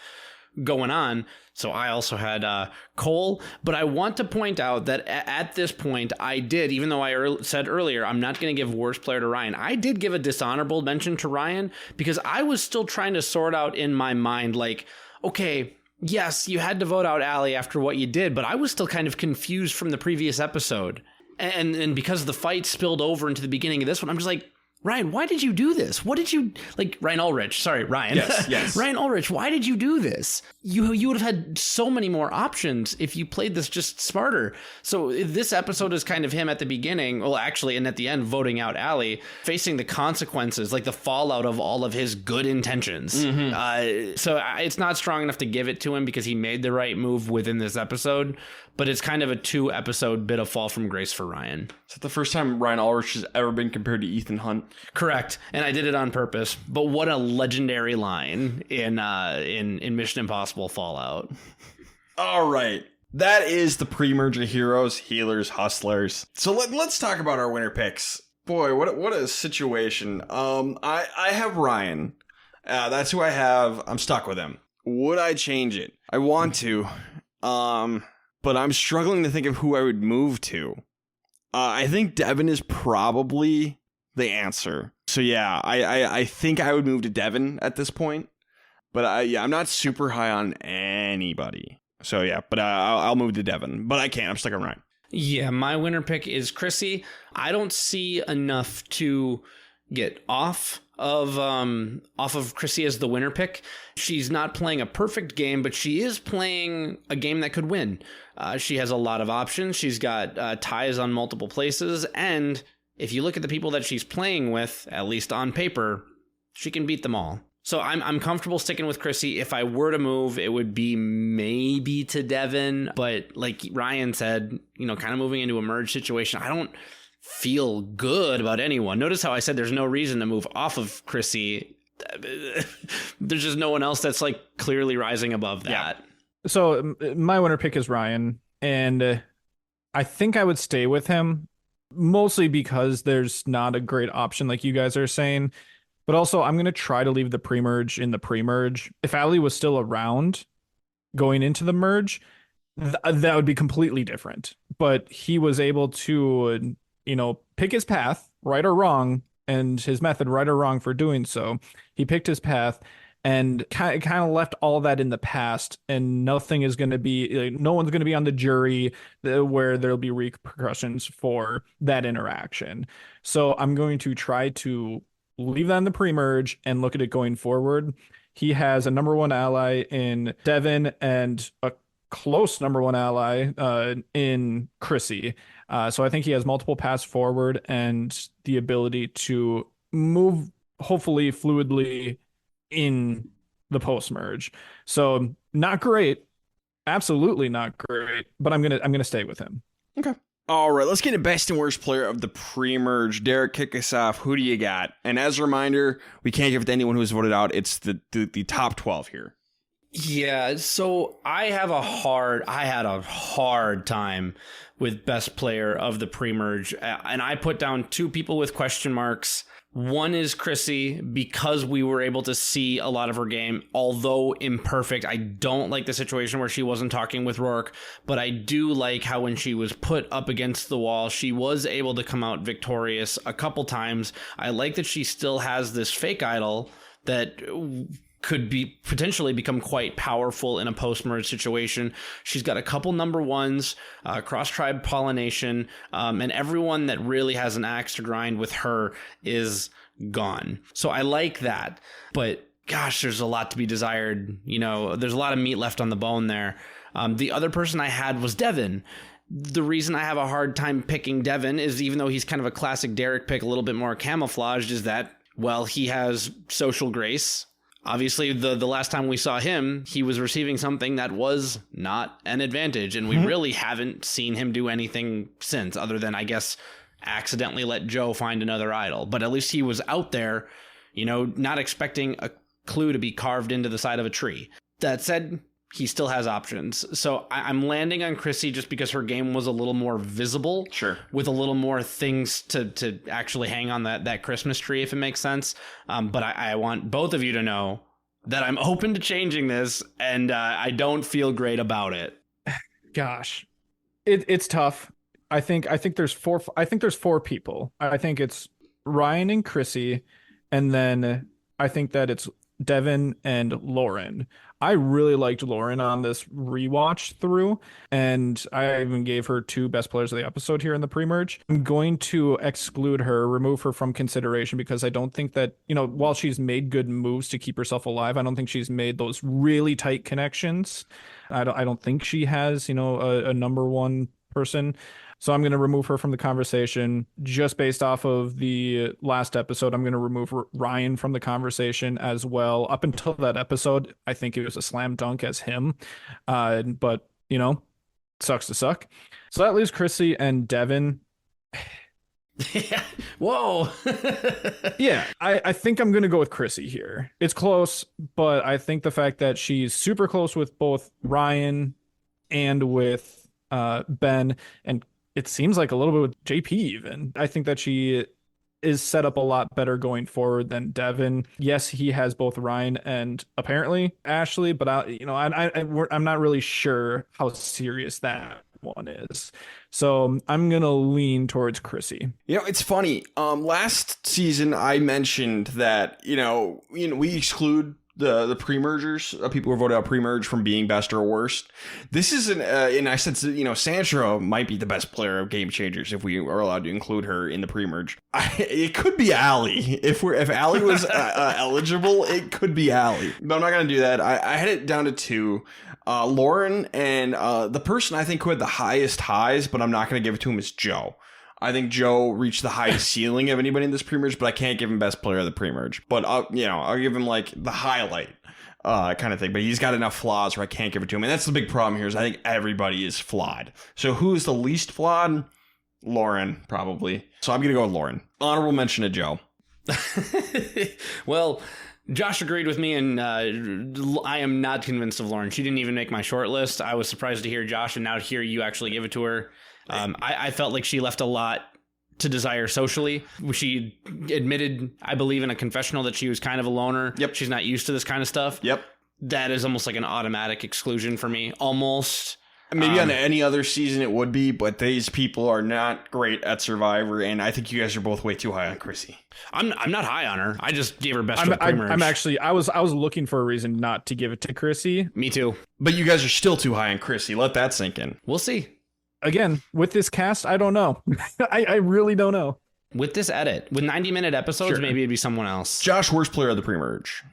going on. So I also had Cole, but I want to point out that at this point I did, even though I said earlier I'm not going to give worst player to Ryan, I did give a dishonorable mention to Ryan because I was still trying to sort out in my mind, like, okay, yes, you had to vote out Allie after what you did, but I was still kind of confused from the previous episode. And because the fight spilled over into the beginning of this one, I'm just like, Ryan, why did you do this? What did you, like, Ryan Ulrich, sorry, Ryan. Yes. Ryan Ulrich, why did you do this? You would have had so many more options if you played this just smarter. So this episode is kind of him at the beginning, well, actually, and at the end, voting out Allie, facing the consequences, like the fallout of all of his good intentions. Mm-hmm. So it's not strong enough to give it to him because he made the right move within this episode, but it's kind of a 2-episode bit of fall from grace for Ryan. Is that the first time Ryan Ulrich has ever been compared to Ethan Hunt? Correct, and I did it on purpose. But what a legendary line in Mission Impossible Fallout. All right, that is the pre-merge of heroes, healers, hustlers. So let's talk about our winner picks. Boy, what a situation. I have Ryan. That's who I have. I'm stuck with him. Would I change it? I want to. But I'm struggling to think of who I would move to. I think Devin is probably the answer. So yeah, I think I would move to Devin at this point. But I'm not super high on anybody. So yeah, but I'll move to Devin. But I can't. I'm stuck on Ryan. Yeah, my winner pick is Chrissy. I don't see enough to get off of Chrissy as the winner pick. She's not playing a perfect game, but she is playing a game that could win. She has a lot of options. She's got ties on multiple places, and if you look at the people that she's playing with, at least on paper, she can beat them all. So I'm comfortable sticking with Chrissy. If I were to move, it would be maybe to Devin. But like Ryan said, kind of moving into a merge situation, I don't feel good about anyone. Notice how I said there's no reason to move off of Chrissy. There's just no one else that's like clearly rising above that. Yeah. So my winner pick is Ryan. And I think I would stay with him mostly because there's not a great option like you guys are saying. But also, I'm going to try to leave the pre-merge in the pre-merge. If Ali was still around going into the merge, that would be completely different. But he was able to, pick his path, right or wrong, and his method, right or wrong, for doing so. He picked his path and kind of left all that in the past, and nothing is going to be, no one's going to be on the jury where there'll be repercussions for that interaction. So I'm going to try to leave that in the pre-merge and look at it going forward. He has a number one ally in Devin and a close number one ally in Chrissy. So I think he has multiple paths forward and the ability to move hopefully fluidly in the post-merge. So not great. Absolutely not great, but I'm gonna stay with him. Okay. All right, let's get a best and worst player of the pre-merge. Derek, kick us off. Who do you got? And as a reminder, we can't give it to anyone who's voted out. It's the top 12 here. Yeah, so I had a hard time with best player of the pre-merge, and I put down two people with question marks. One is Chrissy, because we were able to see a lot of her game, although imperfect. I don't like the situation where she wasn't talking with Rourke, but I do like how when she was put up against the wall, she was able to come out victorious a couple times. I like that she still has this fake idol that could be potentially become quite powerful in a post-merge situation. She's got a couple number ones, cross-tribe pollination, and everyone that really has an axe to grind with her is gone. So I like that, but gosh, there's a lot to be desired. There's a lot of meat left on the bone there. The other person I had was Devin. The reason I have a hard time picking Devin is, even though he's kind of a classic Derek pick, a little bit more camouflaged, is that, well, he has social grace. Obviously, the last time we saw him, he was receiving something that was not an advantage, and we really haven't seen him do anything since, other than, I guess, accidentally let Joe find another idol. But at least he was out there, not expecting a clue to be carved into the side of a tree. That said, he still has options. So I'm landing on Chrissy just because her game was a little more visible. Sure. With a little more things to actually hang on that Christmas tree, if it makes sense. But I want both of you to know that I'm open to changing this, and I don't feel great about it. Gosh, it's tough. I think there's four. I think there's four people. I think it's Ryan and Chrissy, and then I think that it's Devin and Lauren. I really liked Lauren on this rewatch through, and I even gave her 2 best players of the episode here in the pre-merge. I'm going to exclude her, remove her from consideration, because I don't think that, while she's made good moves to keep herself alive, I don't think she's made those really tight connections. I don't think she has, a number one person. So I'm going to remove her from the conversation just based off of the last episode. I'm going to remove Ryan from the conversation as well. Up until that episode, I think it was a slam dunk as him. But, sucks to suck. So that leaves Chrissy and Devin. Whoa. Yeah, I think I'm going to go with Chrissy here. It's close, but I think the fact that she's super close with both Ryan and with Ben, and it seems like a little bit with JP even. I think that she is set up a lot better going forward than Devin. Yes, he has both Ryan and apparently Ashley, but I'm not really sure how serious that one is. So I'm gonna lean towards Chrissy. It's funny. Last season I mentioned that we exclude the pre-mergers, people who voted out pre-merge from being best or worst. This is and I said, Sandra might be the best player of Game Changers if we are allowed to include her in the pre-merge. It could be Allie. If Allie was eligible, it could be Allie. But I'm not gonna do that. I had it down to two. Lauren and the person I think who had the highest highs, but I'm not gonna give it to him, is Joe. I think Joe reached the highest ceiling of anybody in this pre-merge, but I can't give him best player of the pre-merge. But I'll give him like the highlight kind of thing. But he's got enough flaws where I can't give it to him. And that's the big problem here is I think everybody is flawed. So who is the least flawed? Lauren, probably. So I'm going to go with Lauren. Honorable mention to Joe. Well, Josh agreed with me, and I am not convinced of Lauren. She didn't even make my short list. I was surprised to hear Josh, and now to hear you actually give it to her. I felt like she left a lot to desire socially. She admitted, I believe, in a confessional that she was kind of a loner. Yep. She's not used to this kind of stuff. Yep. That is almost like an automatic exclusion for me. Almost. Maybe on any other season it would be, but these people are not great at Survivor, and I think you guys are both way too high on Chrissy. I'm not high on her. I just gave her best for the pre-merge. I'm actually, I was looking for a reason not to give it to Chrissy. Me too. But you guys are still too high on Chrissy. Let that sink in. We'll see. Again, with this cast, I don't know. I really don't know. With this edit, with 90-minute episodes, Sure. Maybe it'd be someone else. Josh, worst player of the pre-merge.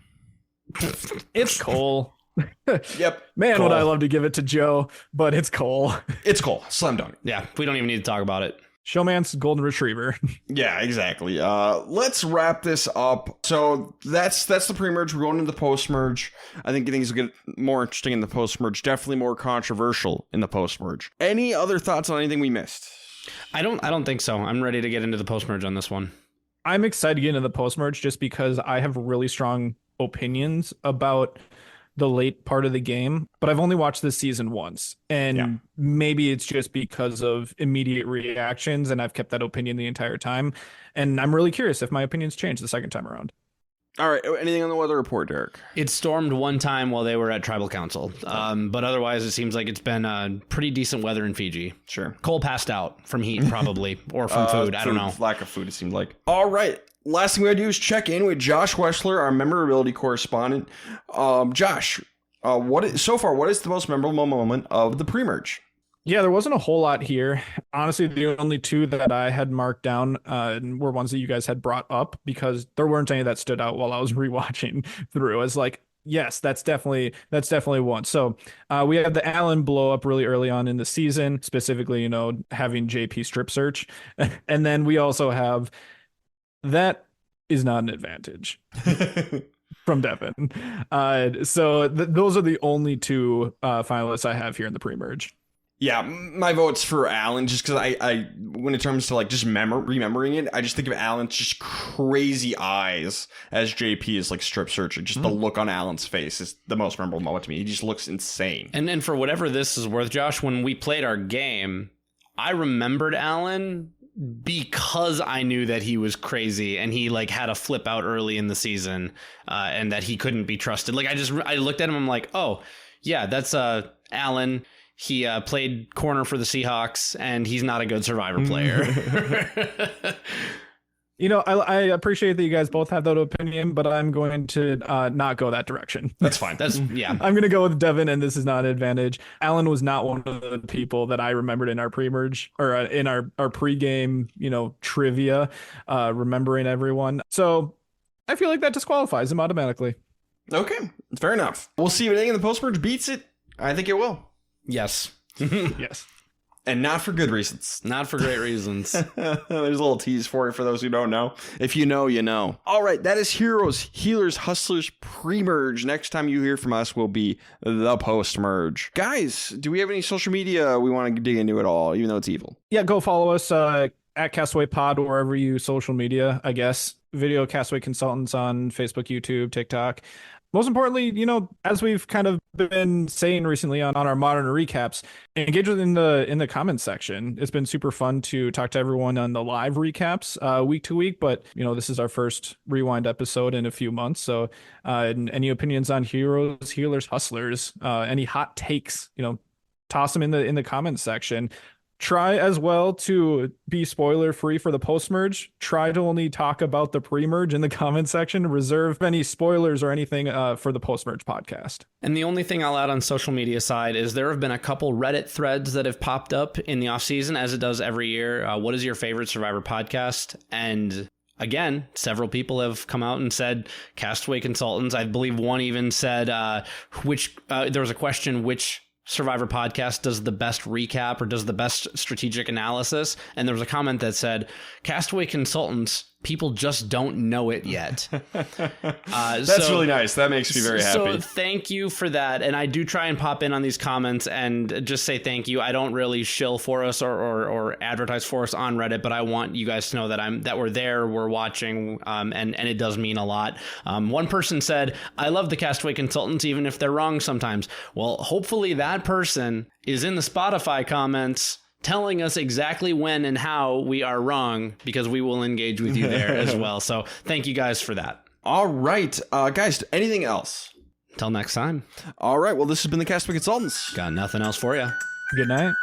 It's Cole. Yep. Man, Cole. would I love to give it to Joe, but it's Cole. It's Cole. Slam dunk. Yeah, we don't even need to talk about it. Showman's golden retriever. Yeah, exactly. Let's wrap this up. So that's the pre-merge. We're going into the post-merge. I think things will get more interesting in the post-merge. Definitely more controversial in the post-merge. Any other thoughts on anything we missed? I don't think so. I'm ready to get into the post-merge on this one. I'm excited to get into the post-merge just because I have really strong opinions about the late part of the game, but I've only watched this season once, and maybe it's just because of immediate reactions, and I've kept that opinion the entire time, and I'm really curious if my opinions change the second time around. All right. Anything on the weather report, Derek? It stormed one time while they were at Tribal Council, but otherwise it seems like it's been pretty decent weather in Fiji. Sure. Cole passed out from heat, probably, or from food. I don't know. Lack of food, it seemed like. All right. Last thing we gotta do is check in with Josh Weschler, our memorability correspondent. Josh, what is the most memorable moment of the pre-merge? Yeah, there wasn't a whole lot here. Honestly, the only two that I had marked down were ones that you guys had brought up because there weren't any that stood out while I was rewatching through. It's like, yes, that's definitely one. So we had the Allen blow up really early on in the season, specifically, having JP strip search. And then we also have that is not an advantage from Devin. So those are the only two finalists I have here in the pre-merge. Yeah, my vote's for Alan just because I when it comes to like just remembering it, I just think of Alan's just crazy eyes as JP is like strip searching. Just the look on Alan's face is the most memorable moment to me. He just looks insane. And for whatever this is worth, Josh, when we played our game, I remembered Alan because I knew that he was crazy and he like had a flip out early in the season and that he couldn't be trusted. Like I looked at him, I'm like, oh yeah, that's Alan. He played corner for the Seahawks and he's not a good Survivor player. I appreciate that you guys both have that opinion, but I'm going to not go that direction. That's fine. I'm going to go with Devin, and this is not an advantage. Alan was not one of the people that I remembered in our pre-merge or in our pre-game, trivia, remembering everyone. So I feel like that disqualifies him automatically. Okay, fair enough. We'll see if anything in the post-merge beats it. I think it will. Yes. Yes. And not for good reasons. Not for great reasons. There's a little tease for you for those who don't know. If you know, you know. All right, that is Heroes, Healers, Hustlers pre-merge. Next time you hear from us will be the post-merge. Guys, do we have any social media we want to dig into at all, even though it's evil? Yeah, go follow us at Castaway Pod, wherever you social media, I guess. Video Castaway Consultants on Facebook, YouTube, TikTok. most importantly, as we've kind of been saying recently on our modern recaps, engage in the comments section. It's been super fun to talk to everyone on the live recaps week to week, but this is our first rewind episode in a few months. So any opinions on heroes, healers, hustlers, any hot takes, toss them in the comments section. Try as well to be spoiler free for the post merge. Try to only talk about the pre merge in the comment section. Reserve any spoilers or anything for the post merge podcast. And the only thing I'll add on social media side is there have been a couple Reddit threads that have popped up in the off season, as it does every year. What is your favorite Survivor podcast? And again, several people have come out and said Castaway Consultants. I believe one even said there was a question, which Survivor podcast does the best recap or does the best strategic analysis, and there was a comment that said Castaway Consultants, people just don't know it yet. That's really nice. That makes me very happy. So thank you for that. And I do try and pop in on these comments and just say thank you. I don't really shill for us or advertise for us on Reddit, but I want you guys to know that we're there, we're watching, and it does mean a lot. One person said, I love the Castaway Consultants, even if they're wrong sometimes. Well, hopefully that person is in the Spotify comments telling us exactly when and how we are wrong, because we will engage with you there as well. So thank you guys for that. All right, guys, anything else? Until next time. All right, well, this has been the Castaway Consultants. Got nothing else for you. Good night.